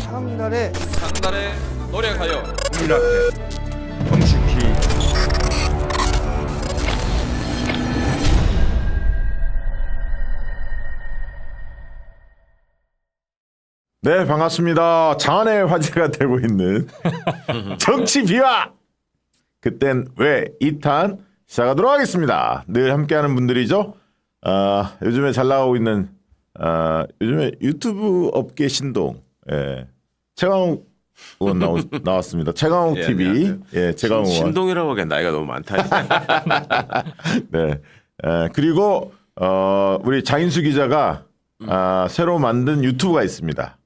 장날에 노력하여 국민 앞에 정숙히 네, 반갑습니다. 장안의 화제가 되고 있는 정치 비화. 그땐 왜 2탄 시작하도록 하겠습니다. 늘 함께하는 분들이죠. 요즘에 잘 나오고 있는 요즘에 유튜브 업계 신동 최강욱 의원 나왔습니다. 최강욱 예, TV. 안녕하세요. 예, 최강욱 의원. 신동이라고 하기엔 나이가 너무 많다. 네. 그리고 우리 장인수 기자가 새로 만든 유튜브가 있습니다.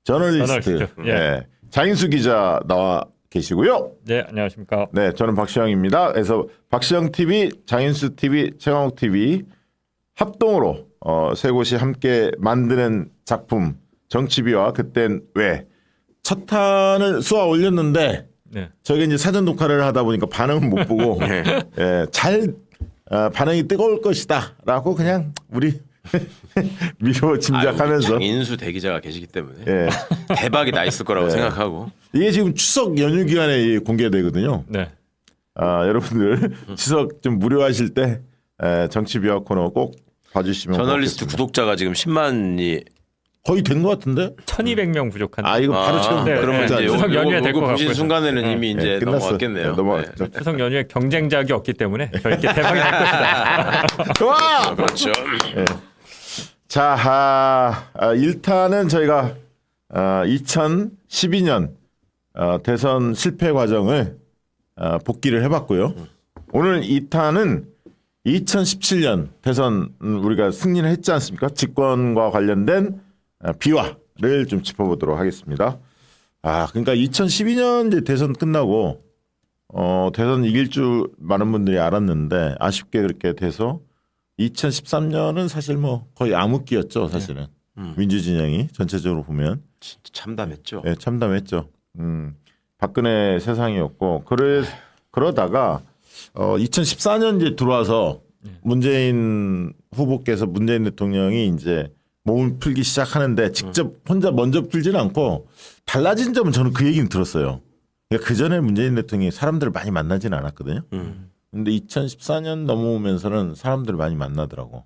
저널리스트. 저널리스트. 예. 장인수 기자 나와 계시고요. 네, 안녕하십니까. 네, 저는 박시영입니다. 그래서 박시영 TV, 장인수 TV, 최강욱 TV 합동으로 세 곳이 함께 만드는 작품 정치비와 그땐 왜 첫 탄을 쏘아 올렸는데 네. 저게 이제 사전 녹화를 하다 보니까 반응은 못 보고 잘 반응이 뜨거울 것이다라고 그냥 우리 미뤄 짐작하면서 장인수 대기자가 계시기 때문에 예. 대박이 나 있을 거라고 생각하고 이게 지금 추석 연휴 기간에 공개되거든요. 네. 여러분들 추석 좀 무료하실 때 정치 비화 코너 꼭 봐주시면 저널리스트 고맙겠습니다. 구독자가 지금 10만이 거의 된 것 같은데? 1200명 부족한. 이거 바로 채우면 네, 그러면 네. 이제 추석 연휴에 될것 요거 보신 같고요. 순간에는 네. 이미 이제 끝났어요. 넘어갔겠네요. 넘어갔죠. 추석 연휴에 경쟁작이 없기 때문에 저희께 대박이 날 것이다. 좋아. 그렇죠. 자, 1탄은 저희가 2012년 대선 실패 과정을 복기를 해봤고요. 오늘 2탄은 2017년 대선 우리가 승리를 했지 않습니까? 직권과 관련된 비화를 좀 짚어보도록 하겠습니다. 그러니까 2012년 이제 대선 끝나고 대선 이길 줄 많은 분들이 알았는데 아쉽게 그렇게 돼서 2013년은 사실 뭐 거의 암흑기였죠, 사실은. 민주진영이 전체적으로 보면 진짜 참담했죠. 네, 참담했죠. 박근혜 세상이었고 그러다가 2014년 이제 들어와서 문재인 후보께서 문재인 대통령이 이제 몸을 풀기 시작하는데 직접 혼자 먼저 풀지는 않고 달라진 점은 저는 그 얘기는 들었어요. 그러니까 그 전에 문재인 대통령이 사람들을 많이 만나지는 않았거든요. 근데 2014년 넘어오면서는 사람들을 많이 만나더라고.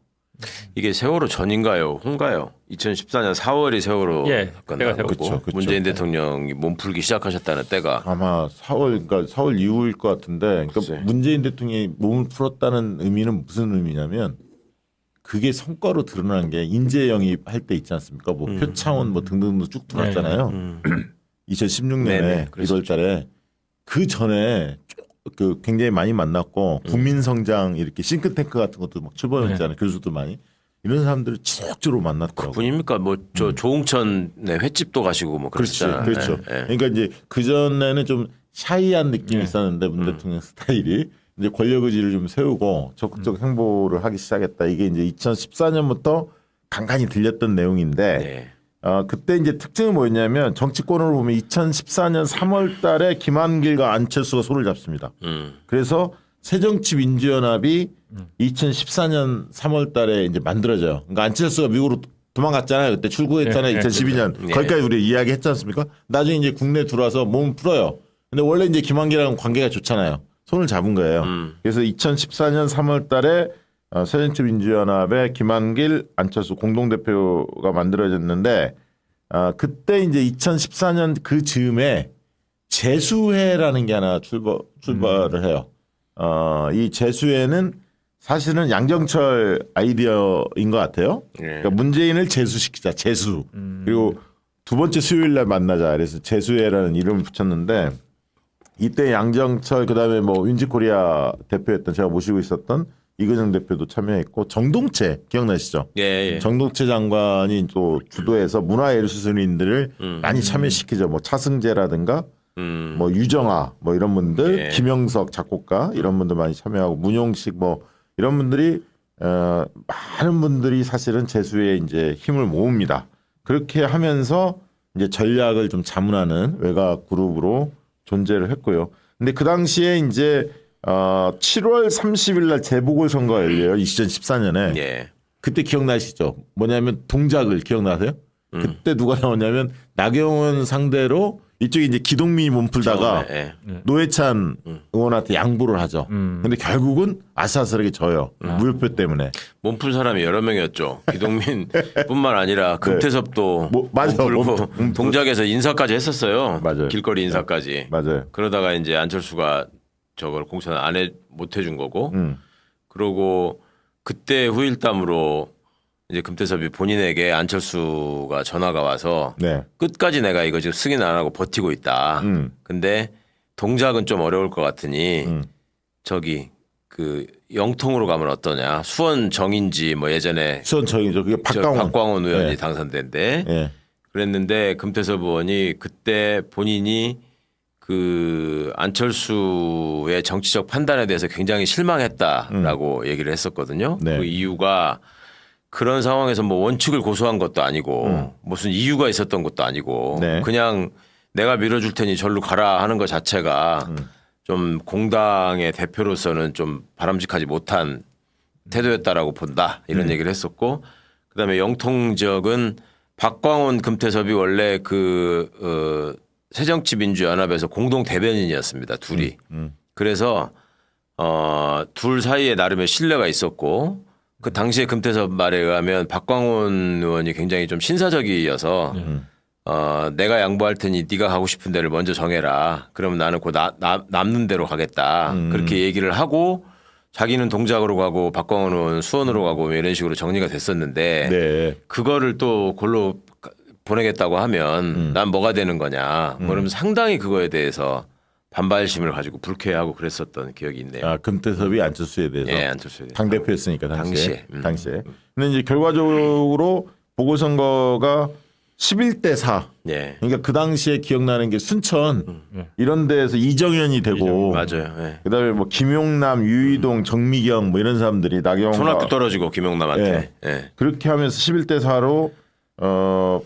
이게 세월호 전인가요? 혼가요? 2014년 4월이 세월호 예, 때가 사건이고 그쵸. 문재인 대통령이 몸풀기 시작하셨다는 때가 아마 4월 이후일 것 같은데, 그러니까 글쎄. 문재인 대통령이 몸을 풀었다는 의미는 무슨 의미냐면 그게 성과로 드러난 게 인재 영입할 때 있지 않습니까? 뭐 표창원 뭐 등등도 쭉 들어왔잖아요. 2016년에 네네, 1월달에 그 전에 그 굉장히 많이 만났고 국민성장 이렇게 싱크탱크 같은 것도 막 출범했잖아요. 교수도 많이 이런 사람들을 지속적으로 만났더라고요. 분입니까? 뭐 저 조홍천의 횟집도 가시고 뭐 그렇지, 그랬잖아요. 그렇죠. 예, 예. 그러니까 이제 그 전에는 좀 샤이한 느낌이 있었는데 문 대통령 스타일이 이제 권력 의지를 좀 세우고 적극적 행보를 하기 시작했다. 이게 이제 2014년부터 간간히 들렸던 내용인데 네. 그때 이제 특징이 뭐였냐면 정치권으로 보면 2014년 3월달에 김한길과 안철수가 손을 잡습니다. 그래서 새정치민주연합이 2014년 3월달에 이제 만들어져요. 그러니까 안철수가 미국으로 도망갔잖아요. 그때 출국했잖아요. 2012년. 네. 거기까지 우리 이야기했지 않습니까? 나중에 이제 국내 들어와서 몸 풀어요. 근데 원래 이제 김한길이랑 관계가 좋잖아요. 손을 잡은 거예요. 그래서 2014년 3월달에 새정치민주연합의 김한길, 안철수 공동대표가 만들어졌는데 그때 이제 2014년 그 즈음에 재수회라는 게 하나 출발을 해요. 이 재수회는 사실은 양정철 아이디어인 것 같아요. 그러니까 문재인을 재수시키자, 재수. 그리고 두 번째 수요일 날 만나자. 그래서 재수회라는 이름을 붙였는데 이때 양정철 그다음에 뭐 윈지코리아 대표였던 제가 모시고 있었던 이근영 대표도 참여했고 정동채 기억나시죠? 예, 예. 정동채 장관이 또 주도해서 문화예술인들을 많이 참여시키죠. 뭐 차승재라든가 뭐 유정아 뭐 이런 분들, 예. 김영석 작곡가 이런 분들 많이 참여하고 문용식 뭐 이런 분들이 많은 분들이 사실은 재수에 이제 힘을 모읍니다. 그렇게 하면서 이제 전략을 좀 자문하는 외곽 그룹으로 존재를 했고요. 근데 그 당시에 이제 7월 30일 날 재보궐선거가 열려요. 2014년에. 예. 그때 기억나시죠? 뭐냐면 동작을 기억나세요? 그때 누가 나왔냐면 나경원 상대로 이쪽에 이제 기동민이 몸풀다가 예. 노회찬 의원한테 양보를 하죠. 근데 결국은 아슬아슬하게 져요. 무효표 때문에. 몸풀 사람이 여러 명이었죠. 기동민뿐만 아니라 금태섭도 맞아. 몸풀고 동작에서 인사까지 했었어요. 맞아요. 길거리 인사까지. 맞아요. 그러다가 이제 안철수가 저걸 공천 못 해준 거고. 그러고 그때 후일담으로 이제 금태섭이 본인에게 안철수가 전화가 와서 네. 끝까지 내가 이거 지금 승인 안 하고 버티고 있다. 근데 동작은 좀 어려울 것 같으니 저기 그 영통으로 가면 어떠냐. 수원 정인지 뭐 예전에 수원 정이죠. 그게 박광원 의원이 네. 당선된데 네. 그랬는데 금태섭 의원이 그때 본인이 그 안철수의 정치적 판단에 대해서 굉장히 실망했다라고 얘기를 했었거든요. 네. 그 이유가 그런 상황에서 뭐 원칙을 고수한 것도 아니고 무슨 이유가 있었던 것도 아니고 네. 그냥 내가 밀어줄 테니 절로 가라 하는 것 자체가 좀 공당의 대표로서는 좀 바람직하지 못한 태도였다라고 본다 이런 얘기를 했었고 그다음에 영통 지역은 박광원 금태섭이 원래 새정치민주연합에서 공동 대변인이었습니다. 둘이. 그래서 둘 사이에 나름의 신뢰가 있었고 그 당시에 금태섭 말에 의하면 박광원 의원이 굉장히 좀 신사적이어서 내가 양보할 테니 네가 가고 싶은 데를 먼저 정해라. 그러면 나는 그 남는 대로 가겠다. 그렇게 얘기를 하고 자기는 동작으로 가고 박광원 의원은 수원으로 가고 이런 식으로 정리가 됐었는데 네. 그거를 또 골로 보내겠다고 하면 난 뭐가 되는 거냐. 그러면 상당히 그거에 대해서 반발심을 가지고 불쾌해하고 그랬었던 기억이 있네요. 아, 금태섭이 안철수에 대해서 예, 안철수에 대해서. 당대표였으니까 당시에. 당시에. 근데 이제 결과적으로 보궐선거가 11대 4. 예. 그러니까 그 당시에 기억나는 게 순천 이런 데에서 이정현이 되고 맞아요. 예. 그다음에 뭐 김용남, 유이동, 정미경 뭐 이런 사람들이 나경원 손학규 떨어지고 김용남한테. 예. 그렇게 하면서 11대 4로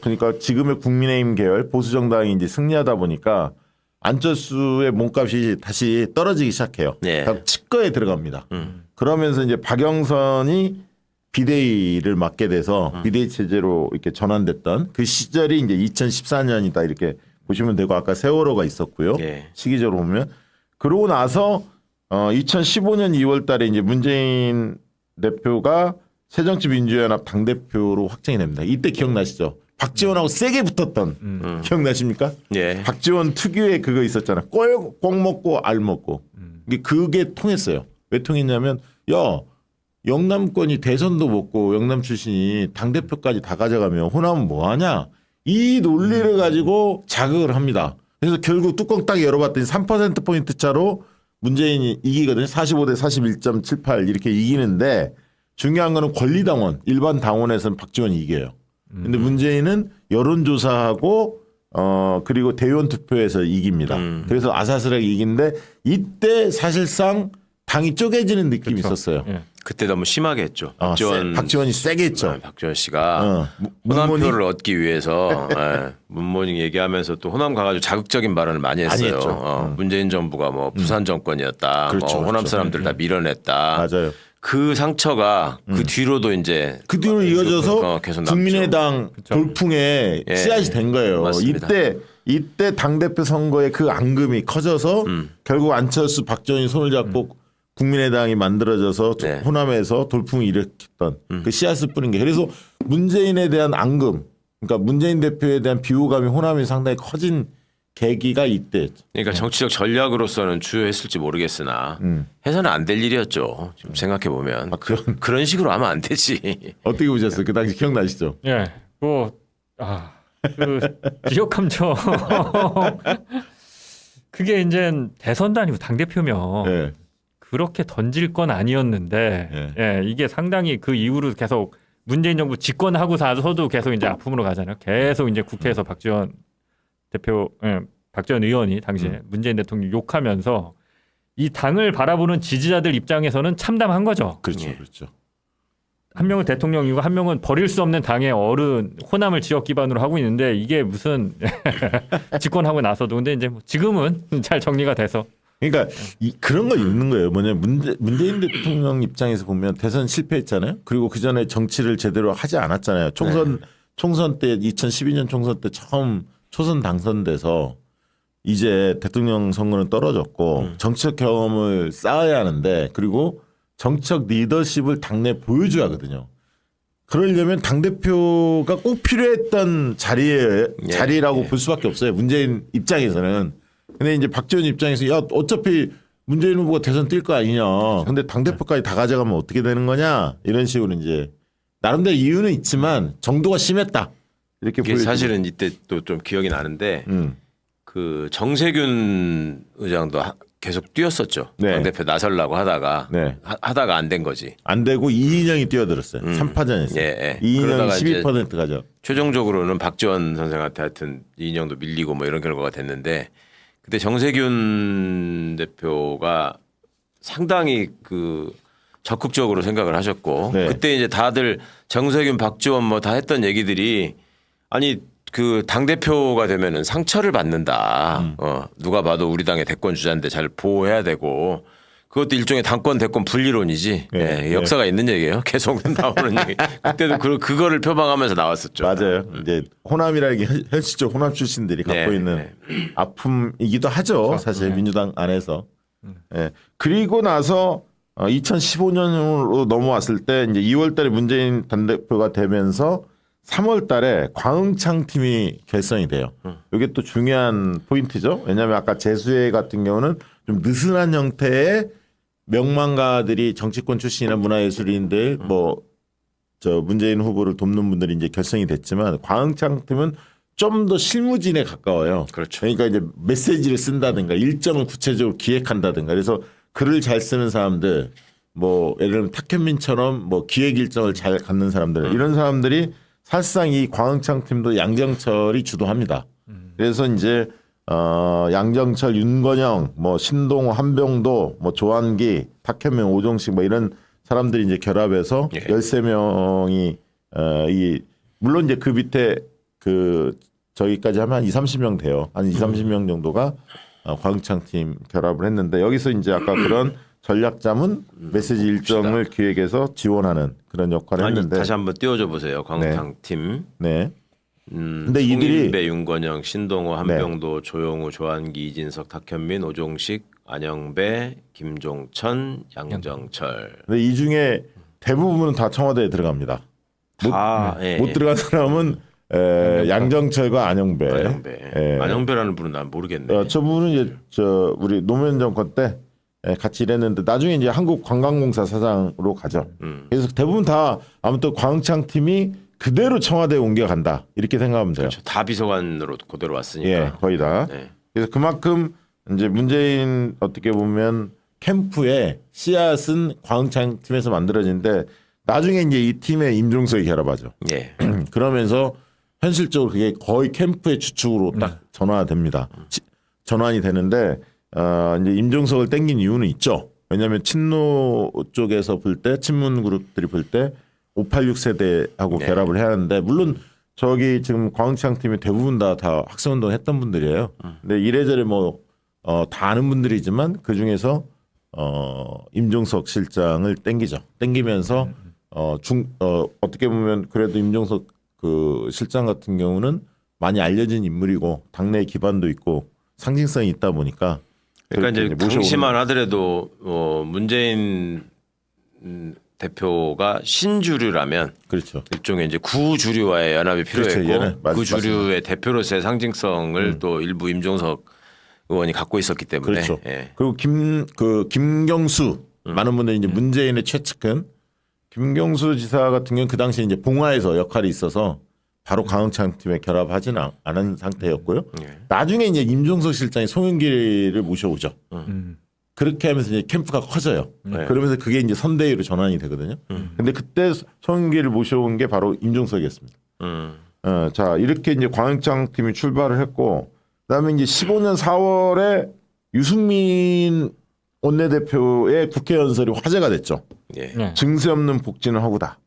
그러니까 지금의 국민의힘 계열 보수 정당이 이제 승리하다 보니까 안철수의 몸값이 다시 떨어지기 시작해요. 예. 치과에 들어갑니다. 그러면서 이제 박영선이 비대위를 맡게 돼서 비대위 체제로 이렇게 전환됐던 그 시절이 이제 2014년이다 이렇게 보시면 되고 아까 세월호가 있었고요. 예. 시기적으로 보면 그러고 나서 2015년 2월 달에 이제 문재인 대표가 새정치민주연합 당대표로 확정이 됩니다. 이때 기억나시죠? 박지원하고 세게 붙었던 기억나십니까? 예. 박지원 특유의 그거 있었잖아. 꼴 먹고 알 먹고. 그게 통했어요. 왜 통했냐면 야 영남권이 대선도 먹고 영남 출신이 당대표까지 다 가져가면 호남은 뭐하냐. 이 논리를 가지고 자극을 합니다. 그래서 결국 뚜껑 딱 열어봤더니 3%포인트 차로 문재인이 이기거든요. 45대 41.78 이렇게 이기는데 중요한 거는 권리당원 일반 당원에서는 박지원이 이겨요. 근데 문재인은 여론조사하고 그리고 대의원 투표에서 이깁니다. 그래서 아사스하게 이기는데 이때 사실상 당이 쪼개지는 느낌이 있었어요. 예. 그때 너무 심하게 했죠. 박지원이 세게 했죠. 박지원 씨가 호남표를 얻기 위해서 문모닝 얘기하면서 또 호남 가가지고 자극적인 발언을 많이 했어요. 했죠. 문재인 정부가 뭐 부산 정권이었다. 그렇죠, 뭐 호남 그렇죠. 사람들 다 밀어냈다. 맞아요. 그 상처가 그 뒤로도 이제 그 뒤로 이어져서 계속 남죠. 국민의당 돌풍에 예. 씨앗이 된 거예요. 맞습니다. 이때 당대표 선거의 그 앙금이 커져서 결국 안철수 박지원이 손을 잡고 국민의당이 만들어져서 네. 호남에서 돌풍을 일으켰던 그 씨앗을 뿌린 게 그래서 문재인에 대한 앙금 그러니까 문재인 대표에 대한 비호감이 호남이 상당히 커진 계기가 이때였죠. 그러니까 정치적 전략으로서는 주요했을지 모르겠으나 해서는 안 될 일이었죠. 지금 생각해 보면 그런 식으로 하면 안 되지. 어떻게 보셨어요? 그 당시 기억나시죠? 예, 그 지역 감정 그게 이제 대선도 아니고 당 대표면 네. 그렇게 던질 건 아니었는데 예, 이게 상당히 그 이후로 계속 문재인 정부 집권하고 나서도 계속 이제 아픔으로 가잖아요. 계속 이제 국회에서 박지원 대표, 박지원 의원이 당시에 문재인 대통령 욕하면서 이 당을 바라보는 지지자들 입장에서는 참담한 거죠. 그렇죠, 예. 그렇죠. 한 명은 대통령이고 한 명은 버릴 수 없는 당의 어른 호남을 지역 기반으로 하고 있는데 이게 무슨 집권하고 나서도 근데 이제 뭐 지금은 잘 정리가 돼서 그러니까 그런 거 있는 거예요. 뭐냐면 문재인 대통령 입장에서 보면 대선 실패했잖아요. 그리고 그 전에 정치를 제대로 하지 않았잖아요. 총선 총선 때 2012년 총선 때 처음 초선 당선돼서 이제 대통령 선거는 떨어졌고 정치적 경험을 쌓아야 하는데 그리고 정치적 리더십을 당내에 보여줘야 하거든요. 그러려면 당대표가 꼭 필요했던 자리라고 볼 수밖에 없어요. 문재인 입장에서는. 근데 이제 박지원 입장에서 야 어차피 문재인 후보가 대선 뛸 거 아니냐. 근데 당대표까지 다 가져가면 어떻게 되는 거냐. 이런 식으로 이제 나름대로 이유는 있지만 정도가 심했다. 이렇게 이게 보여지고. 사실은 이때 또 좀 기억이 나는데 그 정세균 의장도 계속 뛰었었죠. 네. 당대표 나서려고 하다가 네. 하다가 안 된 거지. 안 되고 이인영이 뛰어들었어요. 3파전에서. 예. 이인영이 그러다가 이제 12% 가져. 최종적으로는 박지원 선생한테 하여튼 이인영도 밀리고 뭐 이런 결과가 됐는데 그때 정세균 대표가 상당히 그 적극적으로 생각을 하셨고 네. 그때 이제 다들 정세균, 박지원 뭐 다 했던 얘기들이 아니 그 당대표가 되면은 상처를 받는다. 누가 봐도 우리 당의 대권 주자인데 잘 보호해야 되고 그것도 일종의 당권 대권 분리론이지. 네. 예, 역사가 있는 얘기예요. 계속 나오는 얘기. 그때도 그거를 표방하면서 나왔었죠. 맞아요. 이제 호남이라는 게 현실적 호남 출신들이 갖고 네, 있는 아픔이기도 하죠. 사실 민주당 안에서. 예. 그리고 나서 2015년으로 넘어왔을 때 이제 2월달에 문재인 당대표가 되면서 3월달에 광흥창 팀이 결성이 돼요. 이게 또 중요한 포인트죠. 왜냐하면 아까 재수회 같은 경우는 좀 느슨한 형태의 명망가들이 정치권 출신이나 문화예술인들 뭐 저 문재인 후보를 돕는 분들이 이제 결성이 됐지만 광흥창 팀은 좀 더 실무진에 가까워요. 그렇죠. 그러니까 이제 메시지를 쓴다든가 일정을 구체적으로 기획한다든가 그래서 글을 잘 쓰는 사람들 뭐 예를 들면 탁현민처럼 뭐 기획 일정을 잘 갖는 사람들 이런 사람들이 사실상 이 광흥창 팀도 양정철이 주도합니다. 그래서 이제 양정철, 윤건영, 뭐 신동호, 한병도, 뭐 조한기, 탁현민, 오종식 뭐 이런 사람들이 이제 결합해서 13명이 이 물론 이제 그 밑에 그 저기까지 하면 한 2, 30명 돼요. 한 2, 30명 정도가 광흥창 팀 결합을 했는데 여기서 이제 아까 그런 전략 자문 메시지 일정을 기획해서 지원하는 그런 역할을 했는데 다시 한번 띄워줘 보세요. 광흥창 팀. 네. 근데 이들이 송인배, 윤건영, 신동호, 한병도, 조용우, 조한기, 이진석, 탁현민, 오종식, 안영배, 김종천, 양정철. 근데 이 중에 대부분은 다 청와대에 들어갑니다. 못 들어간 사람은 양정철과 안영배. 안영배라는 분은 난 모르겠네. 저 분은 이제 저 우리 노무현 정권 때 같이 일했는데 나중에 이제 한국관광공사 사장으로 가죠. 그래서 대부분 다 아무튼 광흥창 팀이 그대로 청와대에 옮겨간다 이렇게 생각하면 돼요. 그렇죠. 다 비서관으로 그대로 왔으니까. 예, 거의 다. 네. 그래서 그만큼 이제 문재인 어떻게 보면 캠프의 씨앗은 광흥창 팀에서 만들어지는데 나중에 이제 이 팀에 임종석이 결합하죠. 예. 그러면서 현실적으로 그게 거의 캠프의 주축으로 딱 전환됩니다. 전환이 되는데 이제 임종석을 땡긴 이유는 있죠. 왜냐하면 친노 쪽에서 볼 때 친문 그룹들이 볼 때 586 세대하고 결합을 해야 하는데 물론 저기 지금 광흥창 팀이 대부분 다 학생운동 했던 분들이에요. 근데 이래저래 뭐 다 아는 분들이지만 그 중에서 임종석 실장을 땡기죠. 땡기면서 어떻게 보면 그래도 임종석 그 실장 같은 경우는 많이 알려진 인물이고 당내 기반도 있고 상징성이 있다 보니까 그러니까 이제 당시만 하더라도 문재인 대표가 신주류라면 그렇죠. 일종의 이제 구주류와의 연합이 필요했고 그렇죠. 그 주류의 대표로서의 상징성을 또 일부 임종석 의원이 갖고 있었기 때문에 그렇죠. 예. 그리고 김경수 많은 분들이 이제 문재인의 최측근 김경수 지사 같은 경우는 그 당시에 이제 봉화에서 역할이 있어서 바로 광흥창 팀에 결합하지는 않은 상태였고요. 나중에 이제 임종석 실장이 송영길을 모셔오죠. 그렇게 하면서 이제 캠프가 커져요. 그러면서 그게 이제 선대위로 전환이 되거든요. 근데 그때 송영길을 모셔온 게 바로 임종석이었습니다. 자 이렇게 이제 광흥창 팀이 출발을 했고, 그다음에 이제 15년 4월에 유승민 원내대표의 국회 연설이 화제가 됐죠. 예. 증세 없는 복지는 허구다.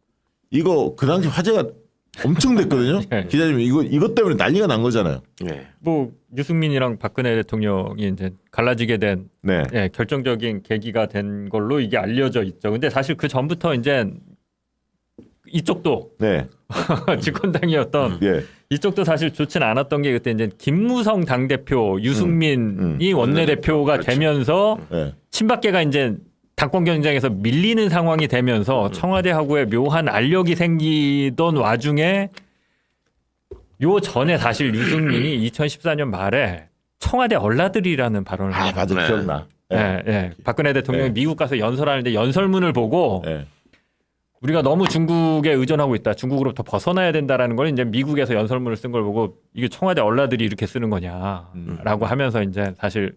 이거 그 당시 화제가 엄청 됐거든요. 기자님 이것 때문에 난리가 난 거잖아요. 예. 뭐 유승민이랑 박근혜 대통령이 이제 갈라지게 된 네. 예, 결정적인 계기가 된 걸로 이게 알려져 있죠. 근데 사실 그 전부터 이제 이쪽도 네. 집권당이었던 예. 이쪽도 사실 좋진 않았던 게 그때 이제 김무성 당대표, 유승민이 원내대표가 그렇죠. 되면서 네. 친박계가 이제 당권 경쟁에서 밀리는 상황이 되면서 청와대하고의 묘한 알력이 생기던 와중에 요 전에 사실 유승민이 2014년 말에 청와대 얼라들이라는 발언을 아, 맞아. 네. 기억나. 예, 예. 박근혜 대통령이 네. 미국 가서 연설하는데 연설문을 보고 예. 우리가 너무 중국에 의존하고 있다. 중국으로부터 벗어나야 된다라는 걸 이제 미국에서 연설문을 쓴 걸 보고 이게 청와대 얼라들이 이렇게 쓰는 거냐라고 하면서 이제 사실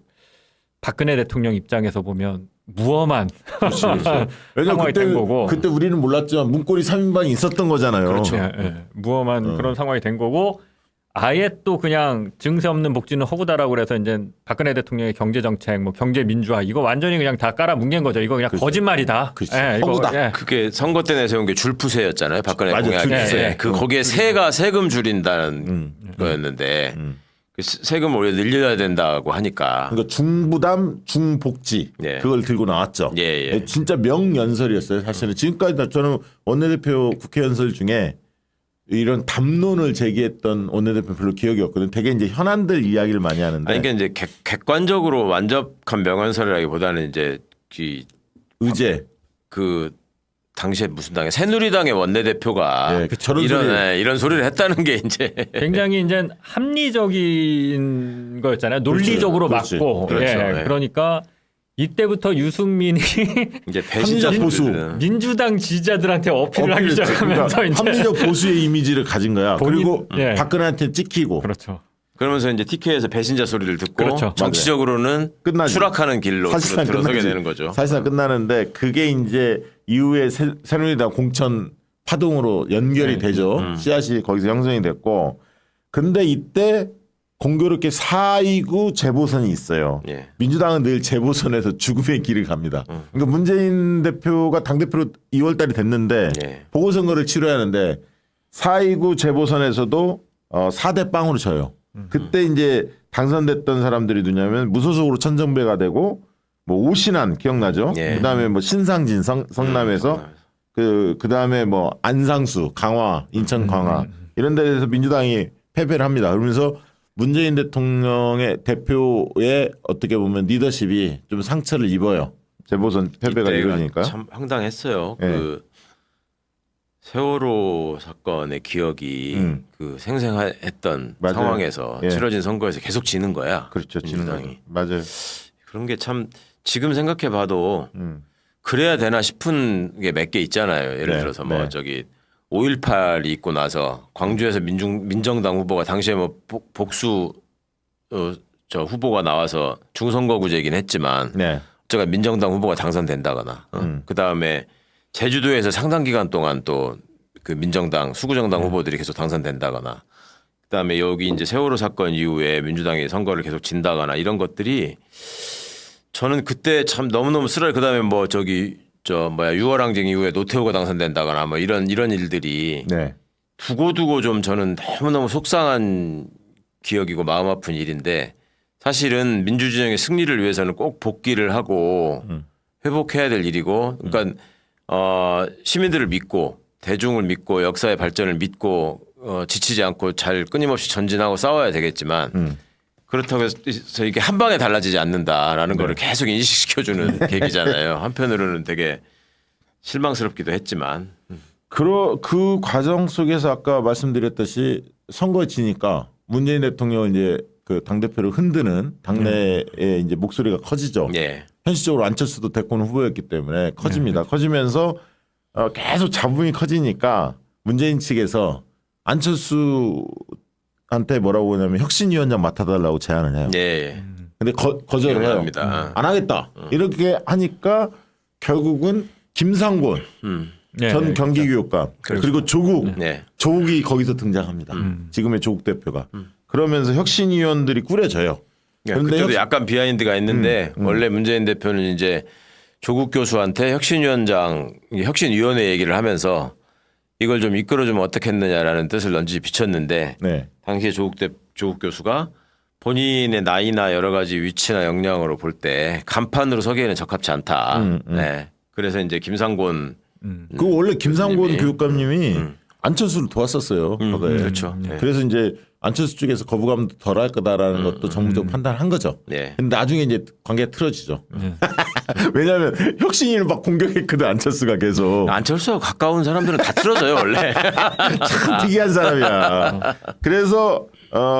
박근혜 대통령 입장에서 보면 무엄한 왜냐면 상황이 된 거고. 그때 우리는 몰랐지만 문고리 3인방이 있었던 거잖아요. 그렇죠. 예, 예. 무엄한 그런 상황이 된 거고 아예 또 그냥 증세 없는 복지는 허구다라고 그래서 이제 박근혜 대통령의 경제 정책, 뭐 경제 민주화 이거 완전히 그냥 다 깔아 뭉갠 거죠. 이거 그냥 그렇죠. 거짓말이다. 그렇죠. 예, 허구다. 예. 그게 선거 때 내세운 게 줄푸세였잖아요. 박근혜 맞아, 공약이. 줄푸세. 예, 예. 그 거기에 세금 줄인다는 거였는데 그 세금 오히려 늘려야 된다고 하니까. 그러니까 중부담, 중복지 예. 그걸 들고 나왔죠. 예, 예. 진짜 명연설이었어요. 사실은 지금까지 저는 원내대표 국회 연설 중에 이런 담론을 제기했던 원내대표 별로 기억이 없거든요. 되게 이제 현안들 이야기를 많이 하는데 아니 그러니까 이제 객관적으로 완벽한 명언설이라기보다는 이제 의제 그 당시에 무슨 당에 새누리당의 원내대표가 예, 그 저런 이런 소리를- 이런 소리를 했다는 게 이제 굉장히 이제 합리적인 거였잖아요. 논리적으로 그렇지. 맞고. 그렇죠. 예. 예. 그러니까 이때부터 유승민이 이제 배신자 합리적 보수. 소리를. 민주당 지지자들한테 어필을 하기 시작하면서 그러니까 이제 합리적 보수의 이미지를 가진 거야. 본인- 그리고 예. 박근혜한테 찍히고 그렇죠. 그러면서 이제 TK에서 배신자 소리를 듣고 그렇죠. 정치적으로는 끝나지. 추락하는 길로 사실상 들어서게 끝나지. 되는 거죠. 사실상 끝나는데 그게 이제 이후에 새누리당 공천 파동으로 연결이 되죠. 씨앗이 거기서 형성이 됐고 근데 이때 공교롭게 4.29 재보선이 있어요. 예. 민주당은 늘 재보선에서 죽음의 길을 갑니다. 그러니까 문재인 대표가 당대표로 2월 달이 됐는데 예. 보궐선거를 치러야 하는데 4.29 재보선에서도 4대 빵으로 져요. 그때 이제 당선됐던 사람들이 누냐면 무소속으로 천정배가 되고 뭐 오신환 기억나죠? 예. 그다음에 뭐 신상진 성남에서 그다음에 뭐 안상수 강화 인천 강화 이런 데에서 민주당이 패배를 합니다. 그러면서 문재인 대통령의 대표의 어떻게 보면 리더십이 좀 상처를 입어요. 재보선 패배가 이때가 이루어지니까. 참 황당했어요. 예. 그 세월호 사건의 기억이 그 생생했던 맞아요. 상황에서 예. 치러진 선거에서 계속 지는 거야. 그렇죠. 지는 민주당이. 거죠. 맞아요. 그런 게 참 지금 생각해봐도 음. 그래야 되나 싶은 게 몇 개 있잖아요. 예를 네, 들어서 뭐 네. 저기 5.18이 있고 나서 광주에서 민정당 후보가 당시에 뭐 복수 저 후보가 나와서 중선거구제이긴 했지만 네. 어쩌면 민정당 후보가 당선된다거나 그 다음에 제주도에서 상당 기간 동안 또 그 민정당 수구정당 후보들이 계속 당선된다거나 그다음에 여기 이제 세월호 사건 이후에 민주당이 선거를 계속 진다거나 이런 것들이 저는 그때 참 너무너무 쓰라려. 그다음에 뭐 저기 저 뭐야 유월항쟁 이후에 노태우가 당선된다거나 뭐 이런 일들이 네. 두고두고 좀 저는 너무너무 속상한 기억이고 마음 아픈 일인데 사실은 민주진영의 승리를 위해서는 꼭 복귀를 하고 회복해야 될 일이고 그러니까 시민들을 믿고 대중을 믿고 역사의 발전을 믿고 지치지 않고 잘 끊임없이 전진하고 싸워야 되겠지만 그렇다고 해서 이게 한 방에 달라지지 않는다라는 거를 계속 인식시켜주는 계기잖아요. 한편으로는 되게 실망스럽기도 했지만 그 과정 속에서 아까 말씀드렸듯이 선거에 지니까 문재인 대통령을 이제 그 당대표를 흔드는 당내의 이제 목소리가 커지죠. 예. 현실적으로 안철수도 대권 후보였기 때문에 커집니다. 커지면서 계속 잡음이 커지니까 문재인 측에서 안철수한테 뭐라고 하냐면 혁신위원장 맡아달라고 제안을 해요. 예. 근데 거절을 해요. 기억납니다. 안 하겠다. 이렇게 하니까 결국은 김상곤 네, 전 네, 경기교육감 그리고 조국 네. 조국이 거기서 등장합니다. 지금의 조국 대표가 그러면서 혁신위원들이 꾸려져요. 그때도 약간 비하인드가 있는데 원래 문재인 대표는 이제 조국 교수한테 혁신위원회 얘기를 하면서 이걸 좀 이끌어주면 어떻겠느냐라는 뜻을 넌지시 비쳤는데 네. 당시에 조국 교수가 본인의 나이나 여러 가지 위치나 역량으로 볼 때 간판으로 서기에는 적합치 않다. 네. 그래서 이제 김상곤 그 원래 김상곤 교수님이. 교육감님이 안철수를 도왔었어요. 과거에. 그렇죠. 네. 그래서 이제 안철수 쪽에서 거부감도 덜할 거다라는 것도 정부적으로 판단한 거죠. 네. 근데 나중에 이제 관계가 틀어지죠. 왜냐하면 혁신위를 막 공격했거든 안철수가 계속. 안철수와 가까운 사람들은 다 틀어져요 원래. 참 특이한 사람이야. 그래서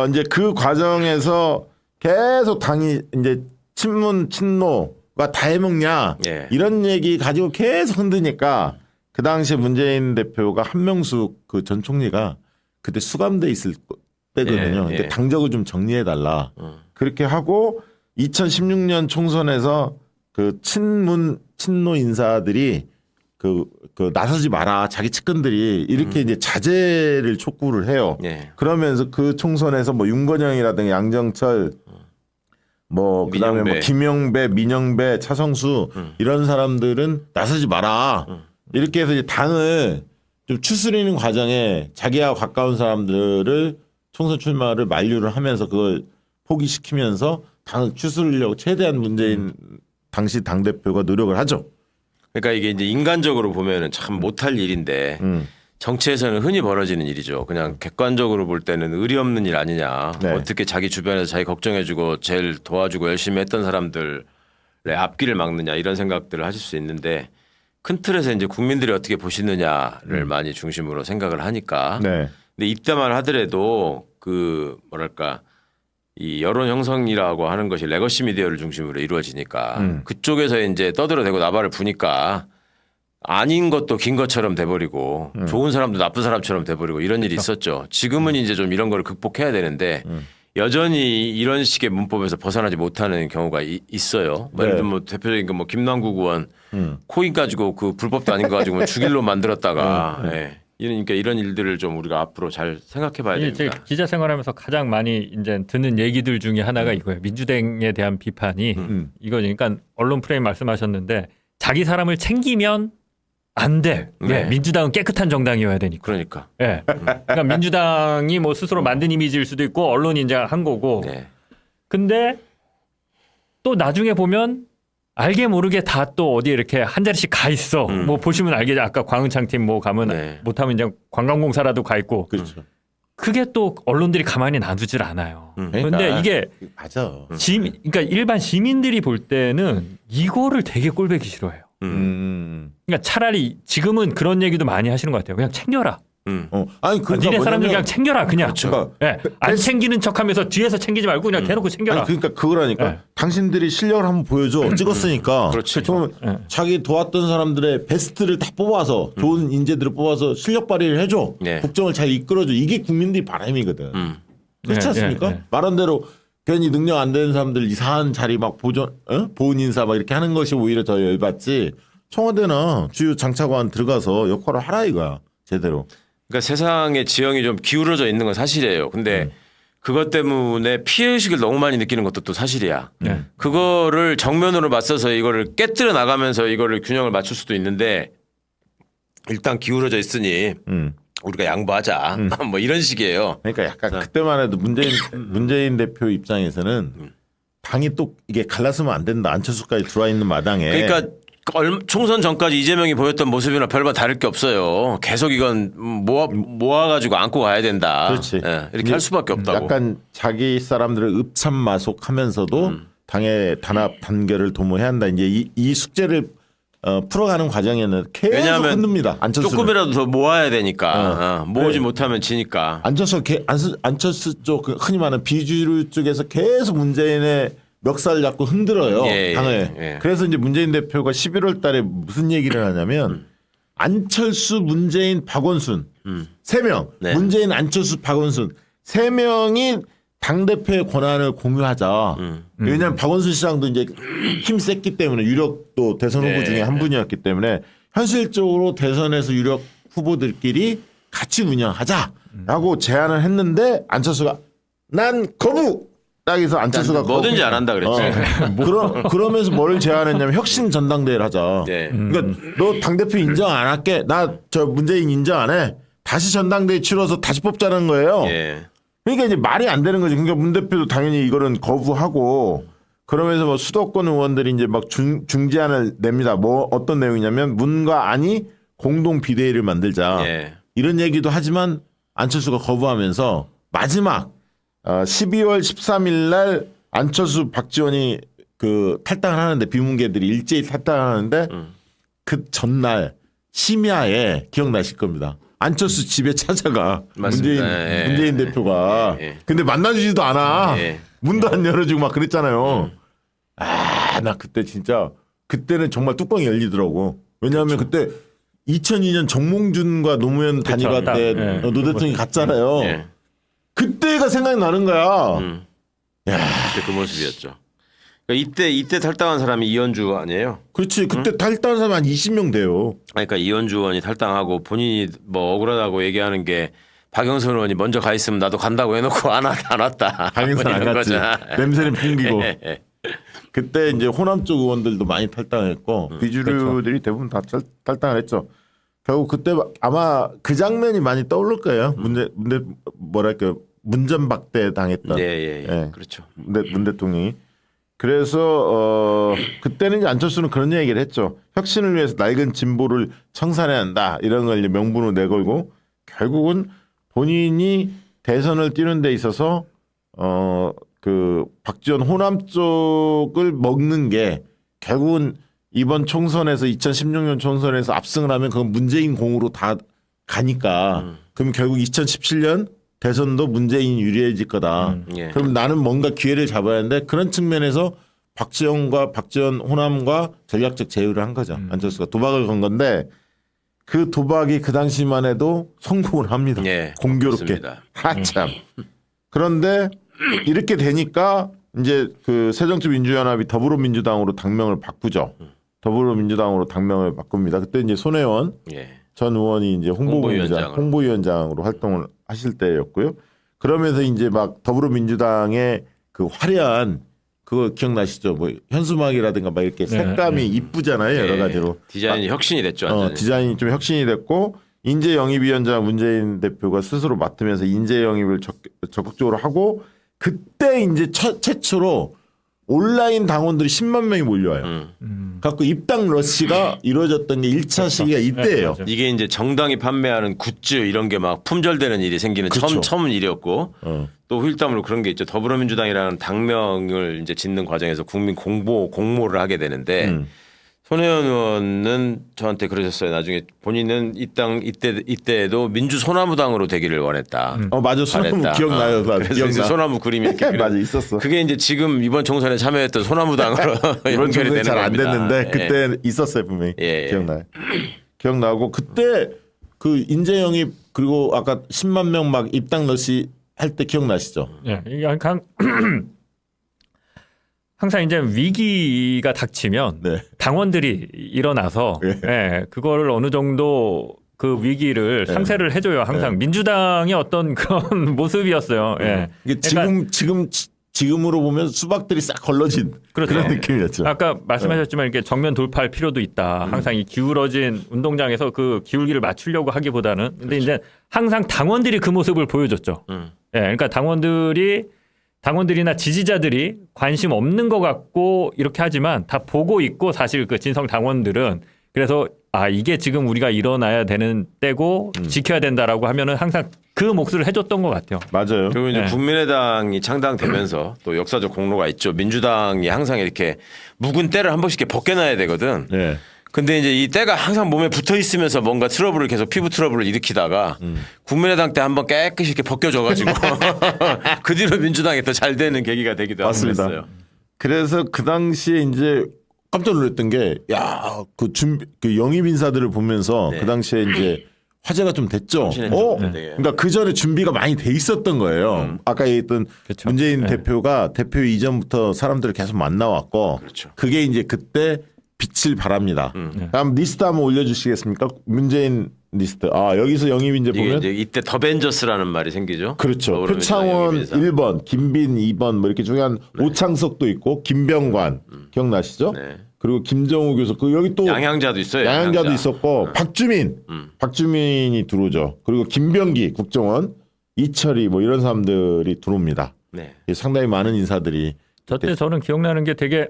이제 그 과정에서 계속 당이 이제 친노가 다 해먹냐 예. 이런 얘기 가지고 계속 흔드니까 그 당시에 문재인 대표가 한명숙 그 전 총리가 그때 수감돼 있을 때거든요. 예, 예. 그러니까 당적을 좀 정리해 달라. 그렇게 하고 2016년 총선에서 그 친노 인사들이 그 나서지 마라 자기 측근들이 이렇게 이제 자제를 촉구를 해요. 예. 그러면서 그 총선에서 뭐 윤건영이라든가 양정철 뭐 그다음에 뭐 민영배. 김영배, 민영배, 차성수 이런 사람들은 나서지 마라. 이렇게 해서 이제 당을 좀 추스리는 과정에 자기와 가까운 사람들을 총선 출마를 만류를 하면서 그걸 포기시키면서 당을 추스리려고 최대한 문재인 당시 당 대표가 노력을 하죠. 그러니까 이게 이제 인간적으로 보면은 참 못할 일인데 정치에서는 흔히 벌어지는 일이죠. 그냥 객관적으로 볼 때는 의리 없는 일 아니냐. 네. 어떻게 자기 주변에서 자기 걱정해주고 제일 도와주고 열심히 했던 사람들의 앞길을 막느냐 이런 생각들을 하실 수 있는데 큰 틀에서 이제 국민들이 어떻게 보시느냐를 많이 중심으로 생각을 하니까. 네. 근데 이때만 하더라도 그 뭐랄까 이 여론 형성이라고 하는 것이 레거시 미디어를 중심으로 이루어지니까 그쪽에서 이제 떠들어대고 나발을 부니까 아닌 것도 긴 것처럼 돼버리고 좋은 사람도 나쁜 사람처럼 돼버리고 이런 일이 있었죠. 지금은 이제 좀 이런 걸 극복해야 되는데 여전히 이런 식의 문법에서 벗어나지 못하는 경우가 있어요. 뭐 예를 들면 뭐 대표적인 거 뭐 김남국 의원 코인 가지고 그 불법도 아닌 거 가지고 뭐 주길로 만들었다가 예. 그러니까 이런 일들을 좀 우리가 앞으로 잘 생각해봐야 이게 됩니다. 제 기자 생활하면서 가장 많이 이제 듣는 얘기들 중에 하나가 이거예요. 민주당에 대한 비판이 이거니까 언론 프레임 말씀하셨는데 자기 사람을 챙기면 안 돼. 네. 예, 민주당은 깨끗한 정당이어야 되니까. 그러니까. 예. 그러니까 민주당이 뭐 스스로 만든 이미지일 수도 있고 언론이 이제 한 거고. 네. 근데 또 나중에 보면 알게 모르게 다 또 어디 이렇게 한 자리씩 가 있어. 뭐 보시면 알겠죠. 아까 광은창 팀 뭐 가면 네. 못하면 이제 관광공사라도 가 있고. 그렇죠. 그게 또 언론들이 가만히 놔두질 않아요. 그런데 그러니까 이게 맞아. 그러니까 일반 시민들이 볼 때는 이거를 되게 꼴보기 싫어해요. 그러니까 차라리 지금은 그런 얘기도 많이 하시는 것 같아요. 그냥 챙겨라. 아니 그러니까 니네 사람들 뭐냐면 그냥 챙겨라 그냥. 그러니까 예. 안 챙기는 척하면서 뒤에서 챙기지 말고 그냥 대놓고 챙겨라. 아니 그러니까 그거라니까 네. 당신들이 실력을 한번 보여줘 찍었으니까 그렇지. 그러면 네. 자기 도왔던 사람들의 베스트를 다 뽑아서 좋은 인재들을 뽑아서 실력 발휘를 해줘 네. 국정을 잘 이끌어줘 이게 국민들이 바람이거든 그렇지 네, 않습니까? 네, 네. 말한 대로 괜히 능력 안 되는 사람들 이상한 자리 막 보훈 인사 막 이렇게 하는 것이 오히려 더 열받지 청와대나 주요 장차관 들어가서 역할을 하라 이거야 제대로. 그러니까 세상의 지형이 좀 기울어져 있는 건 사실이에요. 근데 그것 때문에 피해의식을 너무 많이 느끼는 것도 또 사실이야. 네. 그거를 정면으로 맞서서 이거를 깨뜨려 나가면서 이거를 균형을 맞출 수도 있는데 일단 기울어져 있으니 우리가 양보하자. 뭐 이런 식이에요. 그러니까 약간 그때만 해도 문재인 대표 입장에서는 당이 또 이게 갈라서면 안 된다. 안철수까지 들어와 있는 마당에. 그러니까 총선 전까지 이재명이 보였던 모습이나 별반 다를 게 없어요. 계속 이건 모아가지고 안고 가야 된다. 그렇지. 예, 이렇게 할 수밖에 없다고. 약간 자기 사람들을 읍참마속하면서도 당의 단합 단결을 도모해야 한다. 이제 이 숙제를 풀어가는 과정에는 계속 왜냐하면 흔듭니다. 안철수는. 조금이라도 더 모아야 되니까 모으지 못하면 지니까. 안철수 쪽 흔히 말하는 비주류 쪽에서 계속 문재인의 멱살 잡고 흔들어요. 예, 당을. 예. 그래서 이제 문재인 대표가 11월 달에 무슨 얘기를 하냐면 안철수, 문재인, 박원순 3명. 네. 문재인, 안철수, 박원순 3명이 당대표의 권한을 공유하자. 왜냐하면 박원순 시장도 이제 힘 셌기 때문에 유력도 대선 후보 네. 중에 한 분이었기 때문에 현실적으로 대선에서 유력 후보들끼리 같이 운영하자라고 제안을 했는데 안철수가 난 거부! 딱 해서 안철수가 뭐든지 안 한다 그랬지. 그러면서 뭘 제안했냐면 혁신 전당대회를 하자. 네. 그러니까 너 당대표 인정 안 할게. 나 저 문재인 인정 안 해. 다시 전당대회 치러서 다시 뽑자는 거예요. 예. 그러니까 이제 말이 안 되는 거지. 그러니까 문 대표도 당연히 이거는 거부하고 그러면서 뭐 수도권 의원들이 이제 막 중재안을 냅니다. 뭐 어떤 내용이냐면 문과 안이 공동 비대위를 만들자 예. 이런 얘기도 하지만 안철수가 거부하면서 마지막 12월 13일 날 안철수 박지원이 그 탈당을 하는데 비문계들이 일제히 탈당하는데 그 전날 심야에 기억나실 겁니다. 안철수 집에 찾아가 맞습니다. 예. 문재인 대표가 예. 근데 만나주지도 않아. 예. 문도 안 열어주고 막 그랬잖아요. 나 그때 진짜 그때는 정말 뚜껑이 열리더라고. 왜냐하면 그때 2002년 정몽준과 노무현 단일화 딱, 때 예. 노 대통령이 갔잖아요. 예. 그때가 생각이 나는 거야. 그때 그 모습이었죠. 그러니까 이때 탈당한 사람이 이현주 아니에요? 그렇지. 그때 탈당한 사람 한 20명 돼요. 그러니까 이현주 의원이 탈당하고 본인이 뭐 억울하다고 얘기하는 게 박영선 의원이 먼저 가 있으면 나도 간다고 해놓고 안 왔다. 강행선 안 이런 갔지. 거잖아. 냄새는 풍기고. 그때 이제 호남 쪽 의원들도 많이 탈당했고 비주류들이 대부분 다 탈당을 했죠. 결국 그때 아마 그 장면이 많이 떠오를 거예요. 뭐랄까 문전박대 당했던. 예. 그렇죠. 문 대통령이. 그래서 그때는 이제 안철수는 그런 얘기를 했죠. 혁신을 위해서 낡은 진보를 청산해야 한다. 이런 걸 이제 명분으로 내걸고 결국은 본인이 대선을 뛰는 데 있어서 그 박지원 호남 쪽을 먹는 게 결국은 이번 총선에서 2016년 총선에서 압승을 하면 그건 문재인 공으로 다 가니까 그럼 결국 2017년 대선도 문재인이 유리해질 거다. 예. 그럼 나는 뭔가 기회를 잡아야 하는데 그런 측면에서 박지원과 박지원 호남과 전략적 제휴를 한 거죠. 안철수가 도박을 건 건데 그 도박이 그 당시만 해도 성공을 합니다. 예, 공교롭게. 그렇습니다. 하참. 그런데 이렇게 되니까 이제 그 새정치민주연합이 더불어민주당으로 당명을 바꾸죠. 더불어민주당으로 당명을 바꿉니다. 그때 이제 손혜원 예. 전 의원이 이제 홍보위원장으로 활동을 하실 때였고요. 그러면서 이제 막 더불어민주당의 그 화려한 그거 기억나시죠? 뭐 현수막이라든가 막 이렇게 색감이 이쁘잖아요. 여러 가지로. 디자인이 혁신이 됐죠. 완전히. 디자인이 좀 혁신이 됐고 인재 영입위원장 문재인 대표가 스스로 맡으면서 인재 영입을 적극적으로 하고 그때 이제 최초로 온라인 당원들이 10만 명이 몰려와요. 갖고 입당 러시가 이루어졌던 게 1차 시기가 이때예요. 맞아요. 이게 이제 정당이 판매하는 굿즈 이런 게 막 품절되는 일이 생기는 그렇죠. 처음 일이었고 또 후일담으로 그런 게 있죠. 더불어민주당이라는 당명을 이제 짓는 과정에서 국민 공모를 하게 되는데 손혜원 의원은 저한테 그러셨어요. 나중에 본인은 이때에도 민주소나무당으로 되기를 원했다. 맞아. 소나무 바랬다. 기억나요. 그래서 기억나. 이제 소나무 그림이 이렇게 맞아 있었어. 그게 이제 지금 이번 총선에 참여했던 소나무당으로 이번 연결이 정도 되는 잘안 겁니다. 됐는데 예. 그때 있었어요 분명히. 예. 기억나요. 기억나고 그때 그 인재 영입 그리고 아까 10만 명 막 입당 러시 할 때 기억나시죠? 예, 이게 항상 이제 위기가 닥치면 네. 당원들이 일어나서 예, 그거를 어느 정도 그 위기를 상쇄를 해줘요. 항상 민주당의 어떤 그런 모습이었어요. 예. 이게 그러니까 지금으로 보면 수박들이 싹 걸러진 그렇죠. 그런 느낌이었죠. 아까 말씀하셨지만 이렇게 정면 돌파할 필요도 있다. 항상 이 기울어진 운동장에서 그 기울기를 맞추려고 하기보다는 근데 이제 항상 당원들이 그 모습을 보여줬죠. 예, 그러니까 당원들이나 지지자들이 관심 없는 것 같고 이렇게 하지만 다 보고 있고 사실 그 진성 당원들은 그래서 이게 지금 우리가 일어나야 되는 때고 지켜야 된다라고 하면은 항상 그 몫을 해줬던 것 같아요. 맞아요. 그리고 이제 네. 국민의당이 창당되면서 또 역사적 공로가 있죠. 민주당이 항상 이렇게 묵은 때를 한 번씩 이렇게 벗겨놔야 되거든. 네. 근데 이제 이 때가 항상 몸에 붙어 있으면서 뭔가 트러블을 계속 피부 트러블을 일으키다가 국민의당 때 한번 깨끗이 이렇게 벗겨져가지고 그 뒤로 민주당이 더 잘 되는 계기가 되기도 하고 맞습니다. 그랬어요. 그래서 그 당시에 이제 깜짝 놀랐던 게 그 영입 인사들을 보면서 그 당시에 이제 화제가 좀 됐죠. 정신했죠. 되게. 그러니까 그 전에 준비가 많이 돼 있었던 거예요. 아까 얘기했던 그쵸. 문재인 네. 대표가 대표 이전부터 사람들을 계속 만나왔고 그렇죠. 그게 이제 그때 빛을 발합니다. 다음 리스트 한번 올려주시겠습니까? 문재인 리스트. 여기서 영입 인재 이게 보면 이제 이때 더벤져스라는 말이 생기죠. 그렇죠. 더불어민주당 표창원 영입인사. 1번, 김빈 2번 뭐 이렇게 중요한 오창석도 있고 김병관 기억나시죠? 네. 그리고 김정우 교수 그 여기 또 양양자도 있어요. 양양자도 있었고 박주민이 들어오죠. 그리고 김병기 국정원, 이철이 뭐 이런 사람들이 들어옵니다. 네. 상당히 많은 인사들이 저때 저는 기억나는 게 되게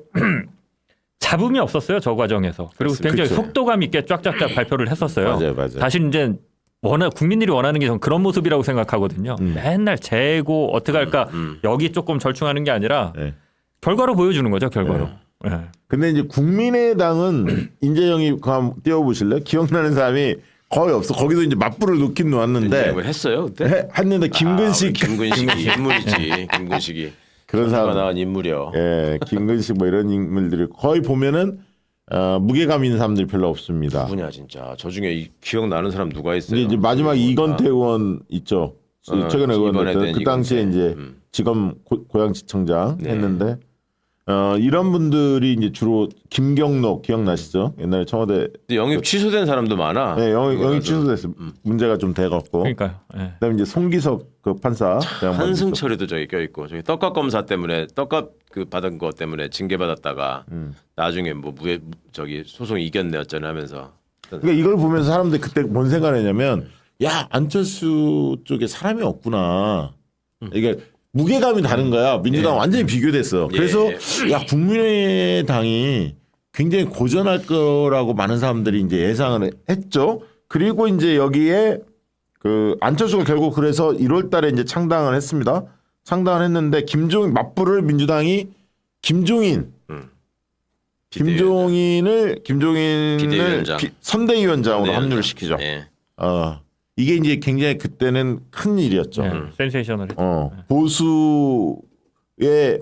잡음이 없었어요 저 과정에서. 그리고 굉장히 그쵸. 속도감 있게 쫙쫙쫙 발표를 했었어요. 맞아요. 사실 이제 국민들이 원하는 게 저는 그런 모습이라고 생각하거든요. 맨날 재고 어떻게 할까 여기 조금 절충하는 게 아니라 네. 결과로 보여주는 거죠. 결과로. 네. 근데 이제 국민의당은 인재영이 한번 띄워보실래요? 기억나는 사람이 거의 없어. 거기도 이제 맞불을 놓긴 놓았는데 뭘 했어요 그때? 했는데 김근식 아, 김근식이 인물이지. 김근식이 그런 선수가 사람 나온 인물이요. 예, 김근식 뭐 이런 인물들이 거의 보면은 무게감 있는 사람들이 별로 없습니다. 누구냐 진짜. 저 중에 기억나는 사람 누가 있어요? 이제 마지막 이건태 의원 있죠. 최근에 이번에 의원 된 그 당시에 이건태. 이제 지검 고양시청장 네. 했는데 이런 분들이 이제 주로 김경록 기억나시죠? 옛날에 청와대 근데 영입 취소된 사람도 많아. 네, 영입 취소됐어요. 문제가 좀 돼갖고. 그러니까요. 네. 그다음에 이제 송기석 그 판사 양반도 한승철이도 저기 껴있고 저기 떡값 검사 때문에 떡값 그 받은 거 때문에 징계 받았다가 나중에 뭐 저기 소송 이겼네였잖아요 하면서. 그러니까 이걸 보면서 사람들이 그때 뭔 생각을 했냐면 야 안철수 쪽에 사람이 없구나. 이게 무게감이 다른 거야. 민주당 완전히 비교됐어. 그래서 야 국민의당이 굉장히 고전할 거라고 많은 사람들이 이제 예상을 했죠. 그리고 이제 여기에 그 안철수가 결국 그래서 1월달에 이제 창당을 했습니다. 창당을 했는데 김종인 민주당이 김종인을 비대위원장. 선대위원장으로 합류를 시키죠. 네. 이게 이제 굉장히 그때는 큰 일이었죠. 네. 센세이셔널. 보수의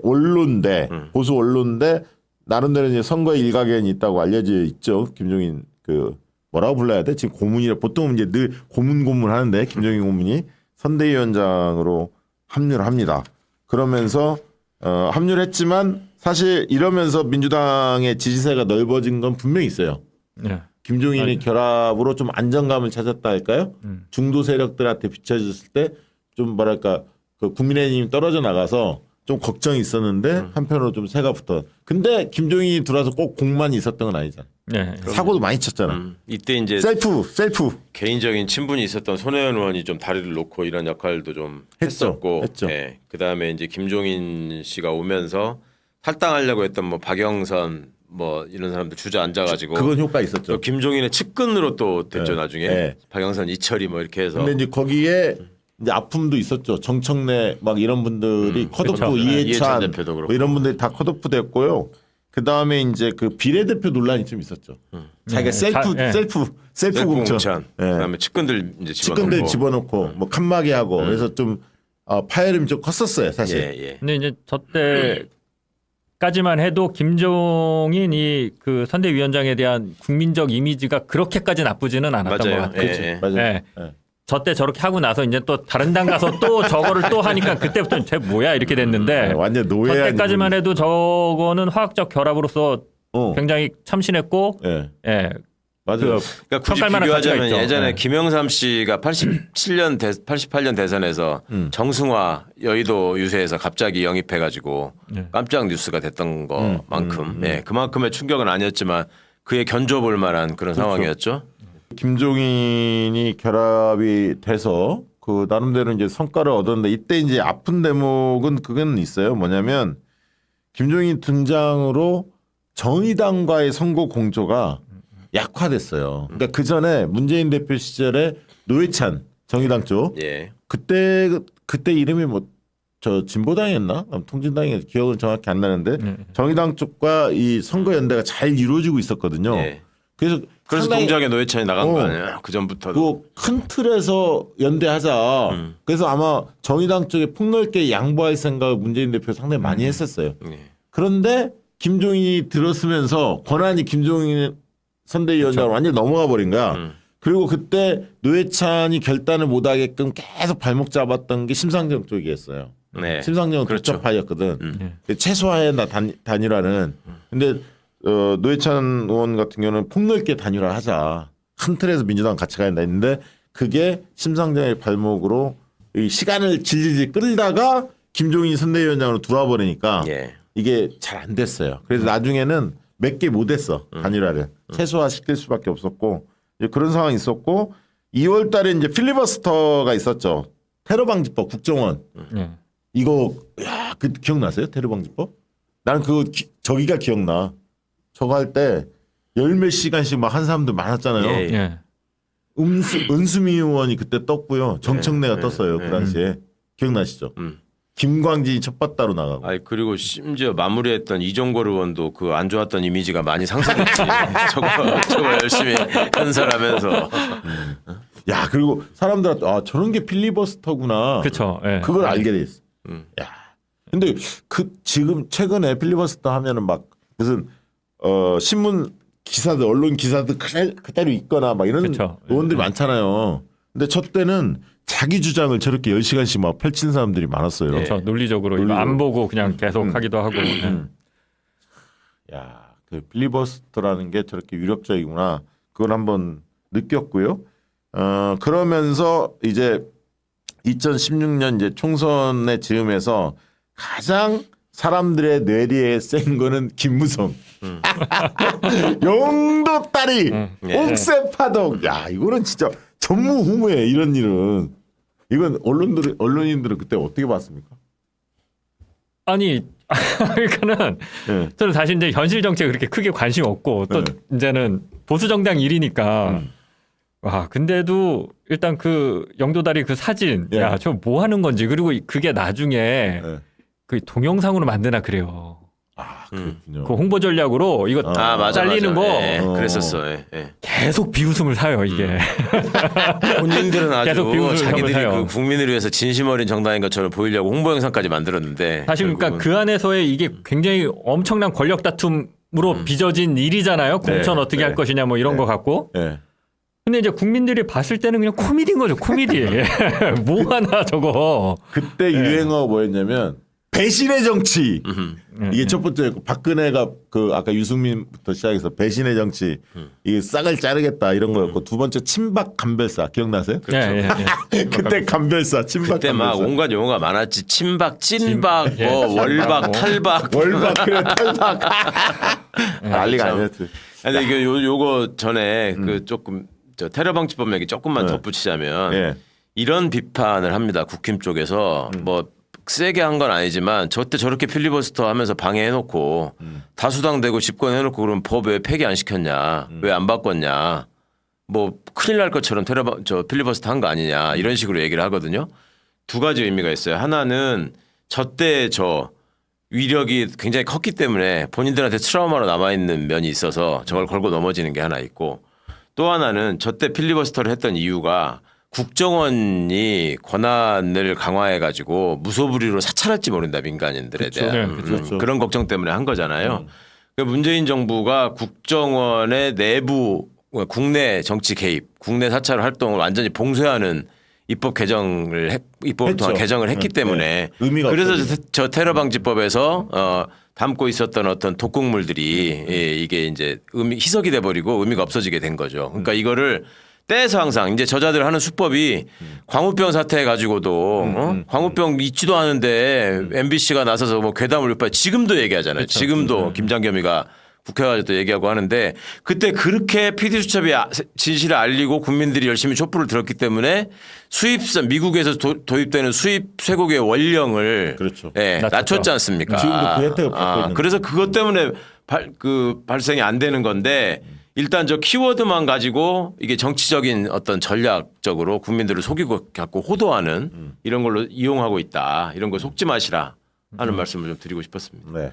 원로인데 보수 원로인데 나름대로 이제 선거 일가견이 있다고 알려져 있죠. 김종인 그 뭐라고 불러야 돼? 지금 고문이라 보통 이제 늘 고문 하는데 김종인 고문이 선대위원장으로 합류를 합니다. 그러면서 합류를 했지만 사실 이러면서 민주당의 지지세가 넓어진 건 분명히 있어요. 네. 김종인이 결합으로 좀 안정감을 찾았다 할까요? 중도 세력들한테 비춰졌을 때 좀 뭐랄까 그 국민의힘이 떨어져 나가서 좀 걱정이 있었는데 한편으로 좀 새가 붙어. 근데 김종인이 들어와서 꼭 공만 있었던 건 아니잖아. 네. 사고도 많이 쳤잖아. 이때 이제 셀프. 개인적인 친분이 있었던 손혜원 의원이 좀 다리를 놓고 이런 역할도 좀 했죠. 했었고, 했죠. 네. 그 다음에 이제 김종인 씨가 오면서 탈당하려고 했던 뭐 박영선 뭐 이런 사람들 주저앉아가지고 그건 효과 있었죠. 또 김종인의 측근으로 또 됐죠 네. 나중에 네. 박영선 이철이 뭐 이렇게 해서. 근데 이제 거기에 이제 아픔도 있었죠. 정청래 막 이런 분들이 컷오프 그렇죠. 이해찬 대표도 그렇고. 뭐 이런 분들이 다 컷오프 됐고요. 그 다음에 이제 그 비례대표 논란이 좀 있었죠. 자기가 셀프 공천. 네. 그다음에 측근들 이제 측근들 집어넣고 뭐 칸막이 하고 그래서 좀 파열음이 좀 컸었어요 사실. 예. 근데 이제 저때까지만 해도 김종인이 그 선대위원장에 대한 국민적 이미지가 그렇게까지 나쁘지는 않았던 맞아요. 것 같아요. 예. 맞아요. 네. 네. 저때 저렇게 하고 나서 이제 또 다른 당 가서 또 저거를 또 하니까 그때부터는 쟤 뭐야 이렇게 됐는데 네, 완전 노예한 저때까지만 해도 저거는 화학적 결합으로서 굉장히 참신했고 예. 예. 맞아요. 그러니까 굳이 평가할 만한 가치가 비교하자면 있죠. 예전에 네. 김영삼 씨가 88년 대선에서 정승화 여의도 유세에서 갑자기 영입해가지고 네. 깜짝 뉴스가 됐던 것만큼 그만큼의 충격은 아니었지만 그에 견뎌볼 만한 그런 상황이었죠. 김종인이 결합이 돼서 그 나름대로 이제 성과를 얻었는데 이때 이제 아픈 대목은 그건 있어요. 뭐냐면 김종인 등장으로 정의당과의 선거 공조가 약화됐어요. 그러니까 그 전에 문재인 대표 시절에 노회찬 정의당 쪽 예. 그때 이름이 뭐 저 진보당이었나? 통진당이 기억은 정확히 안 나는데 정의당 쪽과 이 선거 연대가 잘 이루어지고 있었거든요. 예. 그래서 동작에 노회찬이 나간 거 아니야? 그 전부터도. 그 큰 틀에서 연대하자. 그래서 아마 정의당 쪽에 폭넓게 양보할 생각을 문재인 대표 상당히 많이 했었어요. 예. 그런데 김종인이 들었으면서 권한이 김종인 선대위원장으로 완전히 넘어가 버린 거야. 그리고 그때 노회찬이 결단을 못하게끔 계속 발목 잡았던 게 심상정 쪽이었어요. 네. 심상정은 그렇죠. 독자파였거든. 최소화의 단일화는. 근데 노회찬 의원 같은 경우는 폭넓게 단일화를 하자. 큰 틀에서 민주당 같이 가야 된다 했는데 그게 심상정의 발목으로 이 시간을 질질질 끌다가 김종인 선대위원장으로 들어와 버리니까 예. 이게 잘 안 됐어요. 그래서 나중에는 몇 개 못했어. 단일화를. 최소화시킬 수밖에 없었고 이제 그런 상황이 있었고 2월 달에 이제 필리버스터가 있었죠. 테러방지법 국정원. 예. 이거 야, 그 기억나세요? 테러방지법? 나는 저기가 기억나. 저거 할 때 열 몇 시간씩 막 한 사람들 많았잖아요. 예. 예. 은수미 의원이 그때 떴고요. 정청래가 네, 떴어요. 네. 그 당시에. 기억나시죠? 음. 김광진이 첫 바다로 나가고. 아니 그리고 심지어 마무리했던 이종걸 의원도 그 안 좋았던 이미지가 많이 상승했지. 저거 열심히 건설하면서. 야, 그리고 사람들한테 아, 저런 게 필리버스터구나. 그렇죠. 예. 그걸 알게 됐어. 음. 야. 근데 그 지금 최근에 필리버스터 하면은 막 무슨 신문 기사들 언론 기사들 그대로 있거나 막 이런 그쵸. 의원들이 많잖아요. 근데 저 때는 자기 주장을 저렇게 10시간씩 막 펼치는 사람들이 많았어요. 그렇죠. 논리적으로 이거 안 보고 그냥 계속 하기도 하고. 예. 야, 그 필리버스터라는 게 저렇게 위력적이구나. 그걸 한번 느꼈고요. 그러면서 이제 2016년 이제 총선에 즈음해서 가장 사람들의 뇌리에 센 거는 김무성. 영도 딸이 옥새파동. 야, 이거는 진짜 전무후무해 이런 일은. 이건 언론인들은 그때 어떻게 봤습니까? 아니 그러니까는 예. 저는 사실 이제 현실 정치에 그렇게 크게 관심 없고 또 이제는 보수 정당 일이니까 와 근데도 일단 그 영도다리 그 사진 예. 야 저 뭐 하는 건지 그리고 그게 나중에 예. 그 동영상으로 만드나 그래요. 아, 그렇군요. 그 홍보 전략으로 이거 아 맞아. 잘리는 맞아. 거 예, 그랬었어. 예, 예. 계속 비웃음을 사요 이게. 본인들은 아주 계속 비웃음을 자기들이 하면서요. 그 국민을 위해서 진심 어린 정당인 것처럼 보이려고 홍보 영상까지 만들었는데 사실 그러니까 결국은 그 안에서의 이게 굉장히 엄청난 권력 다툼으로 빚어진 일이잖아요. 공천 네, 어떻게 할 것이냐 뭐 이런 거 갖고. 예. 근데 이제 국민들이 봤을 때는 그냥 코미디인 거죠. 코미디. 뭐 하나 저거. 그때 유행어가 뭐였냐면 배신의 정치. 이게 첫 번째였고 박근혜가 그 아까 유승민부터 시작해서 배신의 정치 이게 싹을 자르겠다 이런 거였고 두 번째 친박 간별사 기억나세요? 예, 예, 예. 그때 간별사 친박 그때 막 간별사. 온갖 용어가 많았지. 친박, 찐박, 예, 뭐 친박, 월박, 뭐. 탈박. 월박 그래 탈박 난리가 그렇죠. 아니었지. 근데 이게 요거 전에 그 조금 저 테러 방지법 얘기 조금만 덧붙이자면 예. 이런 비판을 합니다. 국힘 쪽에서 뭐 세게 한 건 아니지만 저때 저렇게 필리버스터 하면서 방해해놓고 다수당되고 집권해놓고 그러면 법 왜 폐기 안 시켰냐, 왜 안 바꿨냐, 뭐 큰일 날 것처럼 저 필리버스터 한 거 아니냐 이런 식으로 얘기를 하거든요. 두 가지 의미가 있어요. 하나는 저때 저 위력이 굉장히 컸기 때문에 본인들한테 트라우마로 남아있는 면이 있어서 저걸 걸고 넘어지는 게 하나 있고 또 하나는 저때 필리버스터를 했던 이유가 국정원이 권한을 강화해가지고 무소불위로 사찰할지 모른다 민간인들에 그렇죠. 대한 네, 그렇죠. 그런 걱정 때문에 한 거잖아요. 그러니까 문재인 정부가 국정원의 내부 국내 정치 개입, 국내 사찰 활동을 완전히 봉쇄하는 입법을 통한 했죠. 개정을 했기 네. 때문에 의미가 그래서 없어지죠. 저 테러 방지법에서 담고 있었던 어떤 독극물들이 이게 이제 희석이 돼 버리고 의미가 없어지게 된 거죠. 그러니까 이거를 떼서 항상 이제 저자들 하는 수법이 광우병 사태 가지고도 광우병 있지도 않은데 MBC가 나서서 뭐 괴담을 유포 지금도 얘기하잖아요. 지금도 김장겸이가 국회 가서 또 얘기하고 하는데 그때 그렇게 PD수첩이 진실을 알리고 국민들이 열심히 촛불을 들었기 때문에 수입산 미국에서 도입되는 수입 쇠고기의 원령을 그렇죠. 예, 낮췄지 않습니까? 지금도 그 혜택을 받고 있는데. 그래서 그것 때문에 발생이 안 되는 건데 일단 저 키워드만 가지고 이게 정치적인 어떤 전략적으로 국민들을 속이고 갖고 호도하는 이런 걸로 이용하고 있다. 이런 거 속지 마시라 하는 말씀을 좀 드리고 싶었습니다. 네,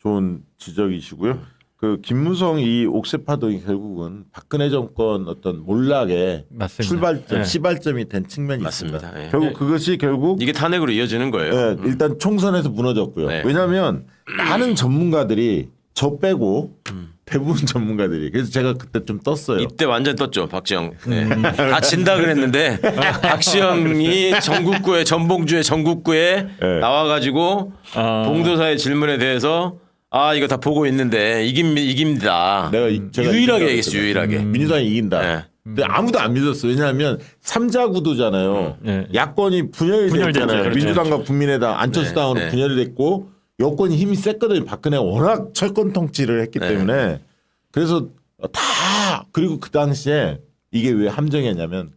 좋은 지적이시고요. 그 김무성 이 옥새파동이 결국은 박근혜 정권 어떤 몰락의 맞습니다. 출발점, 예. 시발점이 된 측면이 맞습니다. 있습니다. 예. 결국 그것이 결국 이게 탄핵으로 이어지는 거예요. 예, 일단 총선에서 무너졌고요. 네. 왜냐하면 많은 전문가들이 저 빼고 대부분 전문가들이 그래서 제가 그때 좀 떴어요. 이때 완전 떴죠, 박지영. 네. 다 진다 그랬는데 박지영이 전국구에 전봉주의 전국구에 네. 나와가지고 봉도사의 질문에 대해서 아 이거 다 보고 있는데 이깁니다. 제가 유일하게 이긴다고 얘기했어, 유일하게. 민주당이 이긴다. 네. 근데 아무도 안 믿었어. 왜냐하면 3자 구도잖아요. 네. 야권이 분열이 분열됐죠. 됐잖아요. 그렇죠. 민주당과 국민의당, 안철수당으로 네. 분열이 됐고 여권이 힘이 셌거든요. 박근혜가 워낙 철권 통치를 했기 네. 때문에 그래서 다 그리고 그 당시에 이게 왜 함정이었냐면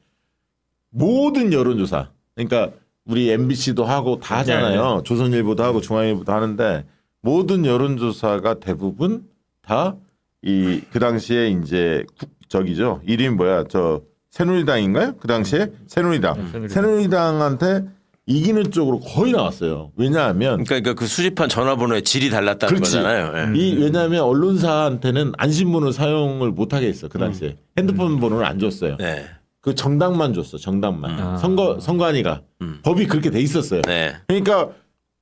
모든 여론조사 그러니까 우리 MBC도 하고 다 하잖아요. 조선일보도 하고 중앙일보도 하는데 모든 여론조사가 대부분 다 그 당시에 이제 저기죠. 이름이 뭐야? 저 새누리당인가요? 그 당시에 새누리당한테 이기는 쪽으로 거의 나왔어요. 왜냐하면 그러니까 그 수집한 전화번호의 질이 달랐다는 그렇지. 거잖아요. 예. 왜냐하면 언론사한테는 안심번호 사용을 못하게 했어. 그 당시에 핸드폰 번호를 안 줬어요. 네. 그 정당만 줬어. 정당만. 선관위가 법이 그렇게 돼 있었어요. 네. 그러니까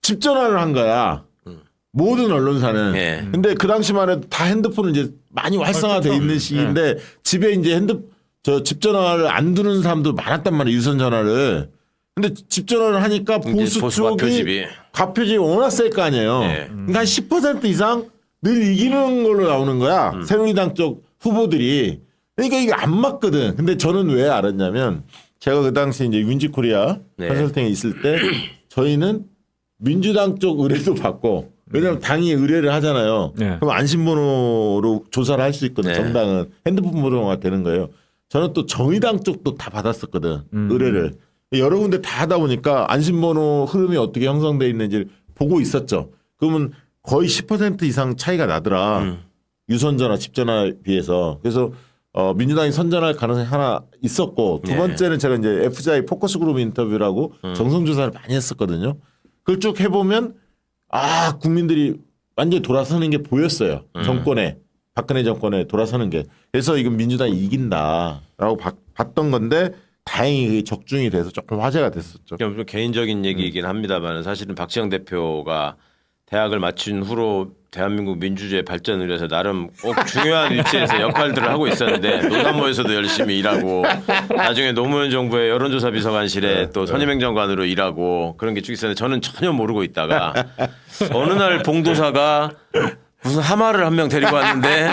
집 전화를 한 거야. 모든 언론사는. 예. 근데 그 당시만 해도 다 핸드폰은 이제 많이 활성화돼 그렇죠. 있는 시기인데 집에 이제 집 전화를 안 두는 사람도 많았단 말이에요. 유선 전화를. 근데 집 전화를 하니까 보수 보수와 쪽이 표집이. 가표집이 워낙 셀 거 아니에요. 예. 그러니까 한 10% 이상 늘 이기는 걸로 나오는 거야. 새누리당 쪽 후보들이. 그러니까 이게 안 맞거든. 근데 저는 왜 알았냐면 제가 그 당시 이제 윈지코리아 네. 컨설팅에 있을 때 저희는 민주당 쪽 의뢰도 받고 왜냐하면 당이 의뢰를 하잖아요. 네. 그럼 안심번호로 조사를 할 수 있거든. 네. 정당은 핸드폰 번호가 되는 거예요. 저는 또 정의당 쪽도 다 받았었거든. 의뢰를. 여러 군데 다 하다 보니까 안심번호 흐름이 어떻게 형성돼 있는지 보고 있었죠. 그러면 거의 10% 이상 차이가 나더라. 유선전화, 집전화에 비해서. 그래서 민주당이 선전할 가능성이 하나 있었고 두 네. 번째는 제가 이제 FJ 포커스 그룹 인터뷰라고 정성조사를 많이 했었거든요. 그걸 쭉 해보면 국민들이 완전히 돌아서는 게 보였어요. 정권에. 박근혜 정권에 돌아서는 게. 그래서 이건 민주당이 이긴다라고 봤던 건데 다행히 그게 적중이 돼서 조금 화제가 됐었죠. 좀 개인적인 얘기이긴 합니다만 사실은 박지영 대표가 대학을 마친 후로 대한민국 민주주의 발전을 위해서 나름 꼭 중요한 위치에서 역할들을 하고 있었는데 노담모에서도 열심히 일하고 나중에 노무현 정부의 여론조사 비서관실에 또 선임행정관으로 일하고 그런 게 쭉 있었는데 저는 전혀 모르고 있다가 어느 날 봉도사가 무슨 하마를 한 명 데리고 왔는데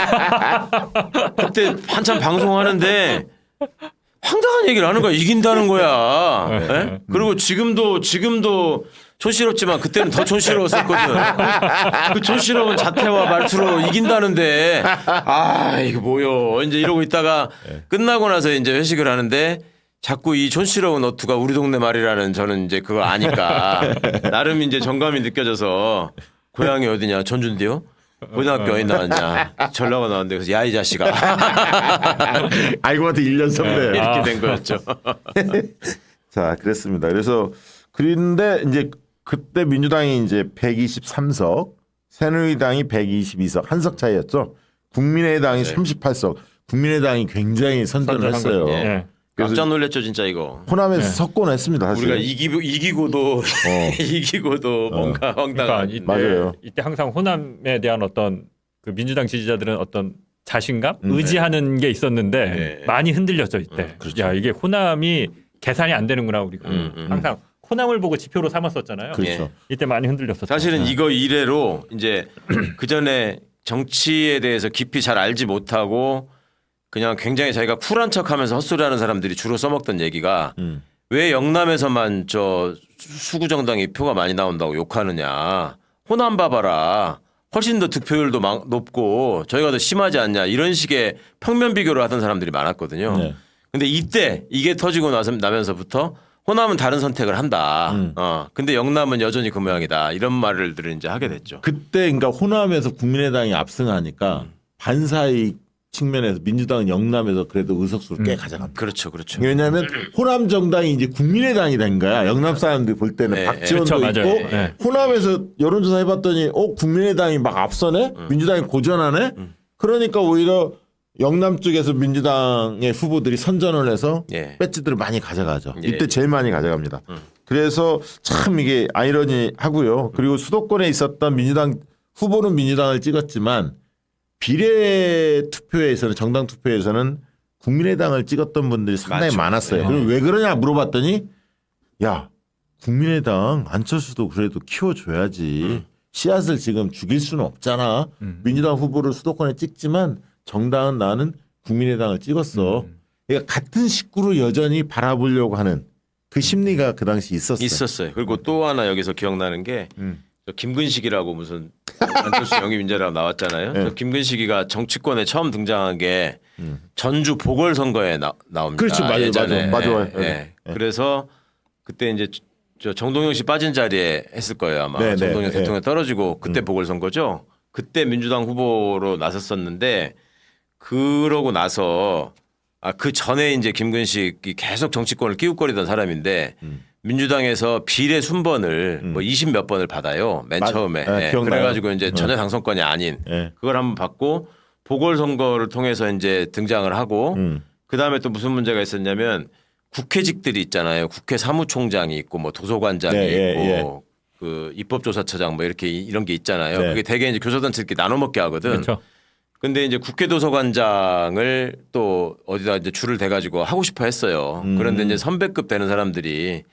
그때 한참 방송하는데 황당한 얘기를 하는 거야. 이긴다는 거야. 예? 그리고 지금도 촌스럽지만 그때는 더 촌스러웠었거든. 그 촌스러운 자태와 말투로 이긴다는데 이거 뭐요. 이제 이러고 있다가 끝나고 나서 이제 회식을 하는데 자꾸 이 촌스러운 어투가 우리 동네 말이라는 저는 이제 그거 아니까 나름 이제 정감이 느껴져서 고향이 어디냐 전준대요. 고등학교 어디 나왔냐 전라가 나왔는데 그래서 야 이 자식아 알고 봤더니 1년 선배. 이렇게 된 거였죠. 자, 그랬습니다. 그래서 그런데 이제 그때 민주당이 이제 123석, 새누리당이 122석, 한 석 차이였죠. 국민의당이 38석. 국민의당이 굉장히 선전을 했어요. 거죠. 예. 네. 깜짝 놀랐죠 진짜 이거. 호남에서 석권했습니다. 사실. 우리가 이기고도 이기고도 뭔가 황당한. 그러니까 맞아요. 이때 항상 호남에 대한 어떤 그 민주당 지지자들은 어떤 자신감, 의지하는 게 있었는데 네. 많이 흔들렸죠 이때. 그렇죠. 야 이게 호남이 계산이 안 되는구나 우리가 항상 호남을 보고 지표로 삼았었잖아요. 그렇죠. 예. 이때 많이 흔들렸었죠. 사실은 이거 이래로 이제 그 전에 정치에 대해서 깊이 잘 알지 못하고 그냥 굉장히 자기가 쿨한 척하면서 헛소리하는 사람들이 주로 써먹던 얘기가 왜 영남에서만 저 수구 정당이 표가 많이 나온다고 욕하느냐. 호남 봐봐라. 훨씬 더 득표율도 높고 저희가 더 심하지 않냐. 이런 식의 평면 비교를 하던 사람들이 많았거든요. 네. 근데 이때 이게 터지고 나면서부터 호남은 다른 선택을 한다. 근데 영남은 여전히 그 모양이다. 이런 말들을 이제 하게 됐죠. 그때 그러니까 호남에서 국민의당이 압승하니까 반사의 측면에서 민주당은 영남에서 그래도 의석수를 꽤 가져갑니다. 그렇죠, 그렇죠. 왜냐하면 호남 정당이 이제 국민의당이 된 거야. 영남 사람들이 볼 때는 네, 박지원도 그렇죠, 있고 맞아요. 네. 호남에서 여론조사 해봤더니 국민의당이 막 앞서네, 민주당이 고전하네. 그러니까 오히려 영남 쪽에서 민주당의 후보들이 선전을 해서 예. 배지들을 많이 가져가죠. 예. 이때 제일 많이 가져갑니다. 그래서 참 이게 아이러니하고요. 그리고 수도권에 있었던 민주당 후보는 민주당을 찍었지만 비례 투표에서는 정당 투표에서는 국민의당을 찍었던 분들이 상당히 맞죠. 많았어요. 그럼 왜 그러냐 물어봤더니 야 국민의당 안철수도 그래도 키워줘야지. 씨앗을 지금 죽일 수는 없잖아. 민주당 후보를 수도권에 찍지만 정당은 나는 국민의당을 찍었어. 그러니까 같은 식구로 여전히 바라보려고 하는 그 심리가 그 당시 있었어요. 그리고 또 하나 여기서 기억나는 게 저 김근식이라고 무슨 안철수 영입인재라고 나왔잖아요. 네. 저 김근식이가 정치권에 처음 등장한 게 전주 보궐선거에 나옵니다. 그렇지, 맞아요, 예전에. 맞아요. 예, 예. 그래서 그때 이제 저 정동영 씨 빠진 자리에 했을 거예요 아마. 네, 네, 정동영 네. 대통령 떨어지고 그때 보궐선거죠. 그때 민주당 후보로 나섰었는데 그러고 나서 그 전에 이제 김근식이 계속 정치권을 끼웃거리던 사람인데 민주당에서 비례 순번을 뭐 20 몇 번을 받아요. 맨 처음에. 예, 기억나요. 그래가지고 이제 전혀 당선권이 아닌 예. 그걸 한번 받고 보궐선거를 통해서 이제 등장을 하고 그 다음에 또 무슨 문제가 있었냐면 국회직들이 있잖아요. 국회 사무총장이 있고 뭐 도서관장이 있고 그 입법조사처장 뭐 이렇게 이런 게 있잖아요. 네. 그게 대개 이제 교섭단체들끼리 나눠 먹게 하거든. 그렇죠. 근데 이제 국회 도서관장을 또 어디다 이제 줄을 대가지고 하고 싶어 했어요. 그런데 이제 선배급 되는 사람들이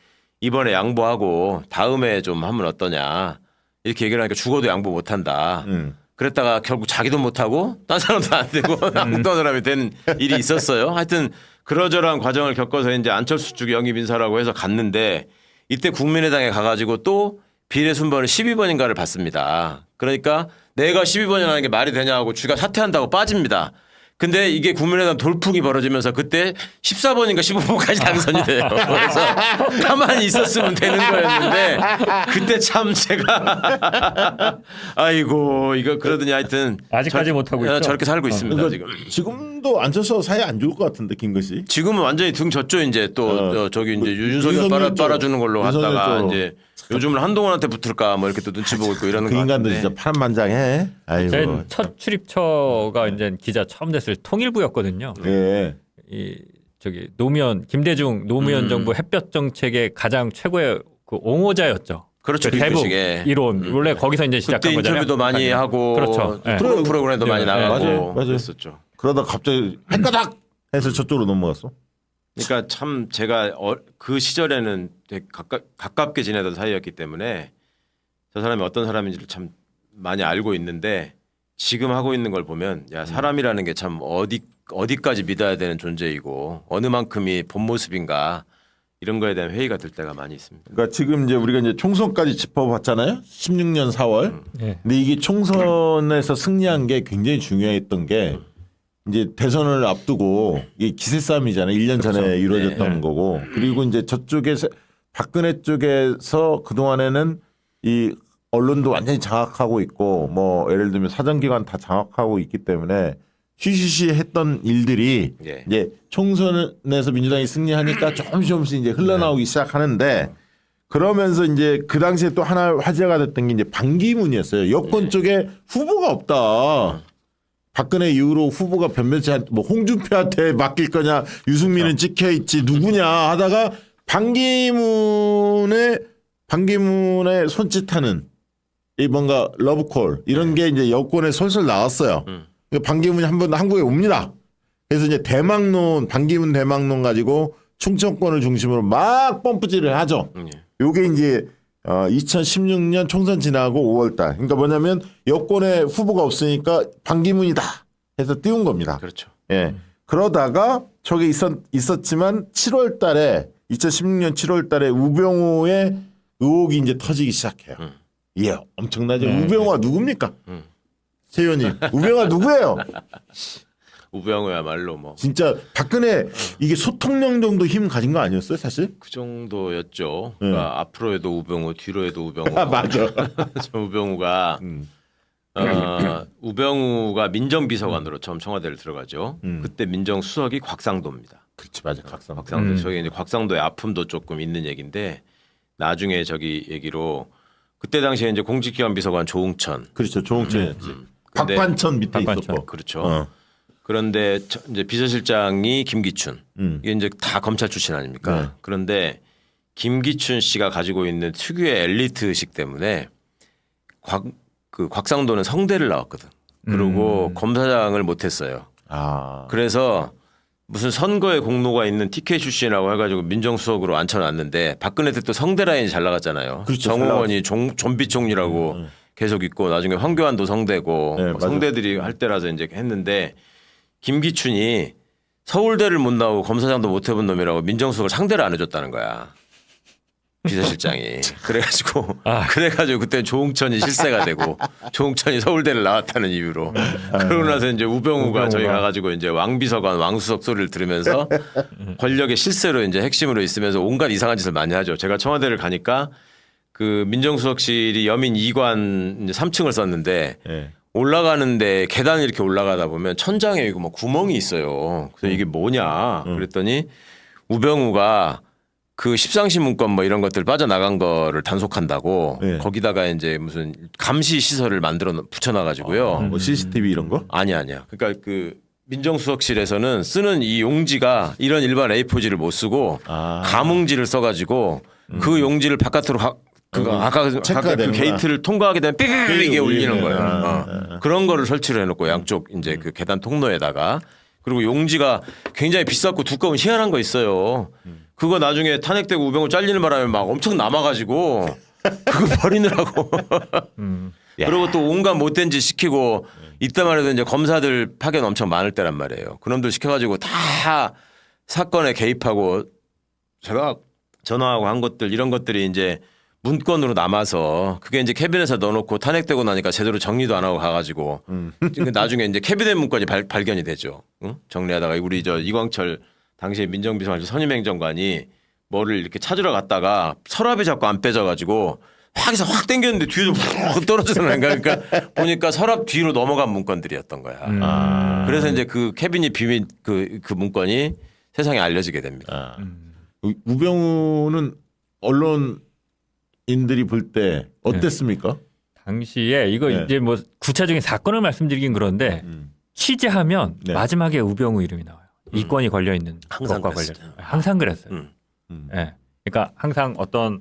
이번에 양보하고 다음에 좀 하면 어떠냐 이렇게 얘기를 하니까 죽어도 양보 못 한다. 그랬다가 결국 자기도 못 하고 딴 사람도 안 되고 어떤 사람이 된 일이 있었어요. 하여튼 그러저러한 과정을 겪어서 이제 안철수 쪽 영입 인사라고 해서 갔는데 이때 국민의당에 가가지고 또 비례 순번을 12번인가를 받습니다. 그러니까 내가 12번이라는 게 말이 되냐고 쥐가 사퇴한다고 빠집니다. 근데 이게 국민의당 돌풍이 벌어지면서 그때 14번인가 15번까지 당선이 돼요. 그래서 가만히 있었으면 되는 거였는데 그때 참 제가 아이고 이거 그러더니 하여튼 아직까지 못하고 있죠. 저렇게 살고 있습니다 지금. 지금도 안철수 사이 안 좋을 것 같은데 김근식. 지금은 완전히 등 졌죠 이제 또 저기 이제 윤석열 빨아주는 걸로 윤석열 하다가 쪽으로. 이제 요즘은 한동훈한테 붙을까 뭐 이렇게 또 눈치 보고 있고 이러는 그 거 인간들 같은데. 진짜 파란만장해. 아이고. 제 첫 출입처가 이제 기자 처음 됐을 때 통일부였거든요. 예. 이 저기 노무현 김대중 노무현 정부 햇볕 정책의 가장 최고의 그 옹호자였죠. 그렇죠. 그 대북 김근식에. 이론 원래 거기서 이제 그때 시작한 거잖아요. 인터뷰도 많이 하고 그렇죠. 네. 프로그램도 많이 네, 나가고 맞아요. 그랬었죠. 그러다 갑자기 헷가닥 해서 저쪽으로 넘어갔어. 그러니까 참 제가 그 시절에는 되게 가깝게 지내던 사이였기 때문에 저 사람이 어떤 사람인지를 참 많이 알고 있는데 지금 하고 있는 걸 보면 야 사람이라는 게 참 어디까지 믿어야 되는 존재이고 어느 만큼이 본 모습인가 이런 거에 대한 회의가 들 때가 많이 있습니다. 그러니까 지금 이제 우리가 이제 총선까지 짚어봤잖아요. 16년 4월. 네. 근데 이게 총선에서 승리한 게 굉장히 중요했던 게 이제 대선을 앞두고 이게 기세 싸움이잖아요. 1년 전에 이루어졌던 네. 거고. 그리고 이제 저쪽에서 박근혜 쪽에서 그동안에는 이 언론도 완전히 장악하고 있고 뭐 예를 들면 사정기관 다 장악하고 있기 때문에 쉬쉬쉬 했던 일들이 예. 이제 총선에서 민주당이 승리하니까 조금씩 이제 흘러나오기 시작하는데 그러면서 이제 그 당시에 또 하나 화제가 됐던 게 이제 반기문이었어요. 여권 쪽에 후보가 없다. 박근혜 이후로 후보가 변변치 않, 뭐 홍준표한테 맡길 거냐, 유승민은 찍혀 있지 누구냐 하다가 반기문의 손짓하는 이 뭔가 러브콜 이런 게 이제 여권에 솔솔 나왔어요. 그러니까 반기문이 한번 한국에 옵니다. 그래서 이제 대망론, 반기문 대망론 가지고 충청권을 중심으로 막 펌프질을 하죠. 요게 이제 2016년 총선 지나고 5월달. 그러니까 뭐냐면 여권에 후보가 없으니까 반기문이다 해서 띄운 겁니다. 그렇죠. 예. 그러다가 저게 있었지만 7월달에 2016년 7월달에 우병우의 의혹이 이제 터지기 시작해요. 예, 엄청나죠. 우병우가 누굽니까? 최 의원님, 우병우가 누구예요? 우병우야말로 뭐 그 진짜 박근혜 이게 소통령 정도 힘 가진 거 아니었어요, 사실? 정도였죠. 그러니까 앞으로 해도 우병우, 뒤로 해도 우병우. 아, 맞아. 저 우병우가 우병우가 민정비서관으로 처음 청와대를 들어가죠. 그때 민정수석이 곽상도입니다. 그렇지, 맞아. 각성. 곽상도. 저기 이제 곽상도의 아픔도 조금 있는 얘기인데 나중에 저기 얘기로 그때 당시에 이제 공직기관 비서관 조응천. 그렇죠, 조홍천이었지. 근데- 박관천 밑에 박관천. 있었고. 그렇죠. 그런데 이제 비서실장이 김기춘. 이게 이제 다 검찰 출신 아닙니까? 네. 그런데 김기춘 씨가 가지고 있는 특유의 엘리트 의식 때문에 곽상도는 성대를 나왔거든. 그리고 검사장을 못했어요. 아, 그래서 무슨 선거에 공로가 있는 TK 출신이라고 해가지고 민정수석으로 앉혀놨는데 박근혜 때 또 성대 라인이 잘 나갔잖아요. 그렇죠, 정홍원이 좀비 총리라고 계속 있고 나중에 황교안도 성대고 네, 뭐 맞아. 성대들이 할 때라서 이제 했는데 김기춘이 서울대를 못 나오고 검사장도 못 해본 놈이라고 민정수석을 상대를 안 해줬다는 거야. 비서실장이. 그래가지고 그때 조홍천이 실세가 되고 조홍천이 서울대를 나왔다는 이유로. 그러고 나서 이제 우병우가 저희 가가지고 이제 왕비서관 왕수석 소리를 들으면서 권력의 실세로 이제 핵심으로 있으면서 온갖 이상한 짓을 많이 하죠. 제가 청와대를 가니까 그 민정수석실이 여민 2관 3층을 썼는데 예. 올라가는데 계단 이렇게 올라가다 보면 천장에 이거 뭐 구멍이 있어요. 그래서 이게 뭐냐 그랬더니 우병우가 그 십상시 문건 뭐 이런 것들 빠져나간 거를 단속한다고 네. 거기다가 이제 무슨 감시 시설을 만들어 붙여놔가지고요. 뭐 CCTV 이런 거? 아니야. 그러니까 그 민정수석실에서는 쓰는 이 용지가 이런 일반 A4지를 못 쓰고 감흥지를 써가지고 그 용지를 바깥으로 아까 그 되는구나. 게이트를 통과하게 되면 삐르르 이게 울리는 울리네. 거예요. 그런 거를 설치를 해놓고 양쪽 이제 그 계단 통로에다가 그리고 용지가 굉장히 비쌌고 두꺼운 희한한 거 있어요. 그거 나중에 탄핵되고 우병우 잘리는 바람에 막 엄청 남아가지고 그거 버리느라고. 그리고 또 온갖 못된 짓 시키고 이때만 해도 이제 검사들 파견 엄청 많을 때란 말이에요. 그놈들 시켜가지고 다 사건에 개입하고 제가 전화하고 한 것들 이런 것들이 이제 문건으로 남아서 그게 이제 캐비넷에 넣어놓고 탄핵되고 나니까 제대로 정리도 안 하고 가가지고 나중에 이제 캐비넷 문건이 발견이 되죠. 응? 정리하다가 우리 저 이광철 당시에 민정비서관 선임행정관이 뭐를 이렇게 찾으러 갔다가 서랍이 자꾸 안 빼져가지고 확 해서 확 당겼는데 뒤에도 훅 떨어지는 거야. 그러니까 보니까 서랍 뒤로 넘어간 문건들이었던 거야. 그래서 이제 그 캐비닛 비밀 그 문건이 세상에 알려지게 됩니다. 우병우는 언론인들이 볼 때 어땠습니까? 당시에 이거 네. 이제 뭐 구체적인 사건을 말씀드리긴 그런데 취재하면 네. 마지막에 우병우 이름이 나와요. 이 건이 걸려 있는 항상 것과 그랬어요. 관련. 항상 그랬어요. 예. 그러니까 항상 어떤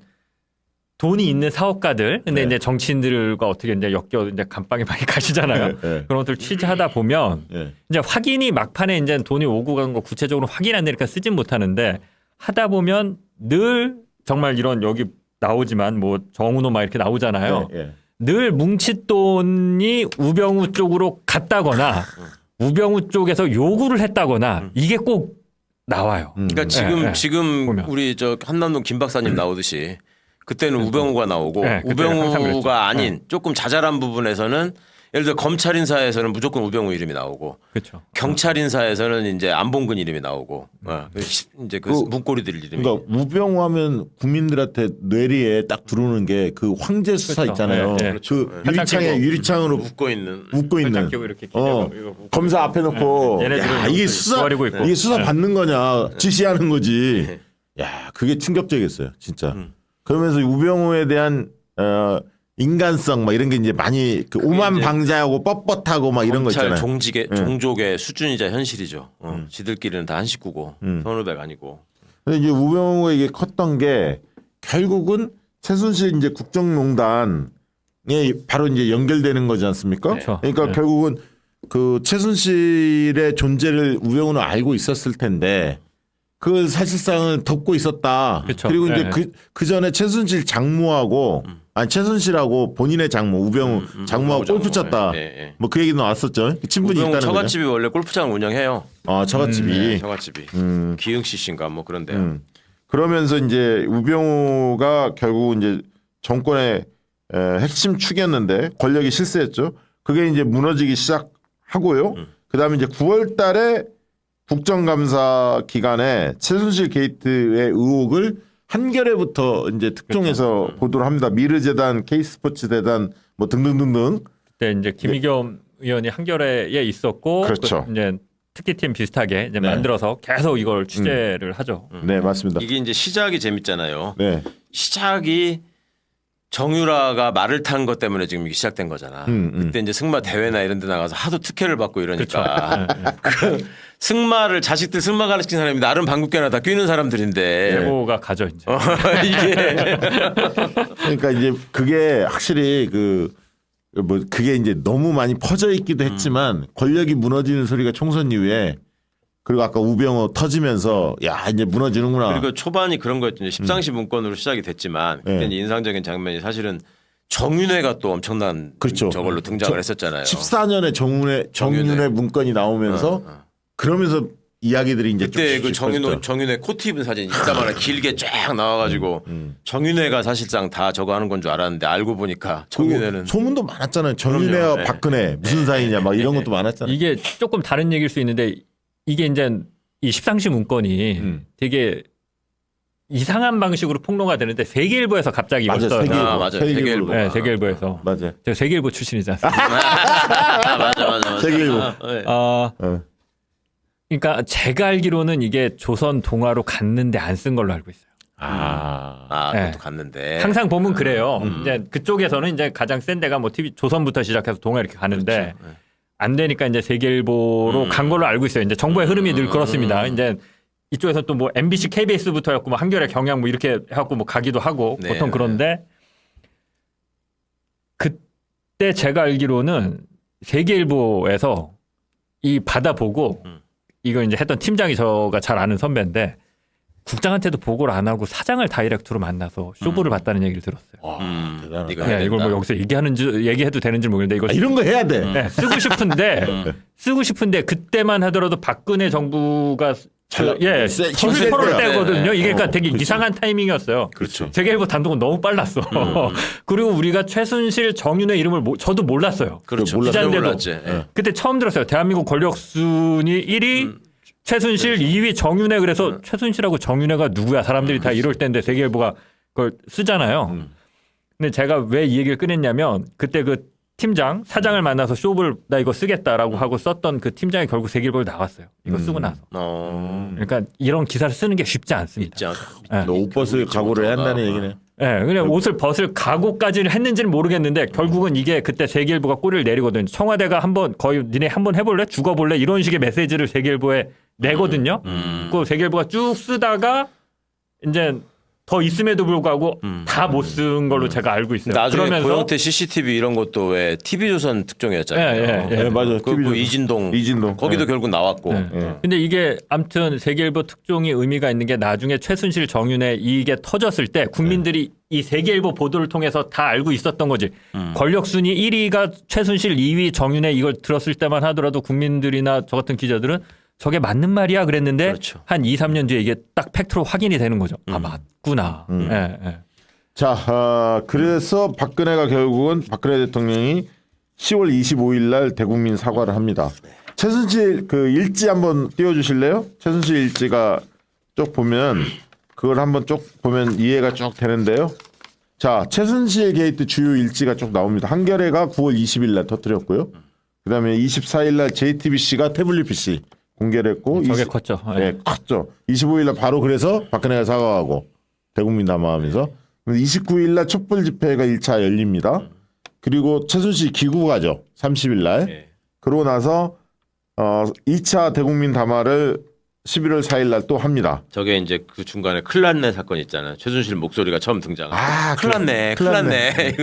돈이 있는 사업가들, 근데 네. 이제 정치인들과 어떻게 이제 엮여 이제 감방에 많이 가시잖아요. 네. 그런 것들 취재하다 보면 네. 이제 확인이 막판에 이제 돈이 오고 간 거 구체적으로 확인 안 되니까 쓰진 못하는데 하다 보면 늘 정말 이런 여기 나오지만 뭐 정운호 막 이렇게 나오잖아요. 네. 늘 뭉칫돈이 우병우 쪽으로 갔다거나 우병우 쪽에서 요구를 했다거나 이게 꼭 나와요. 그러니까 지금 네. 지금 보면. 우리 저 한남동 김 박사님 나오듯이 그때는 우병우가 나오고 네, 그때는 항상 그랬죠. 우병우가 아닌 조금 자잘한 부분에서는 예를 들어 검찰 인사에서는 무조건 우병우 이름이 나오고 그렇죠. 경찰 인사에서는 이제 안봉근 이름이 나오고 이제 그 문고리들 이름이 그러니까 우병우 하면 국민들한테 뇌리에 딱 들어오는 게 그 황제 수사 그렇죠. 있잖아요. 네, 네. 그 그렇죠. 유리창으로 웃고 있는 웃고 있는 살짝 끼고 이렇게 기대고 이거 보고. 검사 앞에 놓고 얘네들은 야, 이게 여기서 수사 기다리고 있고. 이게 수사 네. 받는 거냐 지시하는 거지. 야 그게 충격적이었어요 진짜. 그러면서 우병우에 대한 인간성 막 이런 게 이제 많이 그 오만 방자하고 뻣뻣하고 막 이런 거 검찰 있잖아요. 종족의 수준이자 현실이죠. 지들끼리는 다 한 식구고 선후배가 아니고. 근데 이제 우병우가 이게 컸던 게 결국은 최순실 이제 국정농단에 바로 이제 연결되는 거지 않습니까? 그렇죠. 그러니까 네. 결국은 그 최순실의 존재를 우병우는 알고 있었을 텐데 그 사실상은 덮고 있었다. 그렇죠. 그리고 이제 네. 그 전에 최순실 장모하고 아니 최순실하고 본인의 장모 우병우 장모하고 우병우 골프 장모. 쳤다. 예. 뭐 그 얘기 나왔었죠. 친분이 우병우 있다는 거죠. 처갓집이 원래 골프장 운영해요. 처갓집이. 처갓집이 기흥 씨인가 뭐 그런데요. 그러면서 이제 우병우가 결국 이제 정권의 핵심 축이었는데 권력이 실세했죠. 그게 이제 무너지기 시작하고요. 그다음에 이제 9월달에 국정감사 기간에 최순실 게이트의 의혹을 한겨레부터 이제 특종해서 보도를 합니다. 미르재단, K스포츠 재단 뭐 등등등등. 그때 이제 김의겸 의원이 한겨레에 있었고 그렇죠. 그 이제 특기팀 비슷하게 이제 네. 만들어서 계속 이걸 취재를 하죠. 네 맞습니다. 이게 이제 시작이 재밌잖아요. 네. 시작이 정유라가 말을 탄 것 때문에 지금 이게 시작된 거잖아. 그때 이제 승마 대회나 이런 데 나가서 하도 특혜를 받고 이러니까 그 승마를 자식들 승마 가르친 사람이 나름 방귀깨나 다 끼는 사람들인데 예고가 가죠 이제. 이게 그러니까 이제 그게 확실히 뭐 그게 이제 너무 많이 퍼져 있기도 했지만 권력이 무너지는 소리가 총선 이후에 그리고 아까 우병우 터지면서 야 이제 무너지는구나. 그리고 초반이 그런 거였죠. 십상시 문건으로 시작이 됐지만 그때 네. 이제 인상적인 장면이 사실은 정윤회가 또 엄청난 그렇죠. 저걸로 등장을 했었잖아요. 14년에 정윤회 문건이 나오면서 그러면서 이야기들이 이제 그때 그 쭉쭉 퍼졌죠. 정윤회 코트 입은 사진 이따만하 길게 쫙 나와가지고 정윤회가 사실상 다 저거 하는 건 줄 알았는데 알고 보니까 정윤회는 그리고 소문도 많았잖아요. 정윤회와 그럼요. 네. 박근혜 무슨 사이냐 막 이런 것도 많았잖아요. 이게 조금 다른 얘기일 수 있는데 이게 이제 이 십상시 문건이 되게 이상한 방식으로 폭로가 되는데 세계일보에서 갑자기 맞아요. 왔어요. 세계일보. 맞아요. 세계일보. 네, 세계일보에서. 맞아요. 제가 세계일보 출신이지 않습니까? 맞아. 세계일보. 어, 그러니까 제가 알기로는 이게 조선 동화로 갔는데 안 쓴 걸로 알고 있어요. 그것도 네. 갔는데. 항상 보면 그래요. 이제 그쪽에서는 이제 가장 센 데가 뭐 TV 조선부터 시작해서 동화 이렇게 가는데 그렇죠. 안 되니까 이제 세계일보로 간 걸로 알고 있어요. 이제 정보의 흐름이 늘 그렇습니다. 이제 이쪽에서 또 뭐 MBC, KBS부터였고 뭐 한겨레, 경향 뭐 이렇게 해갖고 뭐 가기도 하고 네, 보통 그런데 그때 제가 알기로는 세계일보에서 이 받아보고 이거 이제 했던 팀장이 저가 잘 아는 선배인데 국장한테도 보고를 안 하고 사장을 다이렉트로 만나서 쇼부를 봤다는 얘기를 들었어요. 대단하다. 이거 해야 네, 이걸 뭐 된다. 여기서 얘기해도 되는지 모르겠는데 이거 이런 거 해야 돼. 네, 쓰고 싶은데 그때만 하더라도 박근혜 정부가 턱을 털을 때거든요. 이게 그러니까 되게 이상한 타이밍이었어요. 그렇죠. 세계일보 단독은 너무 빨랐어. 그리고 우리가 최순실, 정윤회 이름을 저도 몰랐어요. 그렇죠. 기자인데도. 몰랐지. 예. 그때 처음 들었어요. 대한민국 권력 순위 1위 최순실, 2위 정윤회. 그래서 최순실하고 정윤회가 누구야? 사람들이 다 이럴 때인데 세계일보가 그걸 쓰잖아요. 근데 제가 왜 이 얘기를 꺼냈냐면 그때 그 팀장, 사장을 만나서 쇼를 나 이거 쓰겠다라고 하고 썼던 그 팀장이 결국 세계일보에 나왔어요. 이거 쓰고 나서. 그러니까 이런 기사를 쓰는 게 쉽지 않습니다. 있죠. 네. 너 옷 벗을 각오를 해야 한다는 얘기네. 네, 그냥 옷을 벗을 각오까지를 했는지는 모르겠는데 결국은 이게 그때 세계일보가 꼬리를 내리거든요. 청와대가 한번 거의 니네 한번 해볼래? 죽어볼래? 이런 식의 메시지를 세계일보에 내거든요. 그 세계일보가 쭉 쓰다가 이제 더 있음에도 불구하고 다 못 쓴 걸로 제가 알고 있어요. 나중에 그러면서 고영태 CCTV 이런 것도 왜 TV조선 특종이었잖아요. 네, 맞아요. 그 TV조선. 이진동 거기도 네. 결국 나왔고. 네. 근데 이게 아무튼 세계일보 특종이 의미가 있는 게 나중에 최순실, 정윤회 이게 터졌을 때 국민들이 이 세계일보 보도를 통해서 다 알고 있었던 거지. 권력 순위 1위가 최순실, 2위 정윤회 이걸 들었을 때만 하더라도 국민들이나 저 같은 기자들은 저게 맞는 말이야 그랬는데 그렇죠. 한 2, 3년 뒤에 이게 딱 팩트로 확인이 되는 거죠. 아 맞구나. 예, 예. 자, 그래서 박근혜가 결국은 박근혜 대통령이 10월 25일 날 대국민 사과를 합니다. 최순실 그 일지 한번 띄워주실래요? 최순실 일지가 쭉 보면 그걸 한번 쭉 보면 이해가 쭉 되는데요. 자, 최순실 게이트 주요 일지가 쭉 나옵니다. 한겨레가 9월 20일 날 터뜨렸고요. 그다음에 24일 날 JTBC가 태블릿 PC 공개를 했고 저게 컸죠. 예. 네, 컸죠. 25일 날 바로 그래서 박근혜가 사과하고 대국민 담화하면서 29일 날 촛불 집회가 1차 열립니다. 그리고 최순실 귀국하죠. 30일 날. 예. 그러고 나서 2차 대국민 담화를 11월 4일 날 또 합니다. 저게 이제 그 중간에 큰일 났네 사건 있잖아요. 최순실 목소리가 처음 등장. 아, 큰일 났네. 큰일 났네.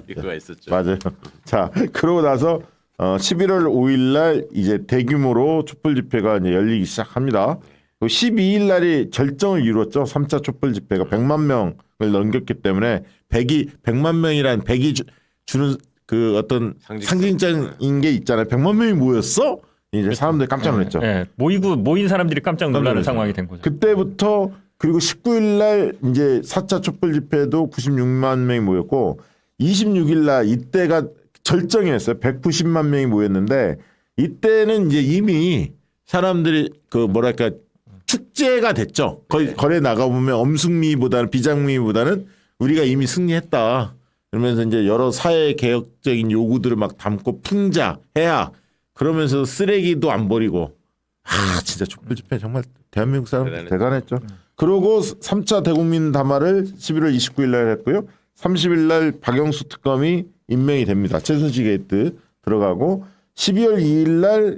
이거가 있었죠. 맞아요. 자, 그러고 나서 11월 5일 날 이제 대규모로 촛불 집회가 이제 열리기 시작합니다. 12일 날이 절정을 이루었죠. 3차 촛불 집회가 100만 명을 넘겼기 때문에 100만 명이란 100이 주는 그 어떤 상징적인 게 있잖아요. 100만 명이 모였어? 이제 사람들이 깜짝 놀랐죠. 예. 모인 사람들이 깜짝 놀라는 상황이 된 거죠. 그때부터 그리고 19일 날 이제 4차 촛불 집회도 96만 명이 모였고 26일 날 이때가 절정이었어요. 190만 명이 모였는데 이때는 이제 이미 사람들이 그 뭐랄까 축제가 됐죠. 거의 거래 나가 보면 엄숙미보다는 비장미보다는 우리가 이미 승리했다. 그러면서 이제 여러 사회 개혁적인 요구들을 막 담고 풍자, 해악 그러면서 쓰레기도 안 버리고 진짜 촛불 집회 정말 대한민국 사람 대단했죠. 그리고 3차 대국민 담화를 11월 29일 날 했고요. 30일 날 박영수 특검이 임명이 됩니다. 최순실 게이트 들어가고 12월 2일 날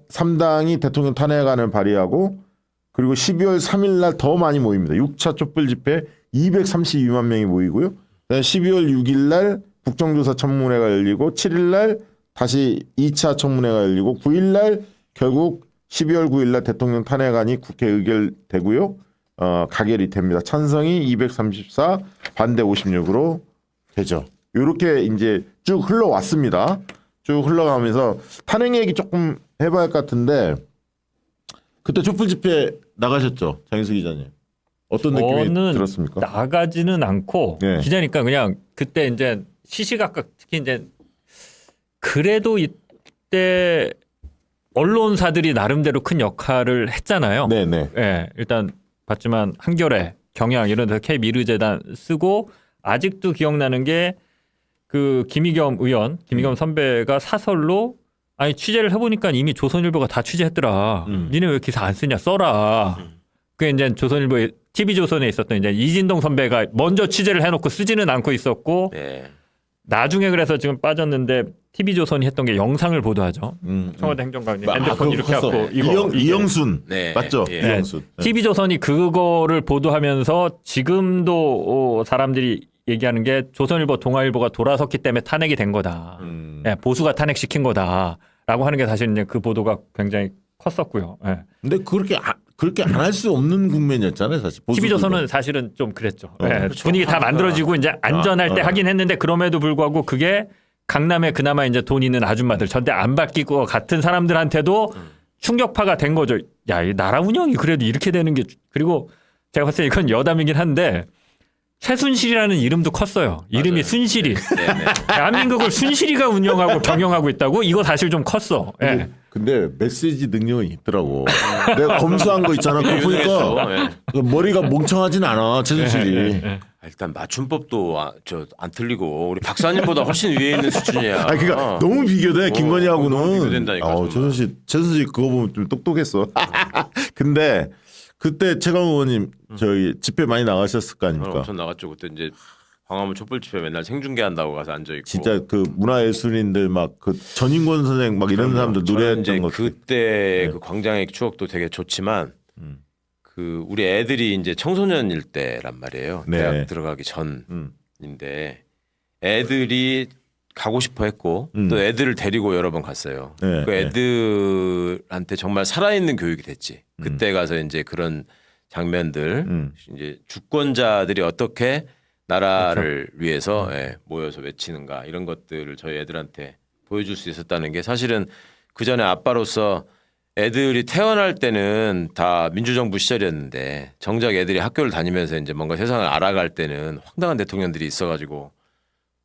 3당이 대통령 탄핵안을 발의하고 그리고 12월 3일 날 더 많이 모입니다. 6차 촛불 집회 232만 명이 모이고요. 12월 6일 날 국정조사 청문회가 열리고 7일 날 다시 2차 청문회가 열리고 9일 날 결국 12월 9일 날 대통령 탄핵안이 국회 의결되고요. 가결이 됩니다. 찬성이 234, 반대 56으로 되죠. 이렇게 이제 쭉 흘러왔습니다. 쭉 흘러가면서 탄핵 얘기 조금 해봐야 할 것 같은데 그때 촛불 집회 나가셨죠, 장인수 기자님? 어떤 느낌이 들었습니까? 나가지는 않고 네. 기자니까 그냥 그때 이제 시시각각 특히 이제 그래도 이때 언론사들이 나름대로 큰 역할을 했잖아요. 네네. 예, 일단 봤지만 한겨레, 경향 이런 데서 K미르재단 쓰고 아직도 기억나는 게 그 김의겸 의원, 김의겸 선배가 사설로 아니 취재를 해보니까 이미 조선일보가 다 취재했더라. 니네 왜 기사 안 쓰냐 써라. 그게 이제 조선일보에 TV조선에 있었던 이제 이진동 선배가 먼저 취재를 해놓고 쓰지는 않고 있었고 네. 나중에 그래서 지금 빠졌는데 TV조선이 했던 게 영상을 보도하죠. 청와대 행정관이 핸드폰 이렇게 하고 이영순 네. 맞죠? 예. 이영순. TV조선이 그거를 보도하면서 지금도 사람들이 얘기하는 게 조선일보, 동아일보가 돌아섰기 때문에 탄핵이 된 거다. 예, 보수가 탄핵시킨 거다라고 하는 게 사실 이제 그 보도가 굉장히 컸었고요. 예. 근데 그렇게 안 할 수 없는 국면이었잖아요, 사실. TV조선은 사실은 좀 그랬죠. 예, 그렇죠. 분위기 다 만들어지고 이제 안전할 때 하긴 했는데 그럼에도 불구하고 그게 강남에 그나마 이제 돈 있는 아줌마들 전대 안 바뀔 것 같은 사람들한테도 충격파가 된 거죠. 야, 이 나라 운영이 그래도 이렇게 되는 게 그리고 제가 봤을 때 이건 여담이긴 한데 최순실이라는 이름도 컸어요. 이름이 맞아요. 순실이. 네네. 대한민국을 순실이가 운영하고 경영하고 있다고? 이거 사실 좀 컸어. 예. 근데 메시지 능력은 있더라고. 내가 검수한 거 있잖아. 그거 보니까 예. 머리가 멍청하진 않아, 최순실이. 일단 맞춤법도 안 틀리고 우리 박사님보다 훨씬 위에 있는 수준이야. 아니 그러니까 너무 비교돼 김건희하고는. 너무 비교된다니까, 정말. 최순실 그거 보면 좀 똑똑했어. 근데 그때 최강 의원님 저희 집회 많이 나가셨을 거 아닙니까? 엄청 나갔죠. 그때 이제 광화문 촛불 집회 맨날 생중계한다고 가서 앉아 있고. 진짜 그 문화예술인들 막 그 전인권 선생 막 이런 사람들 노래했던 것. 그때 그 광장의 추억도 되게 좋지만 그 우리 애들이 이제 청소년일 때란 말이에요. 네. 대학 들어가기 전인데 애들이 가고 싶어 했고 또 애들을 데리고 여러 번 갔어요. 네, 그 애들한테 정말 살아있는 교육이 됐지. 그때 가서 이제 그런 장면들 이제 주권자들이 어떻게 나라를 위해서 모여서 외치는가 이런 것들을 저희 애들한테 보여줄 수 있었다는 게 사실은 그 전에 아빠로서 애들이 태어날 때는 다 민주정부 시절이었는데 정작 애들이 학교를 다니면서 이제 뭔가 세상을 알아갈 때는 황당한 대통령들이 있어가지고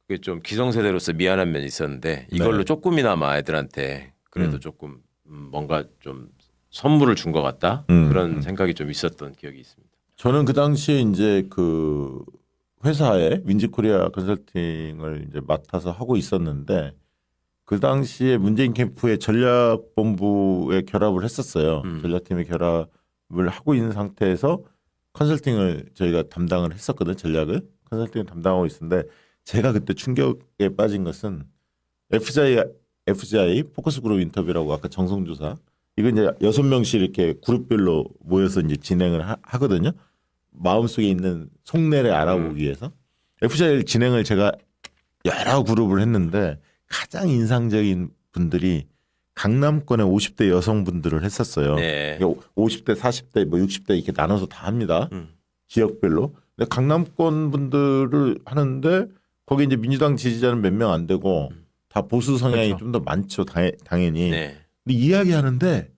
그게 좀 기성세대로서 미안한 면이 있었는데 이걸로 네. 조금이나마 애들한테 그래도 조금 뭔가 좀 선물을 준 것 같다 그런 생각이 좀 있었던 기억이 있습니다. 저는 그 당시에 이제 그 회사에 윈지코리아 컨설팅을 이제 맡아서 하고 있었는데 그 당시에 문재인 캠프의 전략본부에 결합을 했었어요. 전략팀에 결합을 하고 있는 상태에서 컨설팅을 저희가 담당을 했었거든요. 전략을 컨설팅을 담당하고 있었는데 제가 그때 충격에 빠진 것은 FGI 포커스 그룹 인터뷰라고 아까 정성조사 이거 이제 6명씩 이렇게 그룹별로 모여서 이제 진행을 하거든요. 마음속에 있는 속내를 알아보기 위해서 FGI 진행을 제가 여러 그룹을 했는데 가장 인상적인 분들이 강남권의 50대 여성분들을 했었어요. 네. 50대, 40대, 뭐 60대 이렇게 나눠서 다 합니다. 지역별로. 근데 강남권 분들을 하는데 거기 이제 민주당 지지자는 몇 명 안 되고 다 보수 성향이 그렇죠. 좀 더 많죠. 당연히. 네. 근데 이야기하는데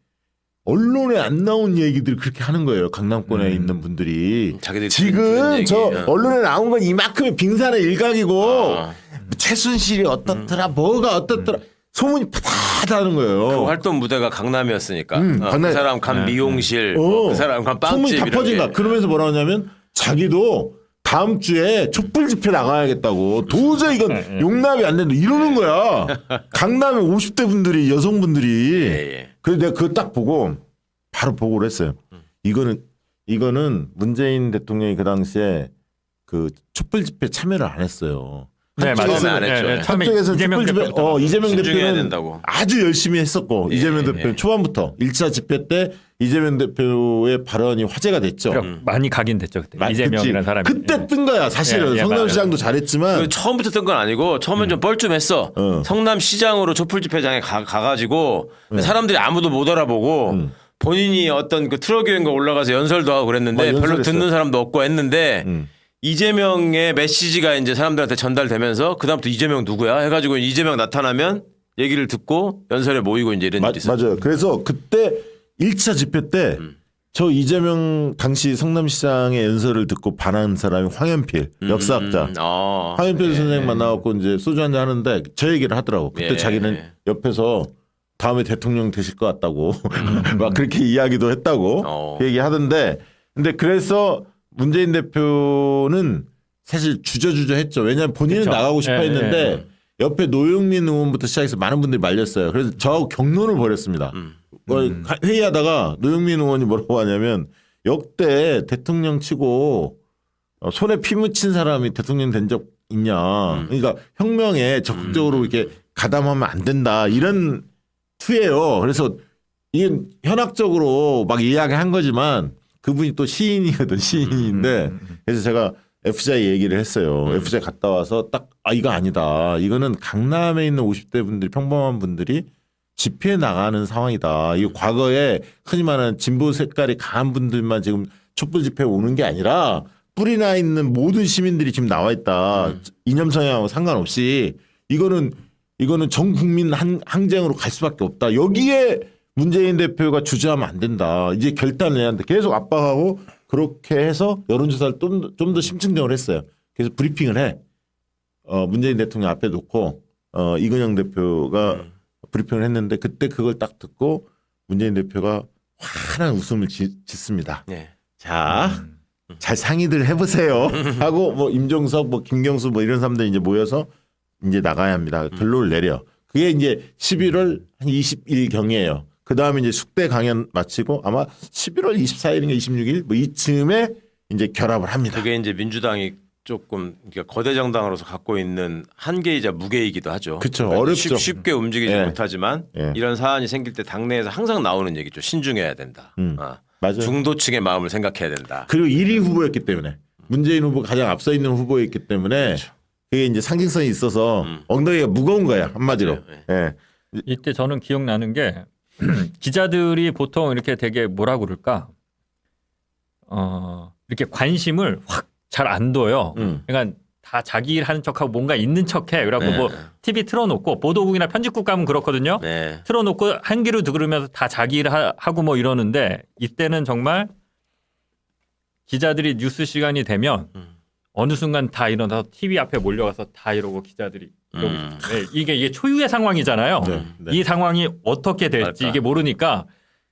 언론에 안 나온 얘기들 그렇게 하는 거예요. 강남권에 있는 분들이. 자기들이 지금 들은 저 얘기. 언론에 나온 건 이만큼의 빙산의 일각이고 아. 최순실이 어떻더라 뭐가 어떻더라 소문이 파다하는 거예요. 그 활동 무대가 강남이었으니까 강남. 그 사람 간 미용실 그 사람 간 소문이 빵집 다 이런 퍼진다. 게. 그러면서 뭐라 하냐면 자기도 다음 주에 촛불 집회 나가야겠다고 도저히 이건 용납이 안 된다 이러는 거야. 강남에 50대 분들이 여성분들이. 예. 그래서 내가 그거 딱 보고 바로 보고를 했어요. 이거는 문재인 대통령이 그 당시에 그 촛불 집회 참여를 안 했어요. 네, 한쪽에서는- 처음에 안 했죠. 한쪽에서 이재명 촛불 집회 대표부터. 이재명 신중해야 대표는 된다고. 아주 열심히 했었고 이재명 대표 예. 초반부터 1차 집회 때 이재명 대표의 발언이 화제가 됐죠. 많이 가긴 됐죠 그때. 이재명이라는 사람이. 그때 뜬 거야 사실은. 예, 예, 성남시장도 잘했지만 그 처음부터 뜬 건 아니고 처음엔 좀 뻘쭘했어. 성남시장으로 촛불 집회장에 가가지고 사람들이 아무도 못 알아보고 본인이 어떤 그 트럭인가 올라가서 연설도 하고 그랬는데 별로 연설했어요. 듣는 사람도 없고 했는데 이재명의 메시지가 이제 사람들한테 전달되면서 그다음부터 이재명 누구야 해가지고 이재명 나타나면 얘기를 듣고 연설에 모이고 이제 이런 일이 있었죠. 맞아요. 그래서 그때 1차 집회 때 저 이재명 당시 성남시장의 연설을 듣고 반한 사람이 황현필 역사학자. 황현필 선생님 만나갖고 이제 소주 한잔 하는데 저 얘기를 하더라고. 그때 예. 자기는 옆에서 다음에 대통령 되실 것 같다고 막 그렇게 이야기도 했다고 그 얘기하던데 근데 그래서 문재인 대표는 사실 주저주저했죠. 왜냐하면 본인은 그쵸. 나가고 싶어 했는데 옆에 노영민 의원부터 시작해서 많은 분들이 말렸어요. 그래서 저 경론을 벌였습니다. 회의하다가 노영민 의원이 뭐라고 하냐면 역대 대통령 치고 손에 피 묻힌 사람이 대통령 된 적 있냐. 그러니까 혁명에 적극적으로 이렇게 가담하면 안 된다. 이런 투예요. 그래서 이게 현학적으로 막 이야기한 거지만 그분이 또 시인이거든. 시인인데 그래서 제가 FJ 얘기를 했어요. FJ 갔다 와서 딱 이거 아니다. 이거는 강남에 있는 50대 분들이 평범한 분들이 집회에 나가는 상황이다. 이거 과거에 흔히 말하는 진보 색깔이 강한 분들만 지금 촛불 집회에 오는 게 아니라 뿌리나 있는 모든 시민들이 지금 나와 있다. 이념 성향하고 상관없이 이거는 전 국민 항쟁으로 갈 수밖에 없다. 여기에 문재인 대표가 주저하면 안 된다. 이제 결단을 해야 한다. 계속 압박하고 그렇게 해서 여론조사를 좀 더 심층정을 했어요. 그래서 브리핑을 해. 문재인 대통령 앞에 놓고 이근영 대표가 브리핑을 했는데 그때 그걸 딱 듣고 문재인 대표가 환한 웃음을 짓습니다. 네. 자, 잘 상의들 해보세요. 하고 뭐 임종석, 뭐 김경수 뭐 이런 사람들 이제 모여서 이제 나가야 합니다. 결론을 내려. 그게 이제 11월 한 20일 경이에요. 그 다음에 이제 숙대 강연 마치고 아마 11월 24일인가 26일 뭐 이쯤에 이제 결합을 합니다. 그게 이제 민주당이 조금 그러니까 거대 정당으로서 갖고 있는 한계이자 무게이기도 하죠. 그렇죠. 그러니까 어렵죠. 쉽게 움직이지 예. 못하지만 예. 이런 사안이 생길 때 당내에서 항상 나오는 얘기죠. 신중해야 된다. 맞아요. 중도층의 마음을 생각해야 된다. 그리고 1위 후보였기 때문에 문재인 후보가 가장 앞서 있는 후보였기 때문에 그게 이제 상징성이 있어서 엉덩이가 무거운 거야 한마디로. 맞아요. 예. 이때 저는 기억나는 게 기자들이 보통 이렇게 되게 뭐라 그럴까 이렇게 관심을 확 잘 안 둬요. 그러니까 다 자기 일 하는 척하고 뭔가 있는 척해. 그래갖고 네. 뭐 TV 틀어놓고 보도국이나 편집국 가면 그렇거든요. 네. 틀어놓고 한 귀로 들으면서 다 자기 일 하고 뭐 이러는데 이때는 정말 기자들이 뉴스 시간이 되면 어느 순간 다 일어나서 TV 앞에 몰려가서 다 이러고 기자들이 이러고 네, 이게 초유의 상황이잖아요. 네, 네. 이 상황이 어떻게 될지 맞다. 이게 모르니까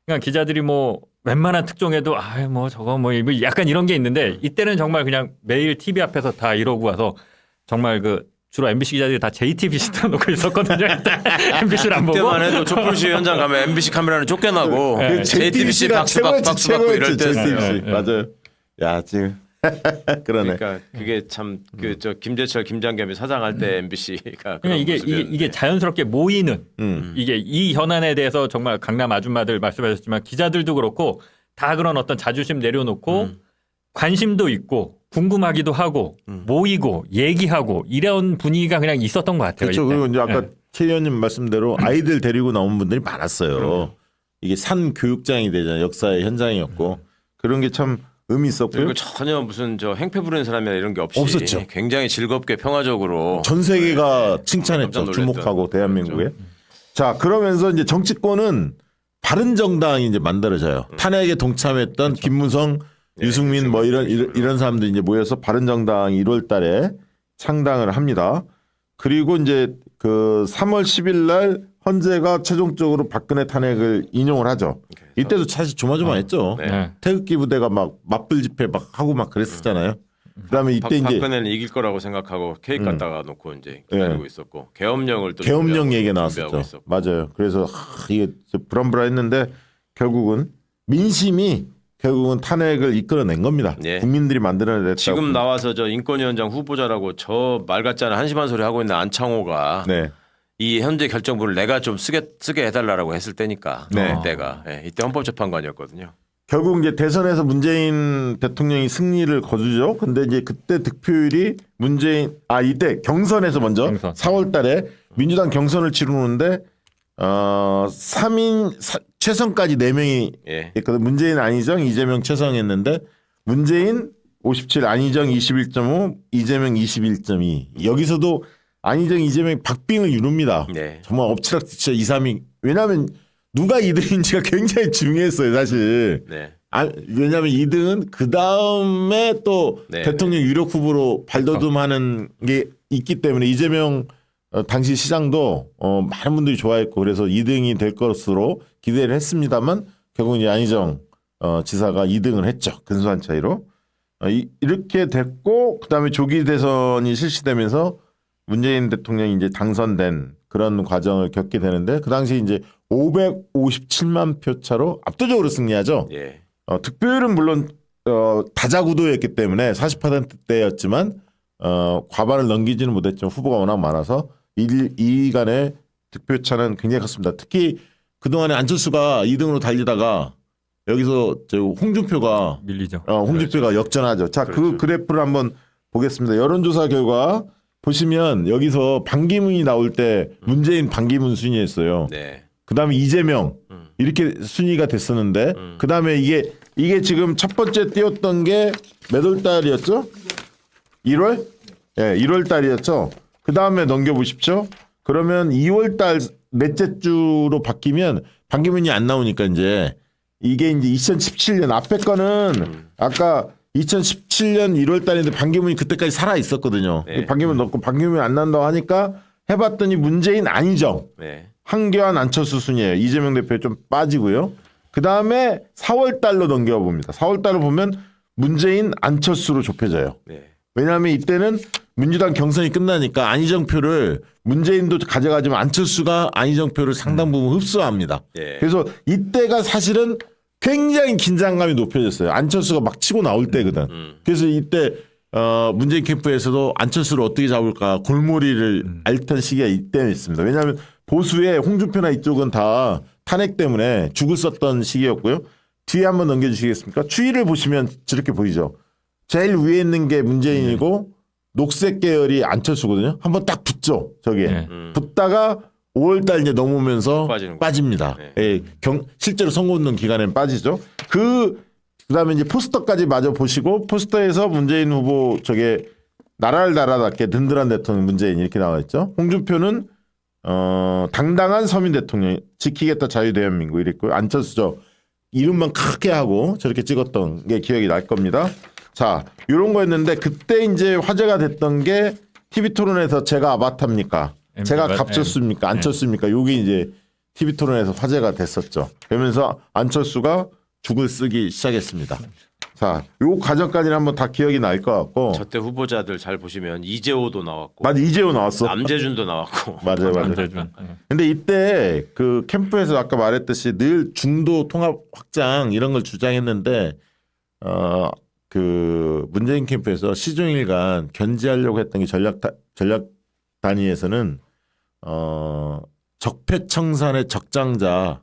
그냥 기자들이 뭐 웬만한 특종에도 뭐 저거 뭐 약간 이런 게 있는데 이때는 정말 그냥 매일 TV 앞에서 다 이러고 와서 정말 그 주로 MBC 기자들이 다 JTBC 틀어놓고 있었거든요. MBC를 안 보고. 그때만 해도 촛불시 현장 가면 MBC 카메라는 쫓겨나고 네. JTBC 박수 받고 이럴 때였어요. JTBC. 맞아요. 야 지금 그러네. 그러니까 그게 참 그 저 김재철 김장겸이 사장할 때 MBC가 그냥 이게 자연스럽게 모이는 이게 이 현안에 대해서 정말 강남 아줌마들 말씀하셨지만 기자들도 그렇고 다 그런 어떤 자존심 내려놓고 관심도 있고 궁금하기도 하고 모이고 얘기하고 이런 분위기가 그냥 있었던 것 같아요. 그렇죠. 이때. 그리고 이제 아까 네. 최 의원님 말씀대로 아이들 데리고 나온 분들이 많았어요. 이게 산 교육장이 되잖아요. 역사의 현장이었고 그런 게 참 의미 있었고요. 그리고 전혀 무슨 저 행패 부리는 사람이나 이런 게 없이 없었죠. 굉장히 즐겁게 평화적으로 전 세계가 칭찬했죠. 깜짝 놀랐던 주목하고 대한민국에. 자 그러면서 이제 정치권은 바른정당이 이제 만들어져요. 탄핵에 동참했던 김무성, 유승민 뭐 이런 사람들이 이제 모여서 바른정당이 1월달에 창당을 합니다. 그리고 이제 그 3월 10일 날 헌재가 최종적으로 박근혜 탄핵을 인용을 하죠. 이때도 사실 조마조마했죠. 네. 네. 태극기 부대가 막 맞불 집회 막 하고 막 그랬었잖아요. 그다음에 이때 이제 박근혜는 이길 거라고 생각하고 케이크 갖다가 놓고 이제 기다리고 있었고 계엄령을 또 계엄령 얘기가 준비하고 나왔었죠. 있었고. 맞아요. 그래서 이게 불안불안했는데 결국은 민심이 결국은 탄핵을 이끌어낸 겁니다. 예. 국민들이 만들어냈다고. 지금 나와서 저 인권위원장 후보자라고 저 말 같지 않은 한심한 소리 하고 있는 안창호가 네. 이 현재 결정부를 내가 좀 쓰게 해달라고 했을 때니까 네. 이때가 이때 헌법재판관이었거든요. 결국 이제 대선에서 문재인 대통령이 승리를 거두죠. 근데 이제 그때 득표율이 이때 경선에서 먼저 경선. 4월 달에 민주당 경선을 치르는데 3인 최성까지 4명이 예. 있거든. 문재인, 안희정, 이재명 최성했는데 문재인 57, 안희정 21.5, 이재명 21.2. 여기서도 안희정, 이재명 박빙을 이룹니다. 네. 정말 엎치락뒤쳐 2, 3위. 왜냐하면 누가 2등인지가 굉장히 중요했어요, 사실. 네. 왜냐하면 2등은 그 다음에 또 네, 대통령 유력 후보로 발돋움하는 게 있기 때문에 이재명 당시 시장도 많은 분들이 좋아했고 그래서 2등이 될 것으로 기대를 했습니다만 결국 이제 안희정 지사가 2등을 했죠. 근소한 차이로. 이렇게 됐고 그다음에 조기 대선이 실시되면서 문재인 대통령이 이제 당선된 그런 과정을 겪게 되는데 그 당시 이제 557만 표 차로 압도적으로 승리하죠. 예. 득표율은 물론 다자구도였기 때문에 40%대였지만 과반을 넘기지는 못했지만 후보가 워낙 많아서 2위 간의 득표 차는 굉장히 컸습니다. 특히 그동안에 안철수가 2등으로 달리다가 여기서 저 홍준표가 밀리죠. 홍준표가 역전하죠. 자, 그 그래프를 한번 보겠습니다. 여론조사 결과 보시면 여기서 반기문이 나올 때 문재인 반기문 순위였어요. 네. 그다음에 이재명 이렇게 순위가 됐었는데 그다음에 이게 지금 첫 번째 띄웠던 게 몇 월 달이었죠? 1월? 예, 1월 달이었죠. 그다음에 넘겨 보십시오. 그러면 2월 달 넷째 주로 바뀌면 반기문이 안 나오니까 이제 이게 이제 2017년 앞에 거는 아까 2017년 1월 달인데 반기문이 그때까지 살아 있었거든요. 네. 반기문 넣고 반기문이 안 난다고 하니까 해봤더니 문재인 안희정, 네. 한교안 안철수 순이에요. 이재명 대표 좀 빠지고요. 그 다음에 4월 달로 넘겨봅니다. 4월 달로 보면 문재인 안철수로 좁혀져요. 네. 왜냐하면 이때는 민주당 경선이 끝나니까 안희정 표를 문재인도 가져가지만 안철수가 안희정 표를 상당 부분 흡수합니다. 예. 그래서 이때가 사실은 굉장히 긴장감이 높여졌어요. 안철수가 막 치고 나올 때거든. 그래서 이때 문재인 캠프에서도 안철수를 어떻게 잡을까 골머리를 앓던 시기가 이때였습니다. 왜냐하면 보수의 홍준표나 이쪽은 다 탄핵 때문에 죽을 썼던 시기였고요. 뒤에 한번 넘겨주시겠습니까? 추이를 보시면 저렇게 보이죠. 제일 위에 있는 게 문재인이고 녹색 계열이 안철수거든요. 한번 딱 붙죠. 저기에. 네. 붙다가 5월달 이제 넘으면서 빠지는 빠집니다. 네. 예, 실제로 선거운동 기간에는 빠지죠. 그다음에 이제 포스터까지 마저 보시고 포스터에서 문재인 후보 저게 나라를 나라답게 든든한 대통령 문재인 이렇게 나와 있죠. 홍준표는 당당한 서민 대통령 지키겠다 자유대한민국 이랬고요. 안철수 저 이름만 크게 하고 저렇게 찍었던 게 기억이 날 겁니다. 자, 이런 거였는데 그때 이제 화제가 됐던 게 TV 토론에서 제가 아바타입니까? 제가 갑철수입니까? 안철수입니까? 요게 이제 TV 토론에서 화제가 됐었죠. 그러면서 안철수가 죽을 쓰기 시작했습니다. 자, 요 과정까지는 한번 다 기억이 날 것 같고. 저때 후보자들 잘 보시면 이재호도 나왔고 맞아, 이재호 나왔어. 남재준도 나왔고. 맞아요. 남재준. 근데 이때 그 캠프에서 아까 말했듯이 늘 중도 통합 확장 이런 걸 주장했는데 그 문재인 캠프에서 시종일관 견제하려고 했던 게 전략 단위에서는 적폐청산의 적장자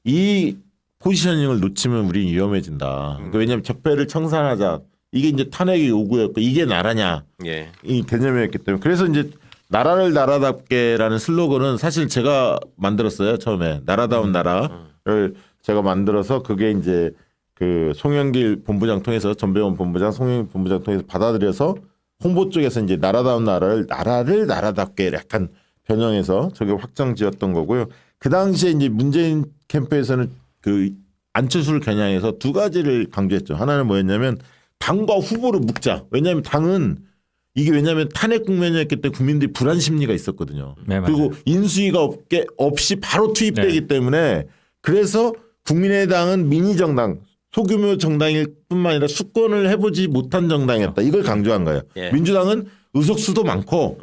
이 포지셔닝을 놓치면 우린 위험해진다. 그러니까 왜냐하면 적폐를 청산하자 이게 이제 탄핵의 요구였고 이게 나라냐 예. 이 개념이었기 때문에 그래서 이제 나라를 나라답게라는 슬로건은 사실 제가 만들었어요. 처음에 나라다운 나라를 제가 만들어서 그게 이제 그 송영길 본부장 통해서 전배원 본부장 송영길 본부장 통해서 받아들여서 홍보 쪽에서 이제 나라다운 나라를 나라답게 약간 변형해서 저게 확정지었던 거고요. 그 당시에 이제 문재인 캠프에서는 그 안철수를 겨냥해서 두 가지를 강조했죠. 하나는 뭐였냐면 당과 후보를 묶자. 왜냐하면 당은 이게 왜냐하면 탄핵 국면이었기 때문에 국민들이 불안 심리가 있었거든요. 네, 그리고 인수위가 없이 바로 투입되기 때문에 그래서 국민의당은 미니 정당 소규모 정당일 뿐만 아니라 수권을 해보지 못한 정당이었다. 이걸 강조한 거예요. 예. 민주당은 의석수도 많고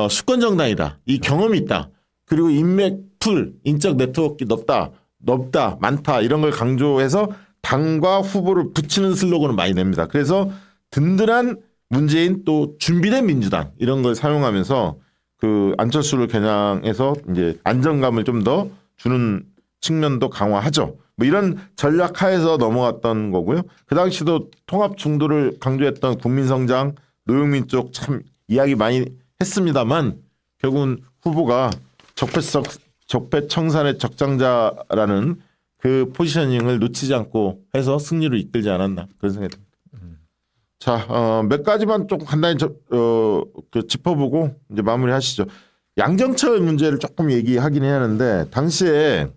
수권 정당이다. 이 경험이 있다. 그리고 인맥 풀, 인적 네트워크 넓다, 많다 이런 걸 강조해서 당과 후보를 붙이는 슬로건을 많이 냅니다. 그래서 든든한 문재인 또 준비된 민주당 이런 걸 사용하면서 그 안철수를 겨냥해서 이제 안정감을 좀 더 주는 측면도 강화하죠. 뭐 이런 전략하에서 넘어갔던 거고요. 그 당시도 통합 중도를 강조했던 국민성장, 노영민 쪽 참 이야기 많이 했습니다만 결국은 후보가 적폐청산의 적장자라는 그 포지셔닝을 놓치지 않고 해서 승리로 이끌지 않았나 그런 생각이 듭니다. 자, 몇 가지만 좀 간단히 그 짚어보고 이제 마무리하시죠. 양정철 문제를 조금 얘기하긴 해야 하는데 당시에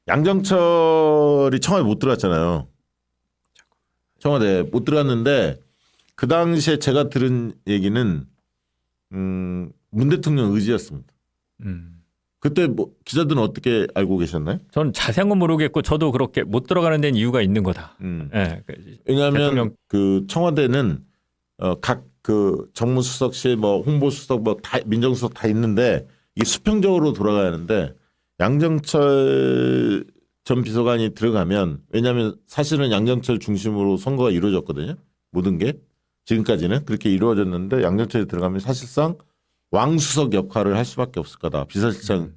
양정철이 청와대 못 들어갔잖아요. 청와대 못 들어갔는데 그 당시에 제가 들은 얘기는 문 대통령 의지였습니다. 그때 뭐 기자들은 어떻게 알고 계셨나요? 전 자세한 건 모르겠고 저도 그렇게 못 들어가는 데는 이유가 있는 거다. 예. 왜냐하면 대통령- 그 청와대는 각 그 정무수석실 뭐 홍보수석 뭐 다 민정수석 다 있는데 이게 수평적으로 돌아가야 하는데 양정철 전 비서관이 들어가면 왜냐하면 사실은 양정철 중심으로 선거가 이루어졌거든요. 모든 게 지금까지는 그렇게 이루어졌는데 양정철이 들어가면 사실상 왕수석 역할을 할 수밖에 없을 거다. 비서실장을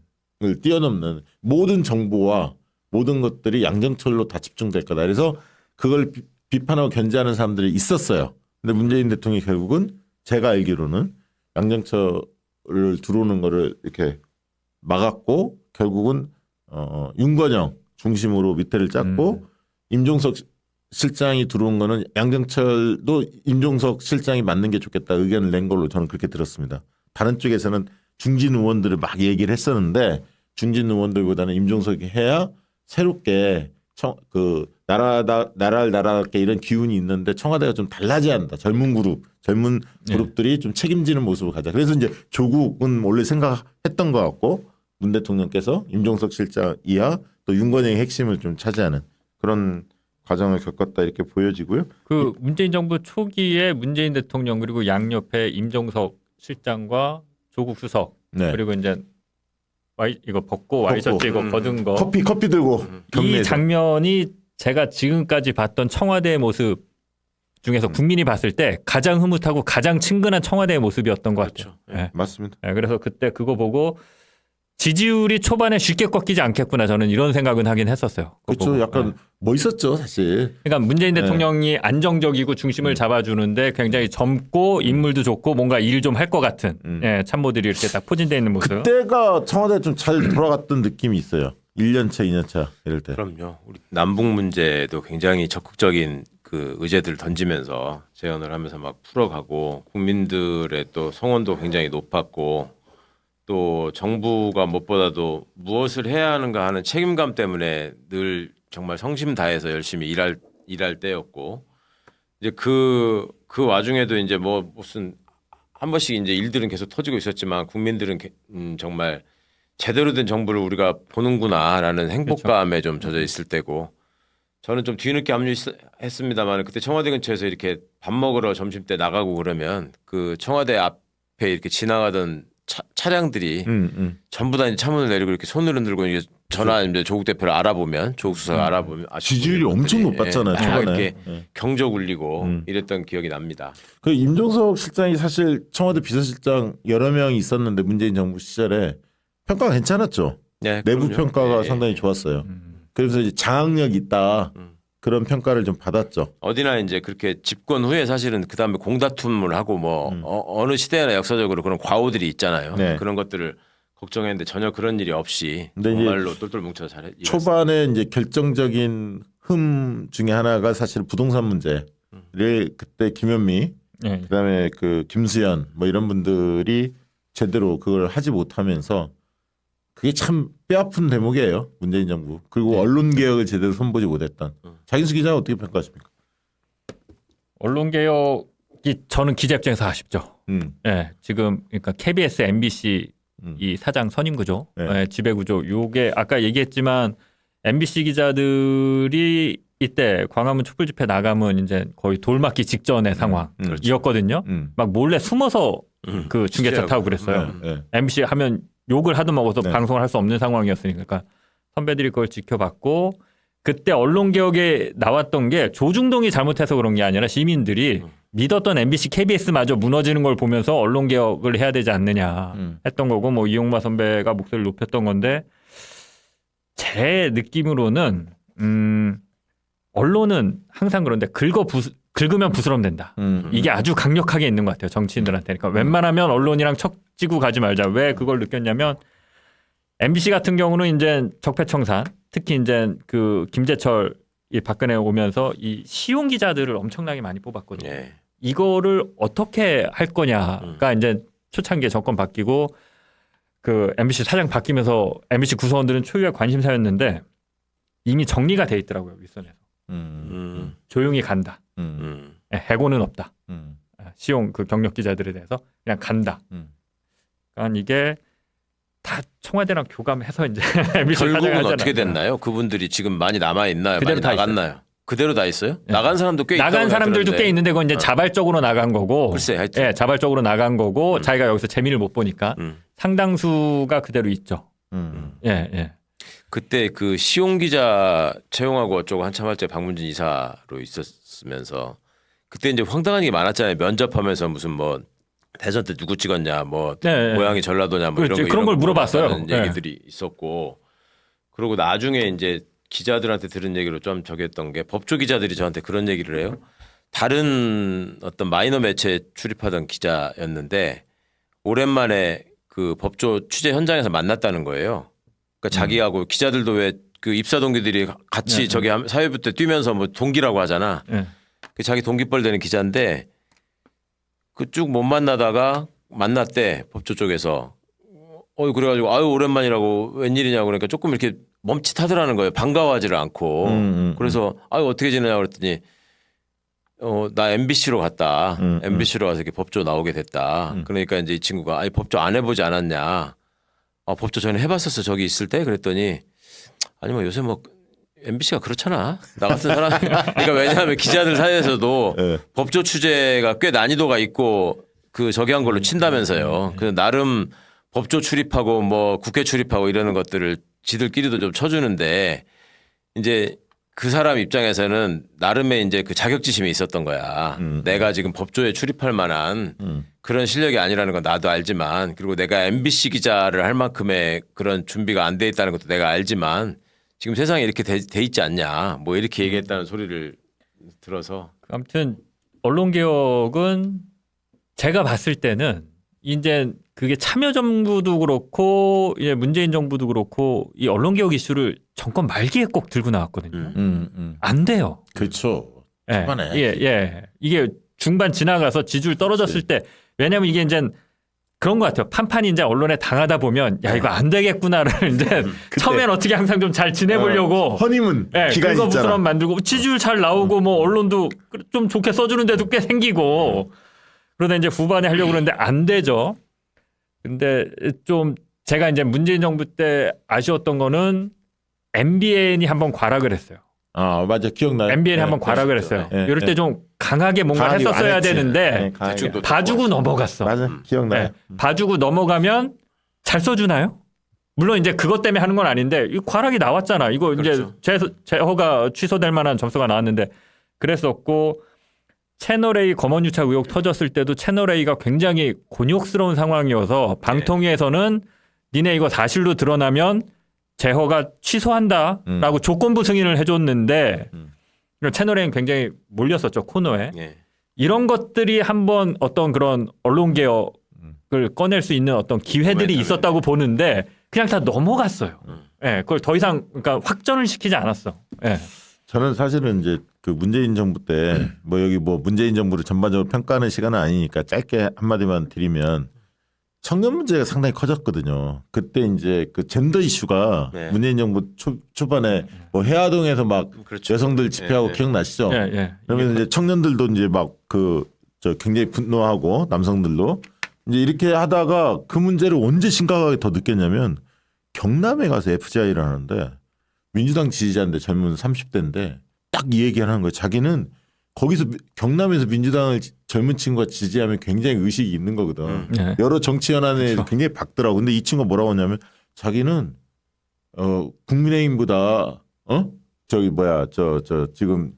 뛰어넘는 모든 정보와 모든 것들이 양정철로 다 집중될 거다. 그래서 그걸 비판하고 견제하는 사람들이 있었어요. 근데 문재인 대통령이 결국은 제가 알기로는 양정철을 들어오는 거를 이렇게 막았고 결국은 윤건영 중심으로 밑에를 짰고 임종석 실장이 들어온 거는 양정철도 임종석 실장이 맞는 게 좋겠다 의견을 낸 걸로 저는 그렇게 들었습니다. 다른 쪽에서는 중진 의원들을 막 얘기를 했었는데 중진 의원들보다는 임종석이 해야 새롭게 나라를 나라답게 이런 기운이 있는데 청와대가 좀 달라져야 한다. 젊은 그룹들이 좀 책임지는 모습을 가자. 그래서 이제 조국은 원래 생각했던 것 같고 문 대통령께서 임종석 실장 이하 또 윤건영의 핵심을 좀 차지하는 그런 과정을 겪었다 이렇게 보여지고요. 그 문재인 정부 초기에 문재인 대통령 그리고 양옆에 임종석 실장과 조국 수석 네. 그리고 이제 이거 벗고 와이셔츠 이거 벗은 거 커피 들고 이 경내에서. 장면이 제가 지금까지 봤던 청와대의 모습 중에서 국민이 봤을 때 가장 흐뭇하고 가장 친근한 청와대의 모습이었던 것 같아요. 예. 맞습니다. 예, 그래서 그때 그거 보고 지지율이 초반에 쉽게 꺾이지 않겠구나 저는 이런 생각은 하긴 했었어요. 그거 그렇죠. 보고. 약간 예. 멋있었죠 사실. 그러니까 문재인 대통령이 안정적이고 중심을 잡아주는데 굉장히 젊고 인물도 좋고 뭔가 일 좀 할 것 같은 예, 참모들이 이렇게 딱 포진되어 있는 모습. 그때가 청와대 좀 잘 돌아갔던 느낌이 있어요. 1년차, 2년차 이럴 때. 그럼요. 우리 남북 문제도 굉장히 적극적인 그 의제들을 던지면서 제언을 하면서 막 풀어가고 국민들의 또 성원도 굉장히 높았고 또 정부가 무엇보다도 무엇을 해야 하는가 하는 책임감 때문에 늘 정말 성심 다해서 열심히 일할 때였고 이제 그 와중에도 이제 뭐 무슨 한 번씩 이제 일들은 계속 터지고 있었지만 국민들은 정말 제대로 된 정부를 우리가 보는구나라는 행복감에 좀 젖어 있을 때고 저는 좀 뒤늦게 합류했습니다만 그때 청와대 근처에서 이렇게 밥 먹으러 점심 때 나가고 그러면 그 청와대 앞에 이렇게 지나가던 차량들이 전부 다 이제 차문을 내리고 이렇게 손을 흔들고 이게 전화 이제 조국 대표를 알아보면 조국 수석 알아보면 지지율이 엄청 높았잖아요. 초반에. 이렇게 경적 울리고 이랬던 기억이 납니다. 그 임종석 실장이 사실 청와대 비서실장 여러 명이 있었는데 문재인 정부 시절에 평가가 괜찮았죠. 네, 내부 그럼요. 평가가 네. 상당히 좋았어요. 그래서 이제 장악력 있다 그런 평가를 좀 받았죠. 어디나 이제 그렇게 집권 후에 사실은 그 다음에 공다툼을 하고 뭐 어느 시대나 역사적으로 그런 과오들이 있잖아요. 네. 그런 것들을 걱정했는데 전혀 그런 일이 없이 근데 이제 정말로 똘똘 뭉쳐 잘 일했어요. 초반에 이제 결정적인 흠 중에 하나가 사실 부동산 문제를 그때 김현미 예. 그다음에 그 김수현 뭐 이런 분들이 제대로 그걸 하지 못하면서 그게 참 뼈아픈 대목이에요. 문재인 정부. 그리고 언론 개혁을 제대로 손보지 못했던. 장인수 기자는 어떻게 평가하십니까? 언론 개혁이 저는 기자 입장에서 아쉽죠. 예, 지금 그러니까 KBS, MBC 이 사장 선임 구조, 네. 예, 지배 구조, 요게 아까 얘기했지만 MBC 기자들이 이때 광화문 촛불 집회 나가면 이제 거의 돌맞기 직전의 상황이었거든요. 막 몰래 숨어서 그 중계차 타고 그랬어요. 네. MBC 하면 욕을 하도 먹어서 네. 방송을 할 수 없는 상황이었으니까 그러니까 선배들이 그걸 지켜봤고 그때 언론 개혁에 나왔던 게 조중동이 잘못해서 그런 게 아니라 시민들이 믿었던 MBC, KBS마저 무너지는 걸 보면서 언론 개혁을 해야 되지 않느냐 했던 거고 뭐 이용마 선배가 목소리를 높였던 건데 제 느낌으로는 언론은 항상 그런데 긁으면 부스럼 된다. 이게 아주 강력하게 있는 것 같아요. 정치인들한테. 그러니까 웬만하면 언론이랑 척지고 가지 말자. 왜 그걸 느꼈냐면 MBC 같은 경우는 이제 적폐청산, 특히 이제 그 김재철 이 박근혜 오면서 이 시용 기자들을 엄청나게 많이 뽑았거든요. 네. 이거를 어떻게 할 거냐가 이제 초창기에 정권 바뀌고 그 MBC 사장 바뀌면서 MBC 구성원들은 초유의 관심사였는데 이미 정리가 돼 있더라고요. 윗선에서. 조용히 간다. 해고는 없다. 시용 그 경력 기자들에 대해서 그냥 간다. 그러니까 이게 다 청와대랑 교감해서 이제 MBC 결국은 어떻게 됐나요? 그분들이 지금 많이 남아 있나요? 많이 그대로 다 나갔나요? 그대로 다 있어요? 네. 나간 사람도 꽤 나간 있다고 사람들도 들었는데. 꽤 있는데 그건 이제 자발적으로 나간 거고. 글쎄, 하여튼. 예, 자발적으로 나간 거고 자기가 여기서 재미를 못 보니까 상당수가 그대로 있죠. 예, 예. 그때 그 시용 기자 채용하고 어쩌고 한참 할 때 박문진 이사로 있었으면서 그때 이제 황당한 게 많았잖아요. 면접하면서 무슨 뭐 대선 때 누구 찍었냐, 뭐 네, 고향이 전라도냐, 뭐 그렇지. 이런 거 그런 걸 물어봤어요. 물어봤다는 네. 얘기들이 있었고, 그리고 나중에 이제 기자들한테 들은 얘기로 좀 저기 했던 게 법조 기자들이 저한테 그런 얘기를 해요. 다른 어떤 마이너 매체에 출입하던 기자였는데 오랜만에 그 법조 취재 현장에서 만났다는 거예요. 그러니까 자기하고 기자들도 왜 그 입사 동기들이 같이 네, 저기 사회부 때 뛰면서 뭐 동기라고 하잖아. 예. 그 자기 동기뻘 되는 기자인데 그 쭉 못 만나다가 만났대 법조 쪽에서. 그래가지고 아유 오랜만이라고 웬일이냐고 그러니까 조금 이렇게 멈칫하더라는 거예요. 반가워하지를 않고. 그래서 아유 어떻게 지내냐고 그랬더니 나 MBC로 갔다. MBC로 가서 이렇게 법조 나오게 됐다. 그러니까 이제 이 친구가 아니 법조 안 해보지 않았냐. 법조 전에 해봤었어 저기 있을 때 그랬더니 아니 뭐 요새 뭐 MBC가 그렇잖아. 나 같은 사람. 그러니까 왜냐하면 기자들 사이에서도 네. 법조 취재가 꽤 난이도가 있고 그 저기 한 걸로 친다면서요. 그래서 나름 법조 출입하고 뭐 국회 출입하고 이러는 것들을 지들끼리도 좀 쳐주는데 이제 그 사람 입장에서는 나름의 이제 그 자격지심이 있었던 거야. 내가 지금 법조에 출입할 만한 그런 실력이 아니라는 건 나도 알지만 그리고 내가 MBC 기자를 할 만큼의 그런 준비가 안 돼 있다는 것도 내가 알지만 지금 세상에 이렇게 돼 있지 않냐. 뭐 이렇게 얘기했다는 소리를 들어서. 아무튼 언론 개혁은 제가 봤을 때는 이제 그게 참여정부도 그렇고 이제 문재인 정부도 그렇고 이 언론 개혁 이슈를 정권 말기에 꼭 들고 나왔거든요. 안 돼요. 그렇죠. 예, 초반에. 예. 이게 중반 지나가서 지지율 떨어졌을 때 왜냐하면 이게 이제 그런 것 같아요. 판판이 이제 언론에 당하다 보면 야 이거 안 되겠구나를 이제 처음엔 어떻게 항상 좀 잘 지내보려고 허니문 예, 기간이 그거 있잖아. 부스럼 만들고 지지율 잘 나오고 뭐 언론도 좀 좋게 써주는 데도 꽤 생기고 그러다 이제 후반에 하려고 그러는데 안 되죠. 근데 좀 제가 이제 문재인 정부 때 아쉬웠던 거는 MBN이 한번 과락을 했어요. 아 맞아 기억나요. MBN이 한번 과락을 했어요. 네, 이럴 때 좀 강하게 뭔가 강하게 안 했었어야 했지. 되는데 네, 강하게. 대충 또 봐주고 넘어갔어. 맞아 기억나요. 네. 봐주고 넘어가면 잘 써주나요? 물론 이제 그것 때문에 하는 건 아닌데 이 과락이 나왔잖아. 이거 그렇죠. 이제 제허가 취소될 만한 점수가 나왔는데 그랬었고 채널A 검언유착 의혹 터졌을 때도 채널A가 굉장히 곤욕스러운 상황이어서 방통위에서는 니네 이거 사실로 드러나면 제허가 취소한다라고 조건부 승인을 해줬는데 채널A는 굉장히 몰렸었죠 코너에. 예. 이런 것들이 한번 어떤 그런 언론 개혁을 꺼낼 수 있는 어떤 기회들이 있었다고 보는데 그냥 다 넘어갔어요. 예, 그걸 더 이상 그러니까 확전을 시키지 않았어. 예. 저는 사실은 이제 그 문재인 정부 때 뭐 여기 뭐 문재인 정부를 전반적으로 평가하는 시간은 아니니까 짧게 한마디만 드리면 청년 문제가 상당히 커졌거든요. 그때 이제 그 젠더 이슈가 네. 문재인 정부 초반에 뭐 해화동에서 막 그렇죠. 여성들 집회하고 네, 네. 기억나시죠? 예. 그러면 이제 청년들도 이제 막 저 굉장히 분노하고 남성들도 이제 이렇게 하다가 그 문제를 언제 심각하게 더 느꼈냐면 경남에 가서 FGI를 하는데 민주당 지지자인데 젊은 30대인데 딱 이 얘기하는 거예요. 자기는 거기서 경남에서 민주당을 젊은 친구가 지지하면 굉장히 의식이 있는 거거든. 예. 여러 정치 현안에 그렇죠. 굉장히 박더라고. 근데 이 친구가 뭐라고 하냐면 자기는 국민의힘보다 저기 뭐야 저 지금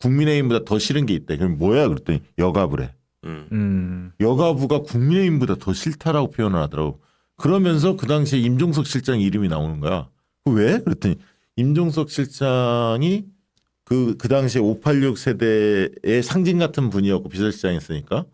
국민의힘보다 더 싫은 게 있대. 그럼 뭐야 그랬더니 여가부래. 여가부가 국민의힘보다 더 싫다라고 표현을 하더라고. 그러면서 그 당시에 임종석 실장 이름이 나오는 거야. 왜? 그랬더니 임종석 실장이 그 당시에 586 세대의 상징 같은 분이었고 비서실장이었으니까.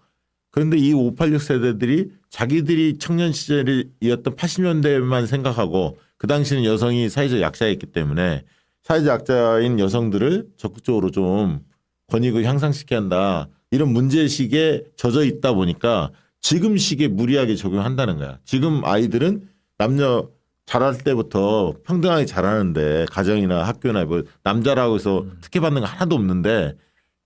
그런데 이 586 세대들이 자기들이 청년 시절이었던 80년대만 생각하고 그 당시는 여성이 사회적 약자였기 때문에 사회적 약자인 여성들을 적극적으로 좀 권익을 향상시켜야 한다. 이런 문제의식에 젖어 있다 보니까 지금 시기에 무리하게 적용한다는 거야. 지금 아이들은 남녀 자랄 때부터 평등하게 자라는데 가정이나 학교나 뭐 남자라고 해서 특혜받는 거 하나도 없는데